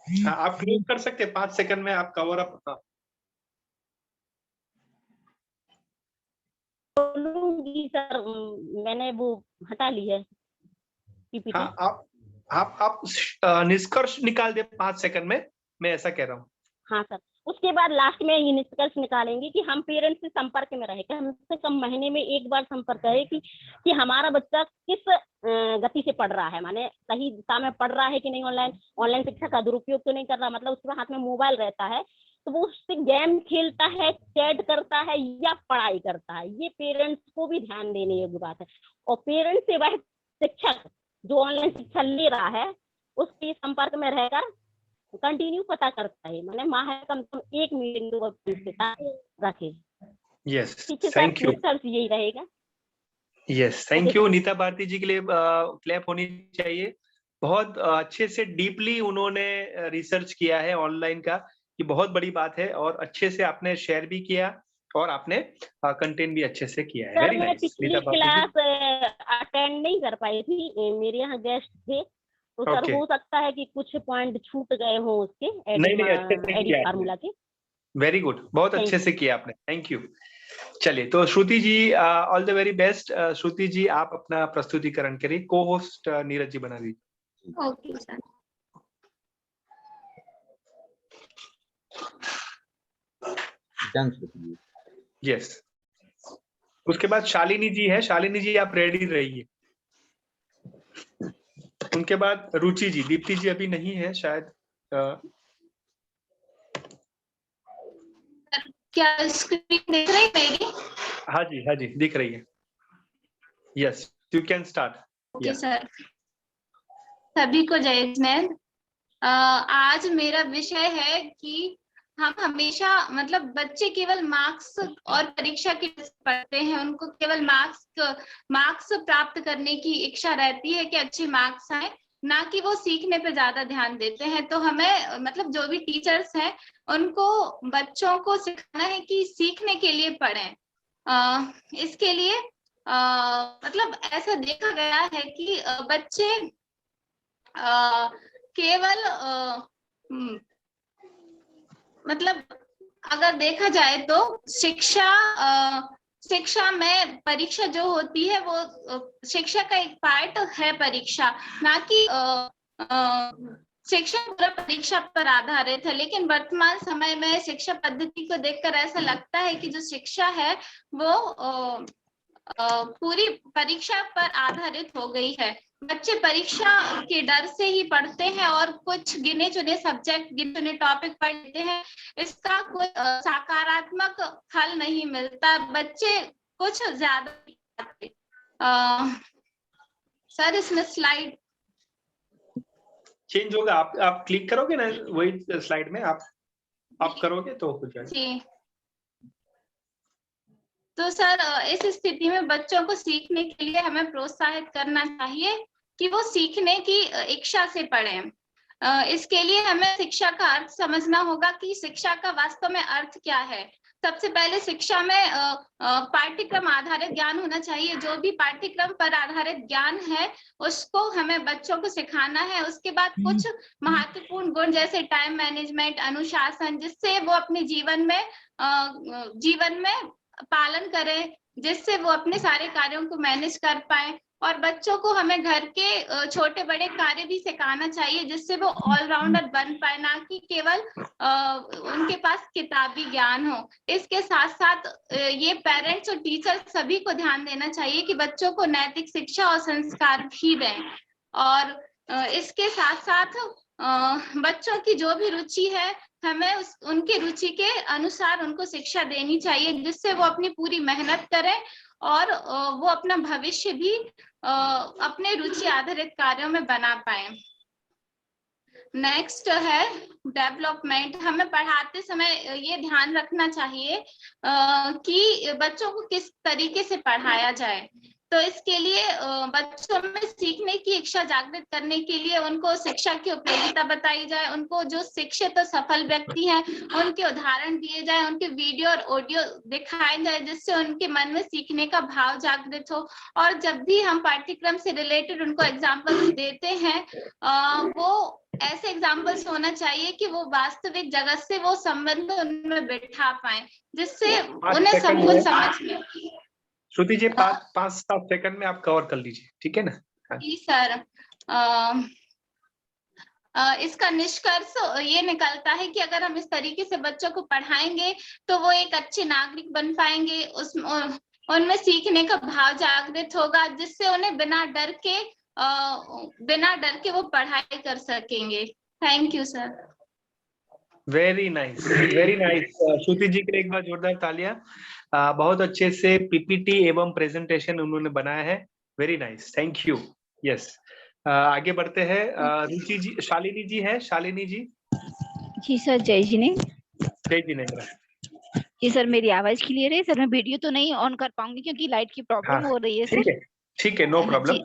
हाँ, आप क्लोज कर सकते हैं 5 सेकंड में, आप कवर अप। बोलूंगी सर, मैंने वो हटा ली है पीपीटी। हाँ, आप निष्कर्ष निकाल दे 5 सेकंड में, मैं ऐसा कह रहा हूँ। हाँ सर, उसके बाद लास्ट में ये निष्कर्ष निकालेंगे कि हम पेरेंट्स से संपर्क में रहे, कम से कम महीने में एक बार संपर्क करें कि हमारा बच्चा किस गति से पढ़ रहा है, माने सही दिशा में पढ़ रहा है कि नहीं, ऑनलाइन शिक्षा का दुरुपयोग तो नहीं कर रहा, मतलब उसके हाथ में मोबाइल रहता है तो वो उससे गेम खेलता है, चैट करता है या पढ़ाई करता है, ये पेरेंट्स को भी ध्यान देने योग्य बात है। और पेरेंट्स से वह शिक्षक जो ऑनलाइन शिक्षा ले रहा है उसके संपर्क में रहकर कंटिन्यू पता करता है, माने माह कम से कम 1 मीटिंग के साथ रखे। यस, ठीक है सर, थैंक यू। निष्कर्ष यही रहेगा। Yes, thank you. Neeta Bharti ji के लिए क्लैप होनी चाहिए। बहुत अच्छे से डीपली उन्होंने रिसर्च किया है ऑनलाइन का, ये बहुत बड़ी बात है, और अच्छे से आपने शेयर भी किया और आपने कंटेंट भी अच्छे से किया है। सर वेरी मैं नाइस पिछली नीता भारती जी। क्लास अटेंड नहीं कर पाई थी, मेरे यहाँ गेस्ट थे, तो सर Okay. हो सकता है कि कुछ पॉइंट छूट गए हो उसके नहीं, अच्छे से एडिट किया फार्मूला के। वेरी गुड, बहुत Thank अच्छे से किया आपने, थैंक यू। चलिए, तो श्रुति जी, ऑल द वेरी बेस्ट। श्रुति जी, आप अपना प्रस्तुतिकरण करिए, को होस्ट नीरज जी बना दीजिए। Okay sir. डन श्रुति जी। यस, उसके बाद शालिनी जी है। शालिनी जी, आप रेडी रहिए। उनके बाद रुचि जी। दीप्ति जी अभी नहीं है शायद। क्या स्क्रीन देख रही है मेरी? हाँ जी, हाँ जी, दिख रही है। Yes, you can start. Okay sir, सभी को जय जिनेंद्र। आज मेरा विषय है कि हम हमेशा, मतलब बच्चे केवल मार्क्स और परीक्षा के पढ़ते हैं, उनको केवल मार्क्स प्राप्त करने की इच्छा रहती है कि अच्छे मार्क्स आए, ना कि वो सीखने पे ज्यादा ध्यान देते हैं। तो हमें, मतलब जो भी टीचर्स हैं, उनको बच्चों को सिखाना है कि सीखने के लिए पढ़ें। इसके लिए मतलब ऐसा देखा गया है कि बच्चे केवल मतलब अगर देखा जाए तो शिक्षा में परीक्षा जो होती है वो शिक्षा का एक पार्ट है परीक्षा, ना कि शिक्षा पूरा परीक्षा पर आधारित है। लेकिन वर्तमान समय में शिक्षा पद्धति को देखकर ऐसा लगता है कि जो शिक्षा है वो पूरी परीक्षा पर आधारित हो गई है। बच्चे परीक्षा के डर से ही पढ़ते हैं और कुछ गिने चुने सब्जेक्ट, गिने चुने टॉपिक पढ़ लेते हैं, इसका कोई सकारात्मक फल नहीं मिलता, बच्चे कुछ ज्यादा। सर इसमें स्लाइड चेंज होगा, आप क्लिक करोगे ना वही स्लाइड में, आप करोगे तो हो जाएगा। जी। तो सर इस स्थिति में बच्चों को सीखने के लिए हमें प्रोत्साहित करना चाहिए कि वो सीखने की इच्छा से पढ़ें। इसके लिए हमें शिक्षा का अर्थ समझना होगा कि शिक्षा का वास्तव में अर्थ क्या है। सबसे पहले शिक्षा में पाठ्यक्रम आधारित ज्ञान होना चाहिए। जो भी पाठ्यक्रम पर आधारित ज्ञान है उसको हमें बच्चों को सिखाना है। उसके बाद कुछ महत्वपूर्ण गुण जैसे टाइम मैनेजमेंट, अनुशासन, जिससे वो अपने जीवन में पालन करें, जिससे वो अपने सारे कार्यों को मैनेज कर पाए। और बच्चों को हमें घर के छोटे बड़े कार्य भी सिखाना चाहिए, जिससे वो ऑलराउंडर बन पाए, ना कि केवल उनके पास किताबी ज्ञान हो। इसके साथ साथ ये पेरेंट्स और टीचर सभी को ध्यान देना चाहिए कि बच्चों को नैतिक शिक्षा और संस्कार भी दें। और इसके साथ साथ बच्चों की जो भी रुचि है, हमें उनके रुचि के अनुसार उनको शिक्षा देनी चाहिए, जिससे वो अपनी पूरी मेहनत करें और वो अपना भविष्य भी अपने रुचि आधारित कार्यों में बना पाए। नेक्स्ट है डेवलपमेंट। हमें पढ़ाते समय ये ध्यान रखना चाहिए कि बच्चों को किस तरीके से पढ़ाया जाए। तो इसके लिए बच्चों में सीखने की इच्छा जागृत करने के लिए उनको शिक्षा की उपयोगिता बताई जाए, उनको जो शिक्षित और सफल व्यक्ति हैं उनके उदाहरण दिए जाए, उनके वीडियो और ऑडियो दिखाए जाए जिससे उनके मन में सीखने का भाव जागृत हो। और जब भी हम पाठ्यक्रम से रिलेटेड उनको एग्जाम्पल्स देते हैं वो ऐसे एग्जाम्पल्स होना चाहिए कि वो वास्तविक जगत से वो संबंध उनमें बिठा पाए जिससे उन्हें सब कुछ समझ में। श्रुति जी 5-7 सेकंड में आप कवर कर लीजिए, ठीक है ना? जी सर। इसका निष्कर्ष ये निकलता है कि अगर हम इस तरीके से बच्चों को पढ़ाएंगे तो वो एक अच्छे नागरिक बन पाएंगे, उनमें सीखने का भाव जागृत होगा जिससे उन्हें बिना डर के वो पढ़ाई कर सकेंगे। Thank you sir. Very nice, very nice. Shruti ji के लिए एक बार जोरदार तालियां। बहुत अच्छे से पीपीटी एवं प्रेजेंटेशन उन्होंने बनाया है। Very nice, thank you. Yes, आगे बढ़ते हैं। रुचि जी, शालिनी जी है। शालिनी जी। जी सर, जय जिनेन्द्र। जय जिनेन्द्र। जी सर, मेरी आवाज क्लियर है सर? मैं वीडियो तो नहीं ऑन कर पाऊंगी क्योंकि लाइट की प्रॉब्लम हो रही है सर। ठीक है, नो प्रॉब्लम।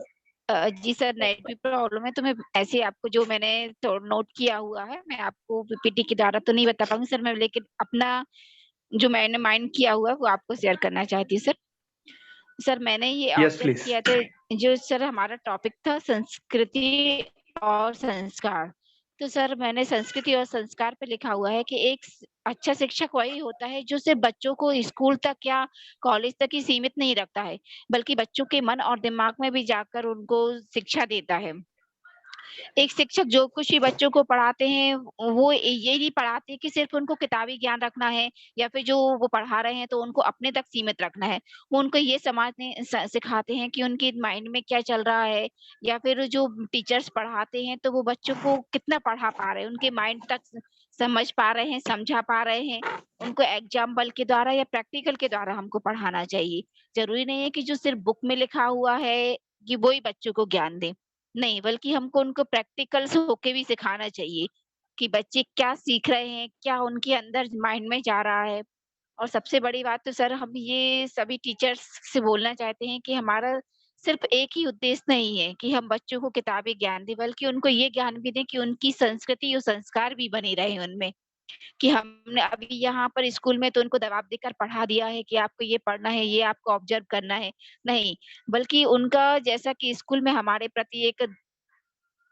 जी सर, नेट की प्रॉब्लम है तो मैं ऐसे आपको जो मैंने तो नोट किया हुआ है मैं आपको पीपीटी के द्वारा तो नहीं बता पाऊंगी सर मैं, लेकिन अपना जो मैंने माइंड किया हुआ है वो आपको शेयर करना चाहती हूँ सर। सर मैंने ये ऑब्जर्व किया था, जो सर हमारा टॉपिक था संस्कृति और संस्कार। तो सर मैंने संस्कृति और संस्कार पे लिखा हुआ है कि एक अच्छा शिक्षक वही होता है जो सिर्फ बच्चों को स्कूल तक या कॉलेज तक ही सीमित नहीं रखता है, बल्कि बच्चों के मन और दिमाग में भी जाकर उनको शिक्षा देता है। एक शिक्षक जो कुछ भी बच्चों को पढ़ाते हैं वो ये नहीं पढ़ाते कि सिर्फ उनको किताबी ज्ञान रखना है या फिर जो वो पढ़ा रहे हैं तो उनको अपने तक सीमित रखना है। वो उनको ये सिखाते हैं कि उनके माइंड में क्या चल रहा है, या फिर जो टीचर्स पढ़ाते हैं तो वो बच्चों को कितना पढ़ा पा रहे हैं, उनके माइंड तक समझ पा रहे हैं, समझा पा रहे हैं। उनको एग्जाम्पल के द्वारा या प्रैक्टिकल के द्वारा हमको पढ़ाना चाहिए। जरूरी नहीं है कि जो सिर्फ बुक में लिखा हुआ है कि वो ही बच्चों को ज्ञान दे, नहीं, बल्कि हमको उनको प्रैक्टिकल्स होके भी सिखाना चाहिए कि बच्चे क्या सीख रहे हैं, क्या उनके अंदर माइंड में जा रहा है। और सबसे बड़ी बात तो सर हम ये सभी टीचर्स से बोलना चाहते हैं कि हमारा सिर्फ एक ही उद्देश्य नहीं है कि हम बच्चों को किताबी ज्ञान दें, बल्कि उनको ये ज्ञान भी दें कि उनकी संस्कृति और संस्कार भी बने रहे उनमें। कि हमने अभी यहाँ पर स्कूल में तो उनको दबाव देकर पढ़ा दिया है कि आपको ये पढ़ना है, ये आपको ऑब्जर्व करना है, नहीं, बल्कि उनका जैसा कि स्कूल में हमारे प्रति एक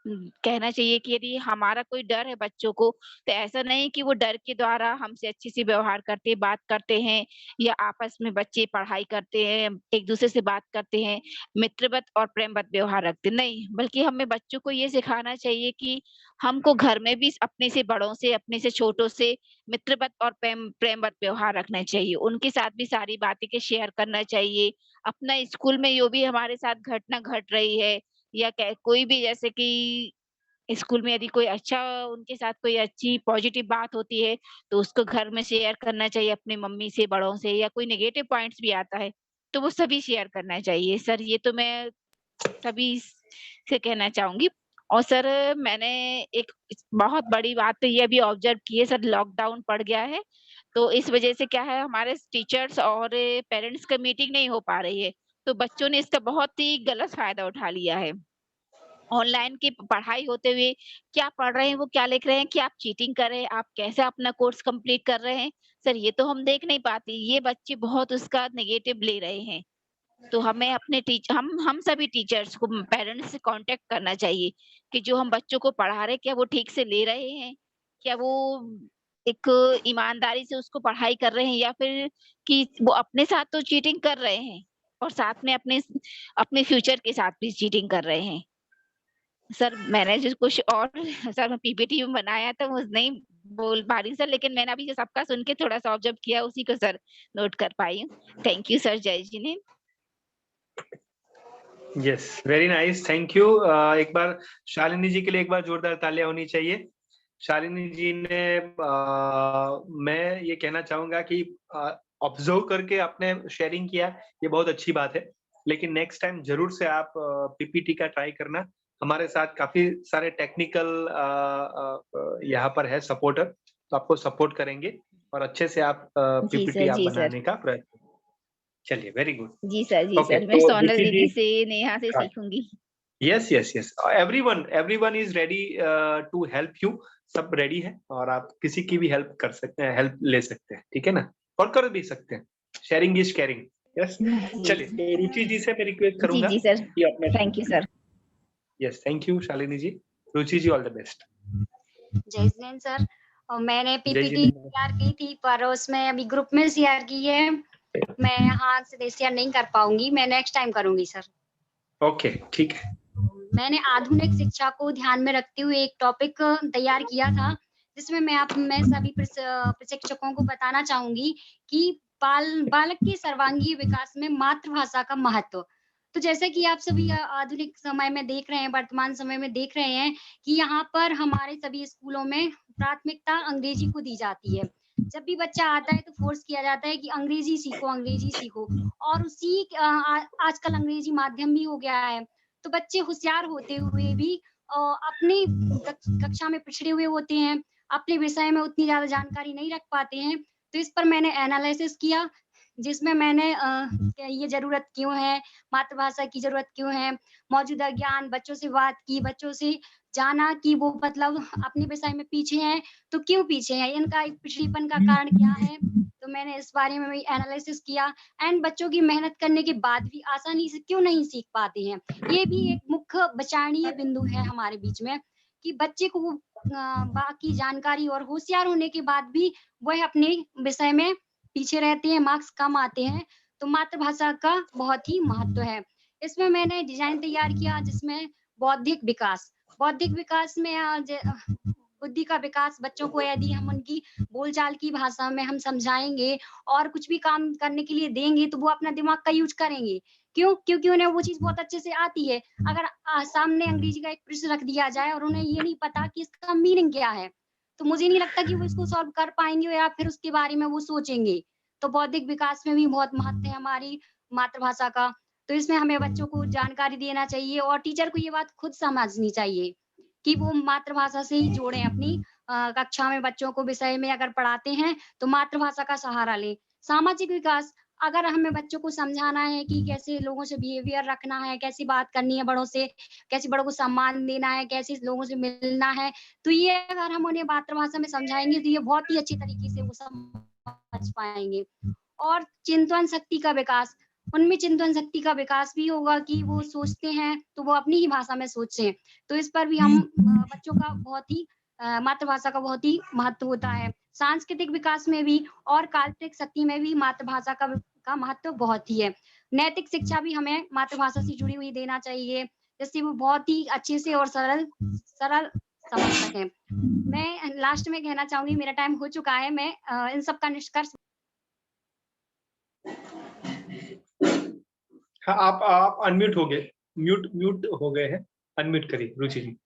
कहना चाहिए कि यदि हमारा कोई डर है बच्चों को, तो ऐसा नहीं कि वो डर के द्वारा हमसे अच्छे से व्यवहार करते, बात करते हैं या आपस में बच्चे पढ़ाई करते हैं, एक-दूसरे से बात करते हैं, मित्रवत और प्रेमवत व्यवहार रखते हैं, नहीं, बल्कि हमें बच्चों को ये सिखाना चाहिए कि हमको घर में भी अपने से बड़ों से, अपने से छोटों से मित्रवत और प्रेमवत व्यवहार रखना चाहिए। उनके साथ भी सारी बातें के शेयर करना चाहिए। अपना स्कूल में जो भी हमारे साथ घटना घट रही है या कोई भी जैसे कि स्कूल में यदि कोई अच्छा उनके साथ कोई अच्छी पॉजिटिव बात होती है तो उसको घर में शेयर करना चाहिए अपनी मम्मी से, बड़ों से, या कोई नेगेटिव पॉइंट्स भी आता है तो वो सभी शेयर करना चाहिए। सर ये तो मैं सभी से कहना चाहूंगी। और सर मैंने एक बहुत बड़ी बात तो ये भी ऑब्जर्व की है सर, लॉकडाउन पड़ गया है तो इस वजह से क्या है हमारे टीचर्स और पेरेंट्स का मीटिंग नहीं हो पा रही है, तो बच्चों ने इसका बहुत ही गलत फायदा उठा लिया है। ऑनलाइन की पढ़ाई होते हुए क्या पढ़ रहे हैं, वो क्या लिख रहे हैं, कि आप चीटिंग कर रहे हैं, आप कैसे अपना कोर्स कंप्लीट कर रहे हैं, सर ये तो हम देख नहीं पाते। ये बच्चे बहुत उसका नेगेटिव ले रहे हैं। तो हमें अपने हम सभी टीचर्स को पेरेंट्स से कांटेक्ट करना चाहिए कि जो हम बच्चों को पढ़ा रहे हैं क्या वो ठीक से ले रहे हैं, क्या वो एक ईमानदारी से उसको पढ़ाई कर रहे हैं, या फिर कि वो अपने साथ तो चीटिंग कर रहे हैं और साथ में अपने फ्यूचर के साथ भी चीटिंग कर रहे हैं। सर मैंने जो कुछ और सर मैं पीपीटी में बनाया था वो नहीं बोल पा रही सर, लेकिन मैंने अभी जो सबका सुन के थोड़ा सा ऑब्जर्व किया उसी को सर नोट कर पाई हूँ। थैंक यू सर, जय Jinendra. Yes, very nice, thank you. एक बार शालिनी जी के लिए एक बार जोरदार तालियां होनी चाहिए। शालिनी जी ने मैं ये कहना चाहूंगा कि ऑब्जर्व करके आपने शेयरिंग किया, ये बहुत अच्छी बात है, लेकिन नेक्स्ट टाइम जरूर से आप पीपीटी का ट्राई करना, हमारे साथ काफी सारे टेक्निकल यहाँ पर है सपोर्टर, तो आपको सपोर्ट करेंगे और अच्छे से आप पीपीटी आप जी सर। बनाने का प्रयत्न। चलिए, वेरी गुड। जी सर ओके, मैं तो सोनल रुचि दीदी जी, से नेहा से हाँ, सीखूंगी। Yes yes yes, everyone is ready to help you. सब रेडी है और आप किसी की भी हेल्प कर सकते हैं, हेल्प ले सकते हैं, ठीक है ना, और कर भी सकते हैं। Sharing is caring. यस, चलिए, तो रुचि जी से मैं रिक्वेस्ट करूंगा जी सर, कि अपना, thank you sir. Yes, thank you Shalini ji. Ruchi ji, all the best. जय जिनेंद्र सर, और मैंने जय पीपीटी जिनेंद्र। तैयार की थी पर उसमें अभी ग्रुप में शेयर की है, मैं यहाँ से शेयर नहीं कर पाऊंगी, मैं नेक्स्ट टाइम करूंगी सर। ओके, ठीक है। मैंने आधुनिक शिक्षा को ध्यान में रखते हुए एक टॉपिक तैयार किया था, जिसमें मैं सभी प्रशिक्षकों को बताना चाहूंगी कि बालक के सर्वांगीण विकास में मातृभाषा का महत्व। तो जैसे कि आप सभी आधुनिक समय में देख रहे हैं, वर्तमान समय में देख रहे हैं कि यहाँ पर हमारे सभी स्कूलों में प्राथमिकता अंग्रेजी को दी जाती है। जब भी बच्चा आता है तो फोर्स किया जाता है कि अंग्रेजी सीखो, अंग्रेजी सीखो, और उसी आजकल अंग्रेजी माध्यम भी हो गया है, तो बच्चे होशियार होते हुए भी अपनी कक्षा में पिछड़े हुए होते हैं, अपने विषय में उतनी ज्यादा जानकारी नहीं रख पाते हैं। तो इस पर मैंने एनालिसिस किया, जिसमें मैंने ये जरूरत क्यों है, मातृभाषा की जरूरत क्यों है, मौजूदा ज्ञान, बच्चों से बात की, बच्चों से जाना कि वो मतलब अपने विषय में पीछे हैं तो क्यों पीछे हैं, इनका पिछड़ेपन का कारण क्या है। तो मैंने इस बारे में एनालिसिस किया, एंड बच्चों की मेहनत करने के बाद भी आसानी से क्यों नहीं सीख पाते हैं। ये भी एक मुख्य विचारणीय बिंदु है हमारे बीच में कि बच्चे को बाकी जानकारी और होशियार होने के बाद भी वह अपने विषय में पीछे रहते हैं, मार्क्स कम आते हैं। तो मातृभाषा का बहुत ही महत्व है। इसमें मैंने डिजाइन तैयार किया जिसमें बौद्धिक विकास में बुद्धि का विकास, बच्चों को यदि हम उनकी बोलचाल की भाषा में हम समझाएंगे और कुछ भी काम करने के लिए देंगे तो वो अपना दिमाग का यूज करेंगे। क्यों? क्योंकि उन्हें वो चीज बहुत अच्छे से आती है। अगर सामने अंग्रेजी का एक प्रश्न रख दिया जाए और उन्हें ये नहीं पता कि इसका मीनिंग क्या है, तो मुझे नहीं लगता कि वो इसको सॉल्व कर पाएंगे या फिर उसके बारे में वो सोचेंगे। तो बौद्धिक विकास में भी बहुत महत्व है हमारी मातृभाषा का। तो इसमें हमें बच्चों को जानकारी देना चाहिए और टीचर को ये बात खुद समझनी चाहिए कि वो मातृभाषा से ही जोड़ें अपनी कक्षा में। बच्चों को विषय में अगर पढ़ाते हैं तो मातृभाषा का सहारा लें। सामाजिक विकास, अगर हमें बच्चों को समझाना है कि कैसे लोगों से बिहेवियर रखना है, कैसी बात करनी है बड़ों से, कैसे बड़ों को सम्मान देना है, कैसे लोगों से मिलना है, तो ये अगर हम उन्हें मातृभाषा में समझाएंगे तो ये बहुत ही अच्छी तरीके से वो समझ पाएंगे। और चिंतन शक्ति का विकास, उनमें चिंतन शक्ति का विकास भी होगा कि वो सोचते हैं तो वो अपनी ही भाषा में सोचें। तो इस पर भी हम बच्चों का बहुत ही मातृभाषा का बहुत ही महत्व होता है। सांस्कृतिक विकास में भी और कल्पित शक्ति में भी मातृभाषा का महत्व बहुत ही है। नैतिक शिक्षा भी हमें मातृभाषा से जुड़ी हुई देना चाहिए, जिससे वो बहुत ही अच्छे से और सरल समझ सकें। मैं लास्ट में कहना चाहूंगी, मेरा टाइम हो चुका है, मैं इन सब का निष्कर्ष। हाँ, आप अनम्यूट हो गए, म्यूट हो गए हैं, अनम्यूट करिए रुचि जी।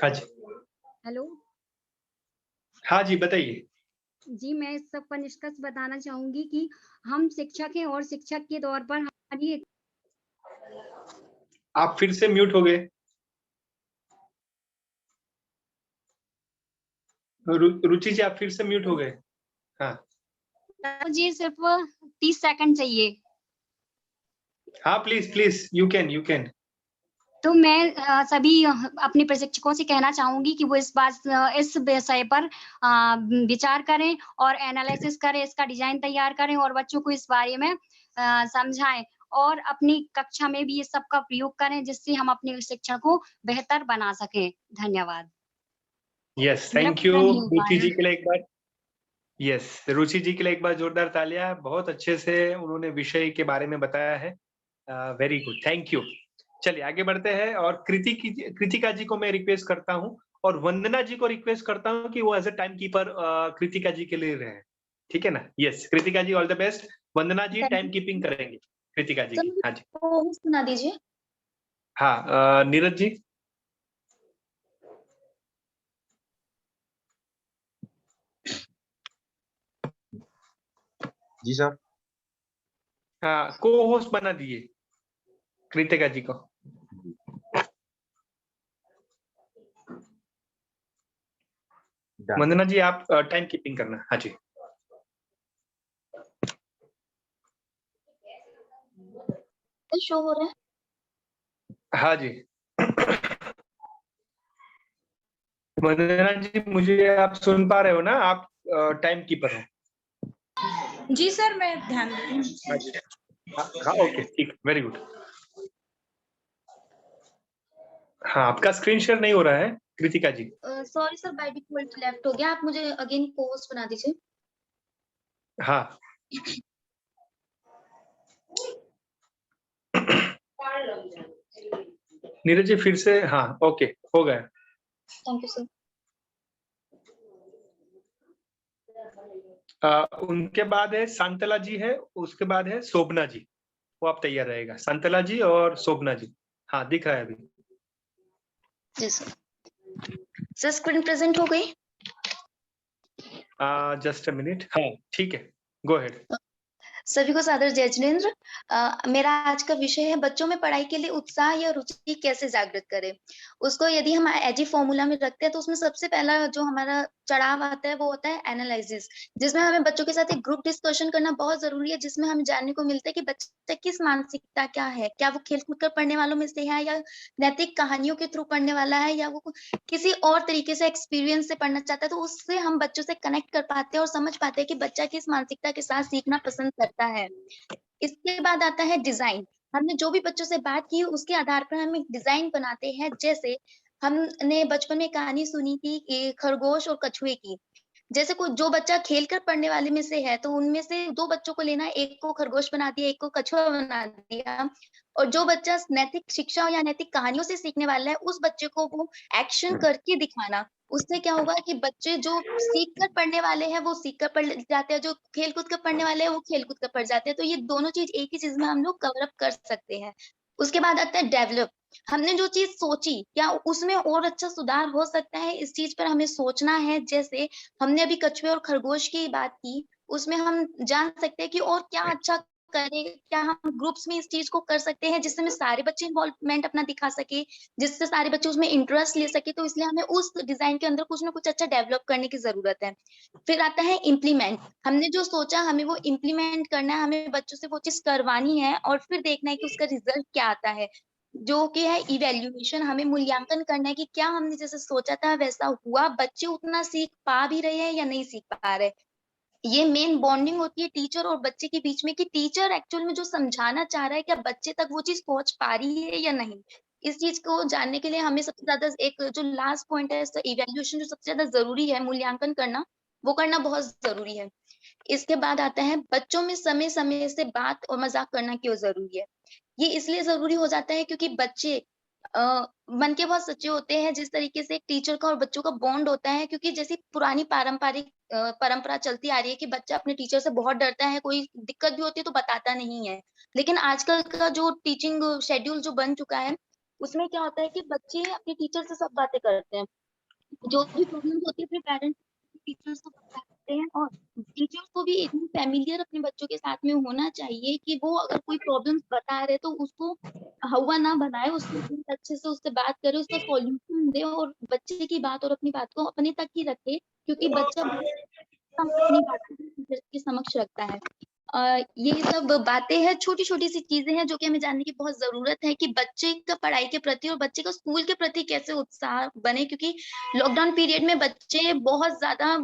हाँ जी, हेलो हाँ जी, बताइए। जी, मैं इस सब का निष्कर्ष बताना चाहूंगी कि हम शिक्षक हैं और शिक्षक के तौर पर हमारी, आप फिर से म्यूट हो गए। रुचि जी, आप फिर से म्यूट हो गए। हाँ, मुझे सिर्फ 30 सेकंड चाहिए। हाँ, प्लीज यू कैन। तो मैं सभी अपने प्रशिक्षकों से कहना चाहूंगी कि वो इस विषय पर विचार करें और एनालिसिस करें, इसका डिजाइन तैयार करें और बच्चों को इस बारे में समझाएं और अपनी कक्षा में भी ये सब का प्रयोग करें, जिससे हम अपने शिक्षण को बेहतर बना सकें। धन्यवाद। यस, थैंक यू रुचि जी के लिए एक बार। यस, रुचि जी के लिए एक बार जोरदार तालियां। बहुत अच्छे से उन्होंने विषय के बारे में बताया है। Very good, thank you. चलिए आगे बढ़ते हैं और कृतिका जी को मैं रिक्वेस्ट करता हूं और वंदना जी को रिक्वेस्ट करता हूं कि वो as a time keeper Kritika ji के लिए रहे। ठीक है ना? Yes, Kritika ji, all the best. Vandana ji time keeping करेंगे। कृतिका जी, हाँ जी, सुना दीजिए। हाँ, नीरज जी। जी सर। हाँ, को होस्ट बना दिए कृतिका जी को। वंदना जी आप टाइम कीपिंग करना। हाँ जी। शो हो रहा है? हाँ जी। वंदना जी मुझे आप सुन पा रहे हो ना? आप टाइम कीपर हो। जी सर, मैं ध्यान दे रही हूँ। हाँ जी। हाँ ओके ठीक, वेरी गुड। हाँ आपका स्क्रीन शेयर नहीं हो रहा है Kritika ji. Sorry sir, by default left हो गया। आप मुझे अगेन को-होस्ट बना दीजिए। हाँ नीरज जी फिर से, हाँ ओके हो गया। Thank you sir. उनके बाद है शांतला जी है, उसके बाद है शोभना जी। वो आप तैयार रहेगा, शांतला जी और शोभना जी। हाँ दिख रहा है अभी। जी सर। सर स्क्रीन प्रेजेंट हो गई? Just a minute. हाँ ठीक है, गो अहेड। सभी को सादर जय जिनेंद्र। मेरा आज का विषय है बच्चों में पढ़ाई के लिए उत्साह या रुचि कैसे जागृत करें। उसको यदि हम एजी फॉर्मूला में रखते हैं तो उसमें सबसे पहला जो हमारा चढ़ाव आता है वो होता है एनालिसिस, जिसमें हमें बच्चों के साथ एक ग्रुप डिस्कशन करना बहुत जरूरी है, जिसमें हमें जानने को मिलता है कि बच्चा किस मानसिकता क्या है, क्या वो खेल कूद कर पढ़ने वालों में से है या नैतिक कहानियों के थ्रू पढ़ने वाला है या वो किसी और तरीके से एक्सपीरियंस से पढ़ना चाहता है। तो उससे हम बच्चों से कनेक्ट कर पाते हैं और समझ पाते हैं कि बच्चा किस मानसिकता के साथ सीखना पसंद करता है। इसके बाद आता है डिजाइन। हमने जो भी बच्चों से बात की उसके आधार पर हम एक डिजाइन बनाते हैं। जैसे हमने बचपन में कहानी सुनी थी कि खरगोश और कछुए की। जैसे कोई जो बच्चा खेल कर पढ़ने वाले में से है तो उनमें से 2 बच्चों को लेना, एक को खरगोश बना दिया, एक को कछुआ बना दिया। और जो बच्चा नैतिक शिक्षा या नैतिक कहानियों से सीखने वाला है उस बच्चे को वो एक्शन करके दिखाना। उससे क्या होगा कि बच्चे जो सीख कर पढ़ने वाले हैं वो सीख कर पढ़ जाते हैं, जो खेल कूद कर पढ़ने वाले हैं वो खेल कूद कर पढ़ जाते हैं। तो ये दोनों चीज एक ही चीज में हम लोग कवर अप कर सकते हैं। उसके बाद आता है डेवलप। हमने जो चीज सोची क्या उसमें और अच्छा सुधार हो सकता है, इस चीज पर हमें सोचना है। जैसे हमने अभी कछुए और खरगोश की बात की, उसमें हम जान सकते हैं कि और क्या अच्छा करें, क्या हम ग्रुप्स में इस चीज को कर सकते हैं जिससे हमें सारे बच्चे इन्वॉल्वमेंट अपना दिखा सके, जिससे सारे बच्चे उसमें इंटरेस्ट ले सके। तो इसलिए हमें उस डिजाइन के अंदर कुछ ना कुछ अच्छा डेवलप करने की जरूरत है। फिर आता है इम्प्लीमेंट। हमने जो सोचा हमें वो इम्प्लीमेंट करना है, हमें बच्चों से वो चीज करवानी है और फिर देखना है कि उसका रिजल्ट क्या आता है, जो कि है इवैल्यूएशन। हमें मूल्यांकन करना है कि क्या हमने जैसे सोचा था वैसा हुआ, बच्चे उतना सीख पा भी रहे हैं या नहीं सीख पा रहे। ये मेन बॉन्डिंग होती है टीचर और बच्चे के बीच में कि टीचर एक्चुअल में जो समझाना चाह रहा है क्या बच्चे तक वो चीज पहुंच पा रही है या नहीं। इस चीज को जानने के लिए हमें सबसे ज्यादा एक जो लास्ट पॉइंट है इवैल्यूएशन, जो सबसे ज्यादा जरूरी है मूल्यांकन करना, वो करना बहुत जरूरी है। इसके बाद आता है बच्चों में समय समय से बात और मजाक करना क्यों जरूरी है। ये इसलिए जरूरी हो जाता है क्योंकि बच्चे मन के बहुत सच्चे होते हैं। जिस तरीके से एक टीचर का और बच्चों का बॉन्ड होता है, क्योंकि जैसी पुरानी पारंपरिक परंपरा चलती आ रही है कि बच्चा अपने टीचर से बहुत डरता है, कोई दिक्कत भी होती है तो बताता नहीं है। लेकिन आजकल का जो टीचिंग शेड्यूल जो बन चुका है उसमें क्या होता है कि बच्चे अपने टीचर से सब बातें करते हैं, जो भी प्रॉब्लम होती है अपने पेरेंट्स टीचर्स को बताते हैं। और टीचर्स को भी इतनी फैमिलियर अपने बच्चों के साथ में होना चाहिए कि वो अगर कोई प्रॉब्लम बता रहे तो उसको हवा ना बनाए, उसको बहुत अच्छे से उससे बात करे, उसका सॉल्यूशन दे और बच्चे की बात और अपनी बात को अपने तक ही रखे, क्योंकि बच्चा अपनी बात टीचर के समक्ष रखता है। ये सब बातें हैं, छोटी छोटी सी चीजें हैं जो कि हमें जानने की बहुत जरूरत है कि बच्चे का पढ़ाई के प्रति और बच्चे का स्कूल के प्रति कैसे उत्साह बने। क्योंकि लॉकडाउन पीरियड में बच्चे बहुत ज्यादा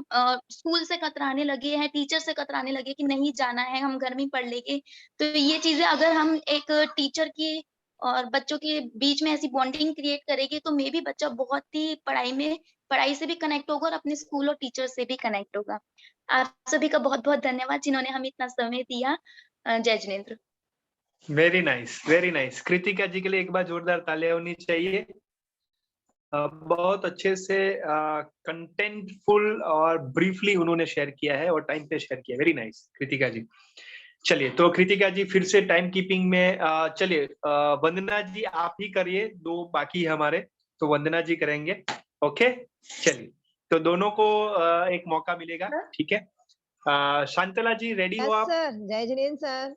स्कूल से कतराने लगे हैं, टीचर से कतराने लगे कि नहीं जाना है, हम घर में पढ़ लेंगे। तो ये चीजें अगर हम एक टीचर की और बच्चों के बीच में ऐसी बॉन्डिंग क्रिएट करेंगे तो मे भी बच्चा बहुत ही पढ़ाई से भी कनेक्ट होगा और अपने स्कूल और टीचर से भी कनेक्ट होगा। आप सभी का बहुत बहुत धन्यवाद जिन्होंने हमें इतना समय दिया। जय Jinendra. Very nice, very nice. Kritika ji के लिए एक बार जोरदार तालियां होनी चाहिए। बहुत अच्छे से कंटेंटफुल और ब्रीफली उन्होंने शेयर किया है और टाइम पे शेयर किया। वेरी नाइस कृतिका जी। चलिए तो कृतिका जी फिर से टाइम कीपिंग में चलिए वंदना जी आप ही करिए, 2 बाकी हमारे, तो वंदना जी करेंगे। ओके चलिए, तो दोनों को एक मौका मिलेगा, ठीक है। शांतला जी रेडी हो आप? सर जय जिनेंद्र सर।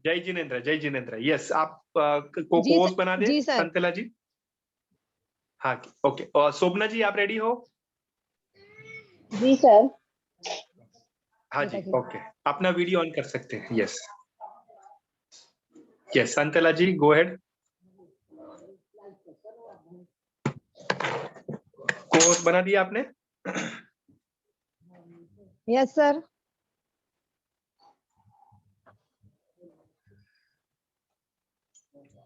जय जिनेंद्र, जय जिनेंद्र। यस, आप को होस्ट बना दे शांतला जी। हाँ ओके। और शोभना जी आप रेडी हो? जी सर। हाँ जी, ओके, अपना वीडियो ऑन कर सकते हैं। यस यस, संतला जी गो अहेड। कोर्स बना दिया आपने? Yes sir.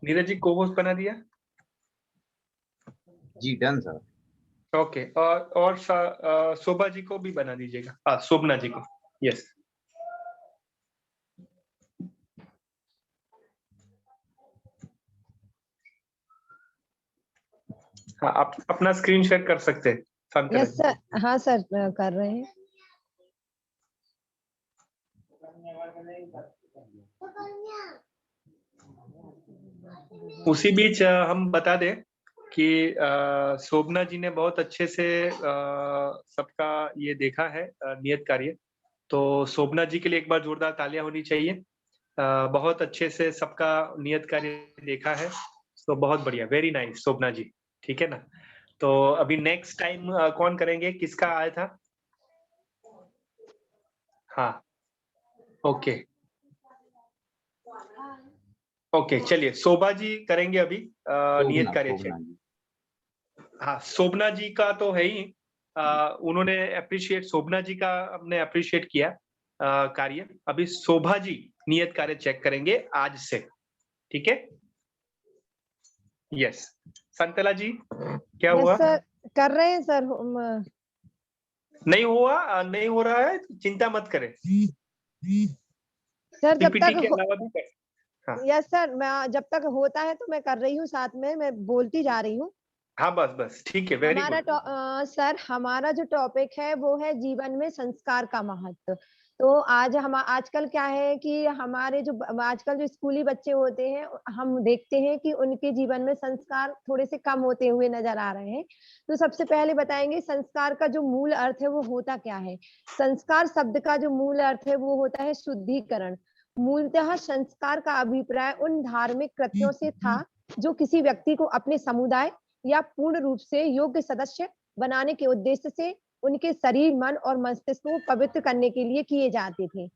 नीरज जी को होस्ट बना दिया? जी डन सर। ओके, और शोभा जी को भी बना दीजिएगा। हाँ, शोभना जी को। यस, हाँ, आप अपना स्क्रीन शेयर कर सकते हैं। शांतला यस जी। सर। हाँ सर, कर रहे हैं। उसी बीच हम बता दें कि शोभना जी ने बहुत अच्छे से सबका ये देखा है नियत कार्य। तो शोभना जी के लिए एक बार जोरदार तालियां होनी चाहिए। बहुत अच्छे से सबका नियत कार्य देखा है, तो बहुत बढ़िया, वेरी नाइस शोभना जी। ठीक है ना? तो अभी नेक्स्ट टाइम कौन करेंगे, किसका आया था? हाँ, ओके ओके, चलिए शोभा जी करेंगे अभी नियत कार्य चेक। हाँ, शोभना जी का तो है ही, उन्होंने अप्रिशिएट, शोभना जी का हमने अप्रिशिएट किया कार्य। अभी शोभा जी नियत कार्य चेक करेंगे आज से, ठीक है? यस, संतला जी क्या हुआ? यस सर, कर रहे हैं सर। नहीं हुआ, नहीं हो रहा है, चिंता मत करें। सर जब पीपीटी तक के अलावा भी कर। हाँ यस सर, मैं जब तक होता है तो मैं कर रही हूँ, साथ में मैं बोलती जा रही हूँ। हाँ, बस बस ठीक है, वेरी हमारा गुड। सर, हमारा जो टॉपिक है वो है जीवन में संस्कार का महत्व। तो आज हम आजकल क्या है कि हमारे जो आजकल जो स्कूली बच्चे होते हैं, हम देखते हैं कि उनके जीवन में संस्कार थोड़े से कम होते हुए नजर आ रहे हैं। तो सबसे पहले बताएंगे संस्कार का जो मूल अर्थ है वो होता क्या है। संस्कार शब्द का जो मूल अर्थ है वो होता है शुद्धिकरण। मूलतः संस्कार का अभिप्राय उन धार्मिक कृत्यों से था जो किसी व्यक्ति को अपने समुदाय या पूर्ण रूप से योग्य सदस्य बनाने के उद्देश्य से उनके शरीर, मन और मस्तिष्क को पवित्र करने के लिए किए जाते थे।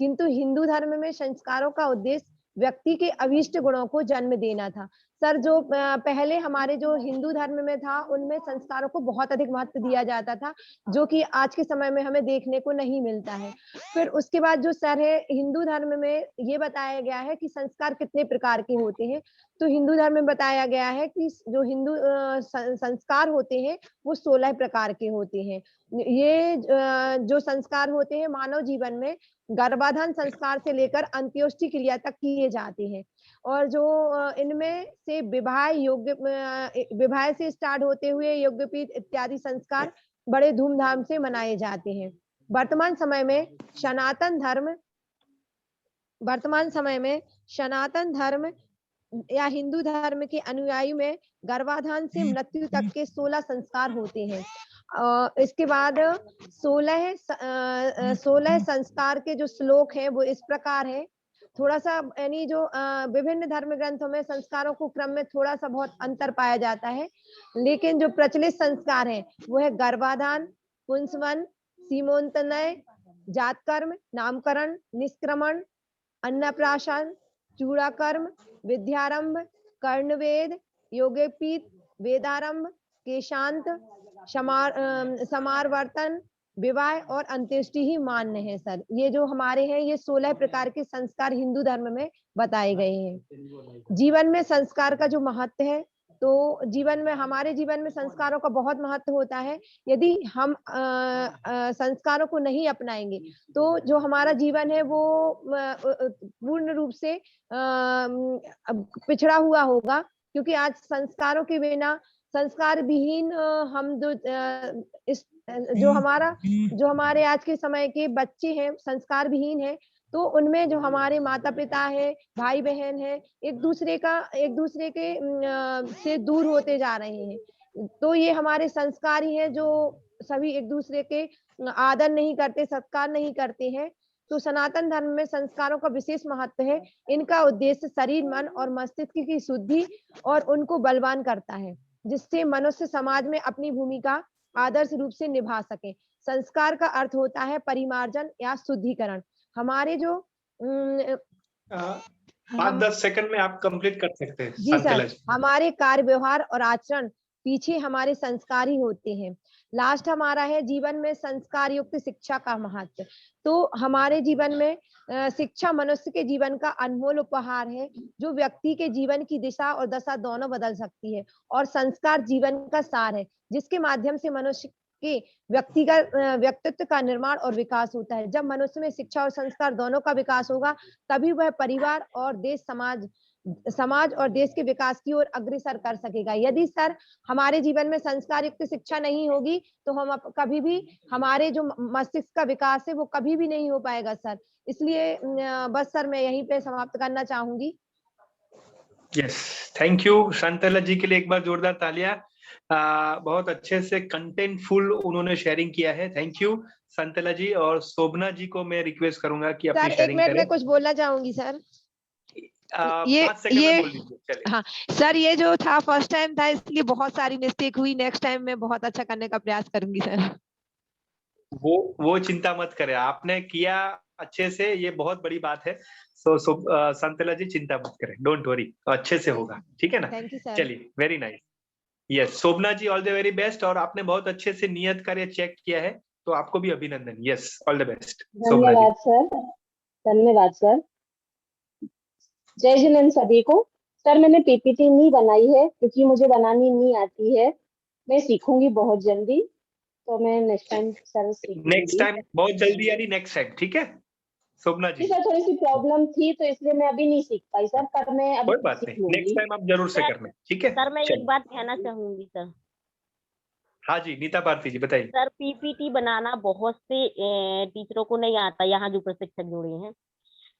किंतु हिंदू धर्म में संस्कारों का उद्देश्य व्यक्ति के अभीष्ट गुणों को जन्म देना था। सर, जो पहले हमारे जो हिंदू धर्म में था उनमें संस्कारों को बहुत अधिक महत्व दिया जाता था, जो कि आज के समय में हमें देखने को नहीं मिलता है। फिर उसके बाद जो सर है, हिंदू धर्म में ये बताया गया है कि संस्कार कितने प्रकार के होते हैं। तो हिंदू धर्म में बताया गया है कि जो हिंदू संस्कार होते हैं वो 16 प्रकार के होते हैं। ये जो संस्कार होते हैं मानव जीवन में गर्भाधान संस्कार से लेकर अंत्योष्टि क्रिया तक किए जाते हैं। और जो इनमें से विवाह से स्टार्ट होते हुए यज्ञोपवीत इत्यादि संस्कार बड़े धूमधाम से मनाए जाते हैं। वर्तमान समय में सनातन धर्म या हिंदू धर्म के अनुयायी में गर्भाधान से मृत्यु तक के 16 संस्कार होते हैं। इसके बाद 16 संस्कार के जो श्लोक हैं वो इस प्रकार है। थोड़ा सा यानी जो विभिन्न धर्म ग्रंथों में संस्कारों को क्रम में थोड़ा सा बहुत अंतर पाया जाता है, लेकिन जो प्रचलित संस्कार है वो है गर्भाधान, पुंसवन, सीमोंतनय, जातकर्म, नामकरण, निष्क्रमण, अन्नप्राशन, चूड़ाकर्म, विद्यारंभ, कर्णवेद, योगोपवीत, वेदारंभ, केशांत, समारवर्तन, विवाह और अंत्येष्टि ही मान्य है। सर, ये जो हमारे हैं ये 16 प्रकार के संस्कार हिंदू धर्म में बताए गए हैं। जीवन में संस्कार का जो महत्व है, तो हमारे जीवन में संस्कारों का बहुत महत्व होता है। यदि हम संस्कारों को नहीं अपनाएंगे तो जो हमारा जीवन है वो पूर्ण रूप से पिछड़ा हुआ होगा, क्योंकि आज संस्कारों के बिना, संस्कार विहीन हम जो हमारे आज के समय के बच्चे हैं संस्कार विहीन है, तो उनमें जो हमारे माता पिता है, भाई बहन है, एक दूसरे के से दूर होते जा रहे हैं। तो ये हमारे संस्कार ही हैं जो सभी एक दूसरे के आदर नहीं करते, सत्कार नहीं करते हैं। तो सनातन धर्म में संस्कारों का विशेष महत्व है। इनका उद्देश्य शरीर, मन और मस्तिष्क की शुद्धि और उनको बलवान करता है, जिससे मनुष्य समाज में अपनी भूमिका आदर्श रूप से निभा सके। संस्कार का अर्थ होता है परिमार्जन या शुद्धिकरण। हमारे जो 5-10 सेकंड में आप कंप्लीट कर सकते हैं जी शांतला सर, जी। हमारे कार्य व्यवहार और आचरण पीछे हमारे संस्कार ही होते हैं। लास्ट हमारा है जीवन में संस्कार युक्त शिक्षा का महत्व। तो हमारे जीवन में शिक्षा मनुष्य के जीवन का अनमोल उपहार है, जो व्यक्ति के जीवन की दिशा और दशा दोनों बदल सकती है। और संस्कार जीवन का सार है, जिसके माध्यम से मनुष्य के व्यक्तिगत व्यक्तित्व का निर्माण और विकास होता है। जब मनुष्य में शिक्षा और संस्कार दोनों का विकास होगा, तभी वह परिवार और देश समाज और देश के विकास की ओर अग्रसर कर सकेगा। यदि सर हमारे जीवन में संस्कार युक्त शिक्षा नहीं होगी, तो हम कभी भी हमारे जो मस्तिष्क का विकास है वो कभी भी नहीं हो पाएगा सर। इसलिए बस सर मैं यहीं पे समाप्त करना चाहूंगी। यस, थैंक यू शांतला जी के लिए एक बार जोरदार तालियां। बहुत अच्छे से कंटेंटफुल उन्होंने शेयरिंग किया है। थैंक यू शांतला जी। और शोभना जी को मैं रिक्वेस्ट करूंगा कि अपनी सर एक शेयरिंग मिनट करें। में कुछ बोलना चाहूंगी सर। 5 सेकंड में बोल दीजिए, चलिए। हाँ सर, ये जो था फर्स्ट टाइम था, इसलिए बहुत सारी मिस्टेक हुई। नेक्स्ट टाइम मैं बहुत अच्छा करने का प्रयास करूंगी सर। वो चिंता मत करें, आपने किया अच्छे से, ये बहुत बड़ी बात है। सो शांतला जी चिंता मत करें, डोंट वरी, अच्छे से होगा, ठीक है ना। Thank you sir. चलिए, very nice. Yes, Shobhana ji all the very best. और आपने बहुत अच्छे से नियत कार्य चेक किया है, तो आपको भी अभिनंदन। यस, ऑल द बेस्ट शोभना जी। धन्यवाद सर, धन्यवाद सर। जय जिनेंद्र सभी को। सर मैंने पीपीटी नहीं बनाई है क्योंकि मुझे बनानी नहीं आती है। मैं सीखूंगी बहुत जल्दी, तो मैं नेक्स्ट टाइम सर सीखूंगी। नेक्स्ट टाइम बहुत जल्दी, यानी नेक्स्ट टाइम, ठीक है शोभना जी। सर थोड़ी सी प्रॉब्लम थी तो इसलिए मैं अभी नहीं सीख पाई सर, पर मैं अभी कोई बात नहीं, नेक्स्ट टाइम आप जरूर से करना, ठीक है। सर मैं एक चलिए। बात कहना चाहूंगी सर। हाँ जी, नीता भारती जी बताइए। सर पीपीटी बनाना बहुत से टीचरों को नहीं आता, यहाँ जो प्रशिक्षक जुड़े हैं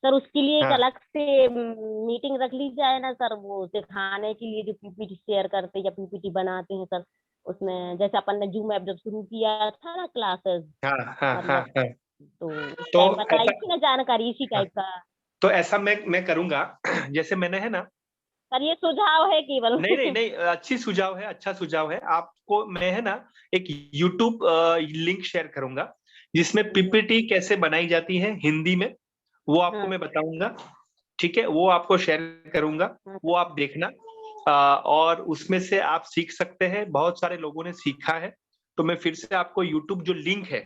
सर, उसके लिए एक हाँ। अलग से मीटिंग रख ली जाए ना सर, वो सिखाने के लिए जो पीपीटी शेयर करते हैं या पीपीटी बनाते हैं सर, उसमें जैसे अपन ने जूम ऐप जब शुरू किया था ना क्लासेस, हाँ हाँ हाँ मतलब हाँ। तो तो बताई ऐसा, थी ना जानकारी इसी टाइप का। तो ऐसा मैं करूंगा जैसे मैंने, है ना। सर ये सुझाव है केवल। नहीं नहीं नहीं, अच्छी सुझाव है, अच्छा सुझाव है। आपको मैं, है ना, एक YouTube लिंक शेयर करूंगा, जिसमें पीपीटी कैसे बनाई जाती है हिंदी में, वो आपको मैं बताऊंगा, ठीक है। वो आपको शेयर करूंगा, वो आप देखना। और उसमें से आप सीख सकते हैं, बहुत सारे लोगों ने सीखा है। तो मैं फिर से आपको YouTube जो लिंक है,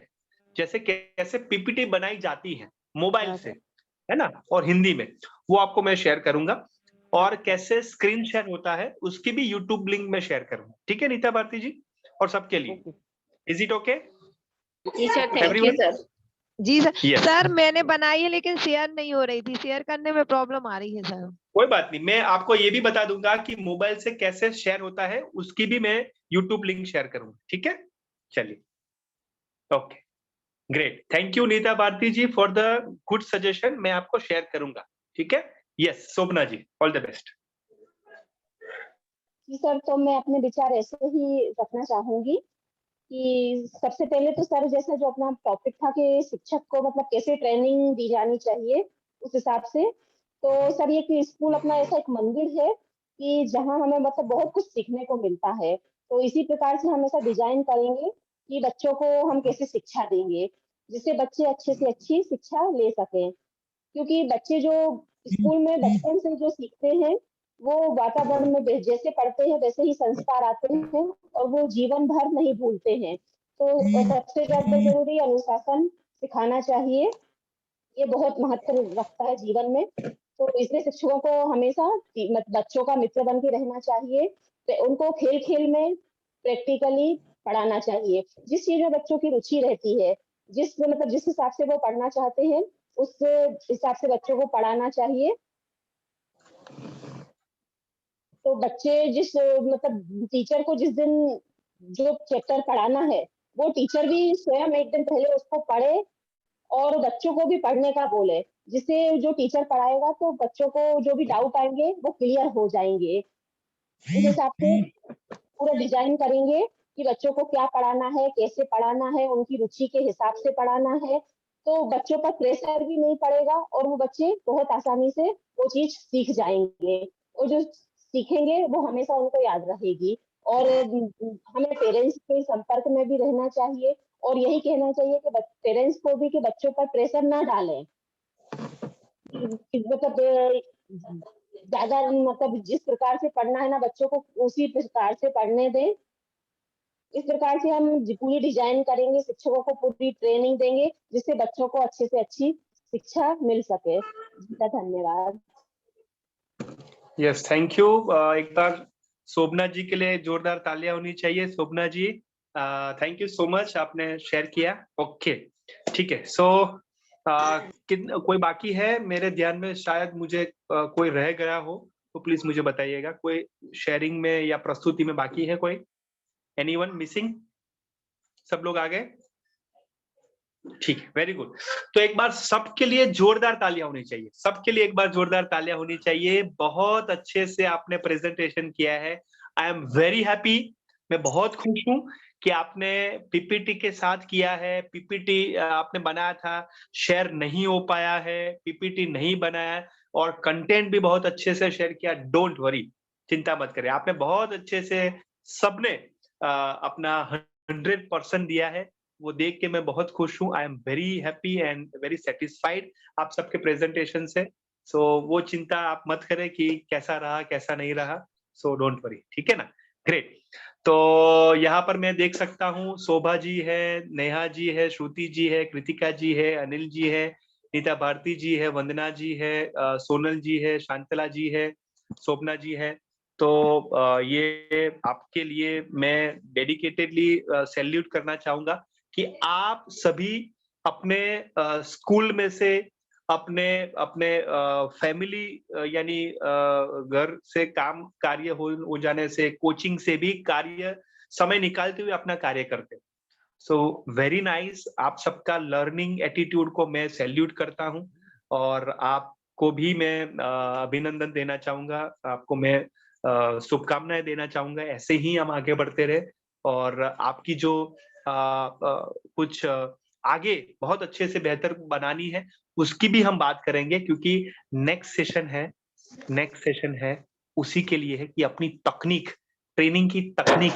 जैसे कैसे पीपीटी बनाई जाती है मोबाइल से, है ना, और हिंदी में, वो आपको मैं शेयर करूंगा। और कैसे स्क्रीन शेयर होता है, उसकी भी YouTube लिंक में शेयर करूंगा, ठीक है नीता भारती जी, और सबके लिए। Is it okay? जी सर, थैंक यू सर। जी सर। Yes. सर मैंने बनाई है लेकिन शेयर नहीं हो रही थी, शेयर करने में प्रॉब्लम आ रही है सर। कोई बात नहीं, मैं आपको ये भी बता दूंगा कि मोबाइल से कैसे शेयर होता है, उसकी भी मैं YouTube लिंक शेयर करूंगा, ठीक है। चलिए, okay, great. Thank you Neeta Bharti ji for the good suggestion, मैं आपको शेयर करूंगा, ठीक है। Yes, Shobhana ji, all the best. जी सर, तो मैं अपने विचार ऐसे ही रखना चाहूंगी कि सबसे पहले तो सर जैसा जो अपना टॉपिक था कि शिक्षक को मतलब कैसे ट्रेनिंग दी जानी चाहिए, उस हिसाब से तो सर ये कि स्कूल अपना ऐसा एक मंदिर है कि जहाँ हमें मतलब बहुत कुछ सीखने को मिलता है। तो इसी प्रकार से हम ऐसा डिजाइन करेंगे कि बच्चों को हम कैसे शिक्षा देंगे जिससे बच्चे अच्छे से अच्छी शिक्षा ले सकें, क्योंकि बच्चे जो स्कूल में बचपन से जो सीखते हैं वो वातावरण में जैसे पढ़ते हैं वैसे ही संस्कार आते हैं और वो जीवन भर नहीं भूलते हैं। तो सबसे ज्यादा जरूरी अनुशासन सिखाना चाहिए, ये बहुत महत्व रखता है जीवन में। तो इसलिए शिक्षकों को हमेशा बच्चों का मित्र बन के रहना चाहिए, तो उनको खेल खेल में प्रैक्टिकली पढ़ाना चाहिए। जिस चीज में बच्चों की रुचि रहती है, जिस हिसाब से वो पढ़ना चाहते हैं उस हिसाब से बच्चों को पढ़ाना चाहिए। तो बच्चे जिस टीचर को जिस दिन जो चैप्टर पढ़ाना है वो टीचर भी स्वयं एक दिन पहले उसको पढ़े और बच्चों को भी पढ़ने का बोले, जिससे जो टीचर पढ़ाएगा तो बच्चों को जो भी डाउट आएंगे वो क्लियर हो जाएंगे। इस हिसाब से पूरा डिजाइन करेंगे कि बच्चों को क्या पढ़ाना है, कैसे पढ़ाना है, उनकी रुचि के हिसाब से पढ़ाना है, तो बच्चों पर प्रेशर भी नहीं पड़ेगा और वो बच्चे बहुत आसानी से वो चीज सीख जाएंगे और जो सीखेंगे वो हमेशा उनको याद रहेगी। और हमें पेरेंट्स के संपर्क में भी रहना चाहिए और यही कहना चाहिए कि पेरेंट्स को भी कि बच्चों पर प्रेशर ना डालें, मतलब ज्यादा मतलब जिस प्रकार से पढ़ना है ना बच्चों को उसी प्रकार से पढ़ने दें। इस प्रकार से हम पूरी डिजाइन करेंगे, शिक्षकों को पूरी ट्रेनिंग देंगे जिससे बच्चों को अच्छे से अच्छी शिक्षा मिल सके। धन्यवाद। Yes, thank you. एक बार शोभना जी के लिए जोरदार तालियां होनी चाहिए। शोभना जी, थैंक यू सो मच, आपने शेयर किया। ओके, ठीक है। सो कोई बाकी है? मेरे ध्यान में शायद मुझे कोई रह गया हो तो प्लीज मुझे बताइएगा। कोई शेयरिंग में या प्रस्तुति में बाकी है कोई? Anyone missing? सब लोग आ गए? ठीक है, वेरी गुड। तो एक बार सबके लिए जोरदार तालियां होनी चाहिए। सबके लिए एक बार जोरदार तालियां होनी चाहिए। बहुत अच्छे से आपने प्रेजेंटेशन किया है। I am very happy. मैं बहुत खुश हूं कि आपने पीपीटी के साथ किया है। पीपीटी आपने बनाया था, शेयर नहीं हो पाया है, पीपीटी नहीं बनाया और कंटेंट भी बहुत अच्छे से शेयर किया। डोंट वरी, चिंता मत करें। आपने बहुत अच्छे से सबने अपना 100% दिया है। वो देख के मैं बहुत खुश हूँ। I am very happy and very satisfied आप सबके प्रेजेंटेशन से। सो वो चिंता आप मत करें कि कैसा रहा कैसा नहीं रहा। सो डोंट वरी, ठीक है ना? ग्रेट। तो यहाँ पर मैं देख सकता हूँ शोभा जी है, नेहा जी है, श्रुति जी है, कृतिका जी है, अनिल जी है, नीता भारती जी है, वंदना जी है, सोनल जी है, शांतला जी है, शोभना जी है। तो ये आपके लिए मैं डेडिकेटेडली सैल्यूट करना चाहूंगा कि आप सभी अपने स्कूल में से, अपने अपने फैमिली यानी घर से काम कार्य हो जाने से, कोचिंग से भी कार्य समय निकालते हुए अपना कार्य करते। So very nice. आप सबका लर्निंग एटीट्यूड को मैं सैल्यूट करता हूं और आपको भी मैं अभिनंदन देना चाहूंगा। आपको मैं शुभकामनाएं देना चाहूंगा। ऐसे ही हम आगे बढ़ते रहे और आपकी जो कुछ आगे बहुत अच्छे से बेहतर बनानी है उसकी भी हम बात करेंगे, क्योंकि नेक्स्ट सेशन है उसी के लिए है कि अपनी तकनीक, ट्रेनिंग की टेक्निक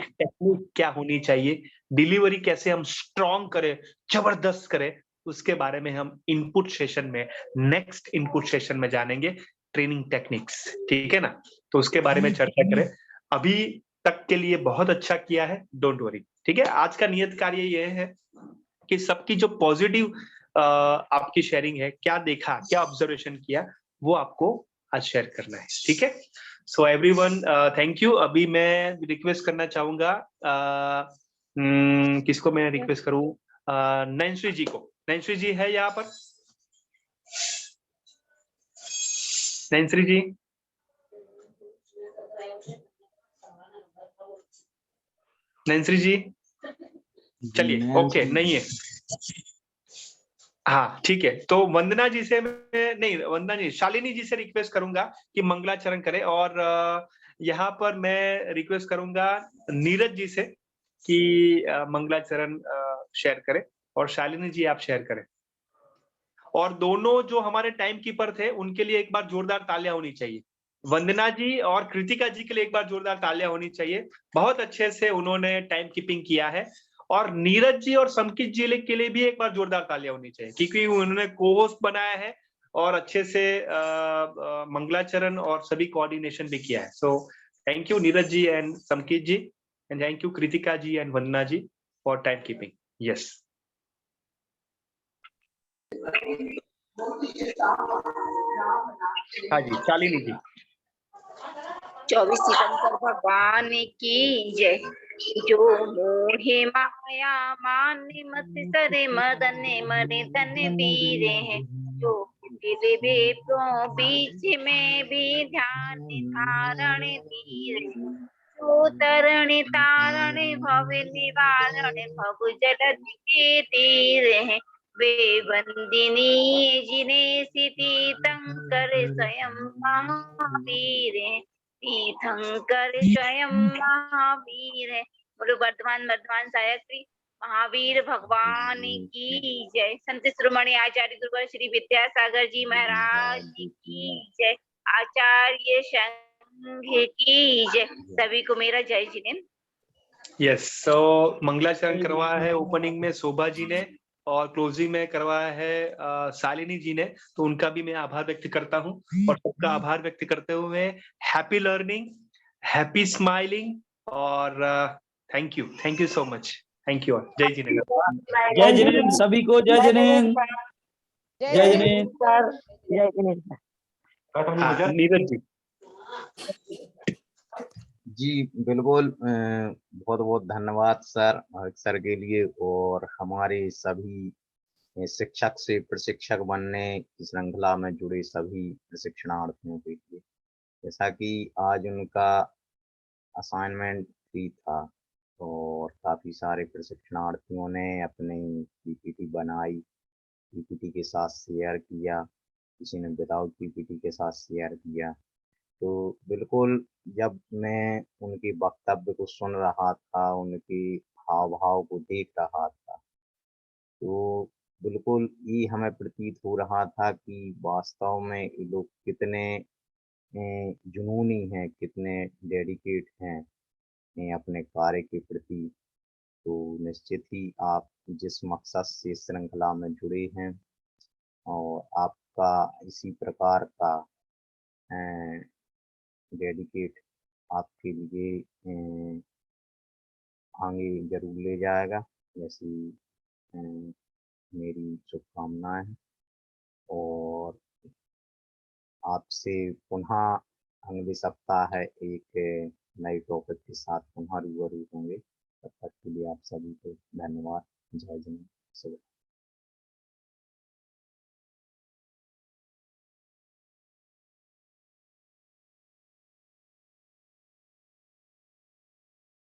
क्या होनी चाहिए, डिलीवरी कैसे हम स्ट्रॉन्ग करें, जबरदस्त करें, उसके बारे में हम इनपुट सेशन में, नेक्स्ट इनपुट सेशन में जानेंगे। ट्रेनिंग टेक्निक्स, ठीक है ना? तो उसके बारे में चर्चा करें। अभी तक के लिए बहुत अच्छा किया है, डोंट वरी, ठीक है? आज का नियत कार्य यह है कि सबकी जो पॉजिटिव आपकी शेयरिंग है, क्या देखा, क्या ऑब्जर्वेशन किया, वो आपको आज शेयर करना है, ठीक है? So everyone, thank you. अभी मैं रिक्वेस्ट करना चाहूंगा, किसको मैं रिक्वेस्ट करूं? नैन्सी जी को। नैन्सी जी है यहाँ पर? नैन्सी जी, नैन्सी जी, चलिए, ओके, नहीं है। हाँ, ठीक है। तो वंदना जी से नहीं, वंदना जी, शालिनी जी से रिक्वेस्ट करूंगा कि मंगलाचरण करें और यहाँ पर मैं रिक्वेस्ट करूंगा नीरज जी से कि मंगलाचरण शेयर करें और शालिनी जी आप शेयर करें। और दोनों जो हमारे टाइम कीपर थे उनके लिए एक बार जोरदार तालियां होनी चाहिए। वंदना जी और कृतिका जी के लिए एक बार जोरदार तालियां होनी चाहिए। बहुत अच्छे से उन्होंने टाइम कीपिंग किया है। और नीरज जी और समकित जी के लिए भी एक बार जोरदार तालियां होनी चाहिए, क्योंकि उन्होंने को-होस्ट बनाया है और अच्छे से मंगलाचरण और सभी कोऑर्डिनेशन भी किया है। So thank you Neeraj ji and Samkit ji, and thank you Kritika ji and Vandana ji for time keeping. Yes, हाँ जी, शालिनी जी। 24 सितंबर भगवान की जय। जो मोहे माया मान मत करे मदन मरे तन वीरे हैं, जो दिल बेटों बीच में भी ध्यान धारण धीरे, जो तरण तारण भव निवारण भव जलद के तीरे हैं, वे बंदिनी जिन्हें तीर्थंकर स्वयं महावीर हैं, तीर्थंकर स्वयं महावीर है। बोलो वर्धमान वर्धमान सायत्री महावीर भगवान की जय। संत शिरोमणि आचार्य गुरुवर श्री विद्यासागर जी महाराज की जय। आचार्य संघ की जय। सभी को मेरा जय जिनेन्द्र। यस, सो मंगलाचरण करवाया है ओपनिंग में शोभा जी ने और क्लोजिंग में करवाया है शालिनी जी ने, तो उनका भी मैं आभार व्यक्त करता हूँ। और सबका आभार व्यक्त करते हुए हैप्पी लर्निंग, हैप्पी स्माइलिंग और thank you so much. Thank you. जय जिनेन्द्र। जय जिनेन्द्र सभी को, जय जिनेन्द्र, जय जिनेन्द्र, जय जिनेन्द्र। नीरज जी। जी बिल्कुल, बहुत बहुत धन्यवाद सर, सर के लिए और हमारे सभी शिक्षक से प्रशिक्षक बनने की श्रृंखला में जुड़े सभी प्रशिक्षणार्थियों के लिए। जैसा कि आज उनका असाइनमेंट भी था और काफ़ी सारे प्रशिक्षणार्थियों ने अपनी पीपीटी बनाई, पीपीटी के साथ शेयर किया, किसी ने विदाउट पीपीटी के साथ शेयर किया। तो बिल्कुल जब मैं उनके वक्तव्य को सुन रहा था, उनके हाव भाव को देख रहा था, तो बिल्कुल ये हमें प्रतीत हो रहा था कि वास्तव में ये लोग कितने जुनूनी हैं, कितने डेडिकेट हैं अपने कार्य के प्रति। तो निश्चित ही आप जिस मकसद से श्रृंखला में जुड़े हैं और आपका इसी प्रकार का डेडिकेट आपके लिए आगे जरूर ले जाएगा, जैसी मेरी शुभकामनाएं हैं। और आपसे पुनः अगले सप्ताह एक नए टॉपिक के साथ पुनः रूबरू होंगे। तब तक के लिए आप सभी को धन्यवाद। जय जिनेन्द्र।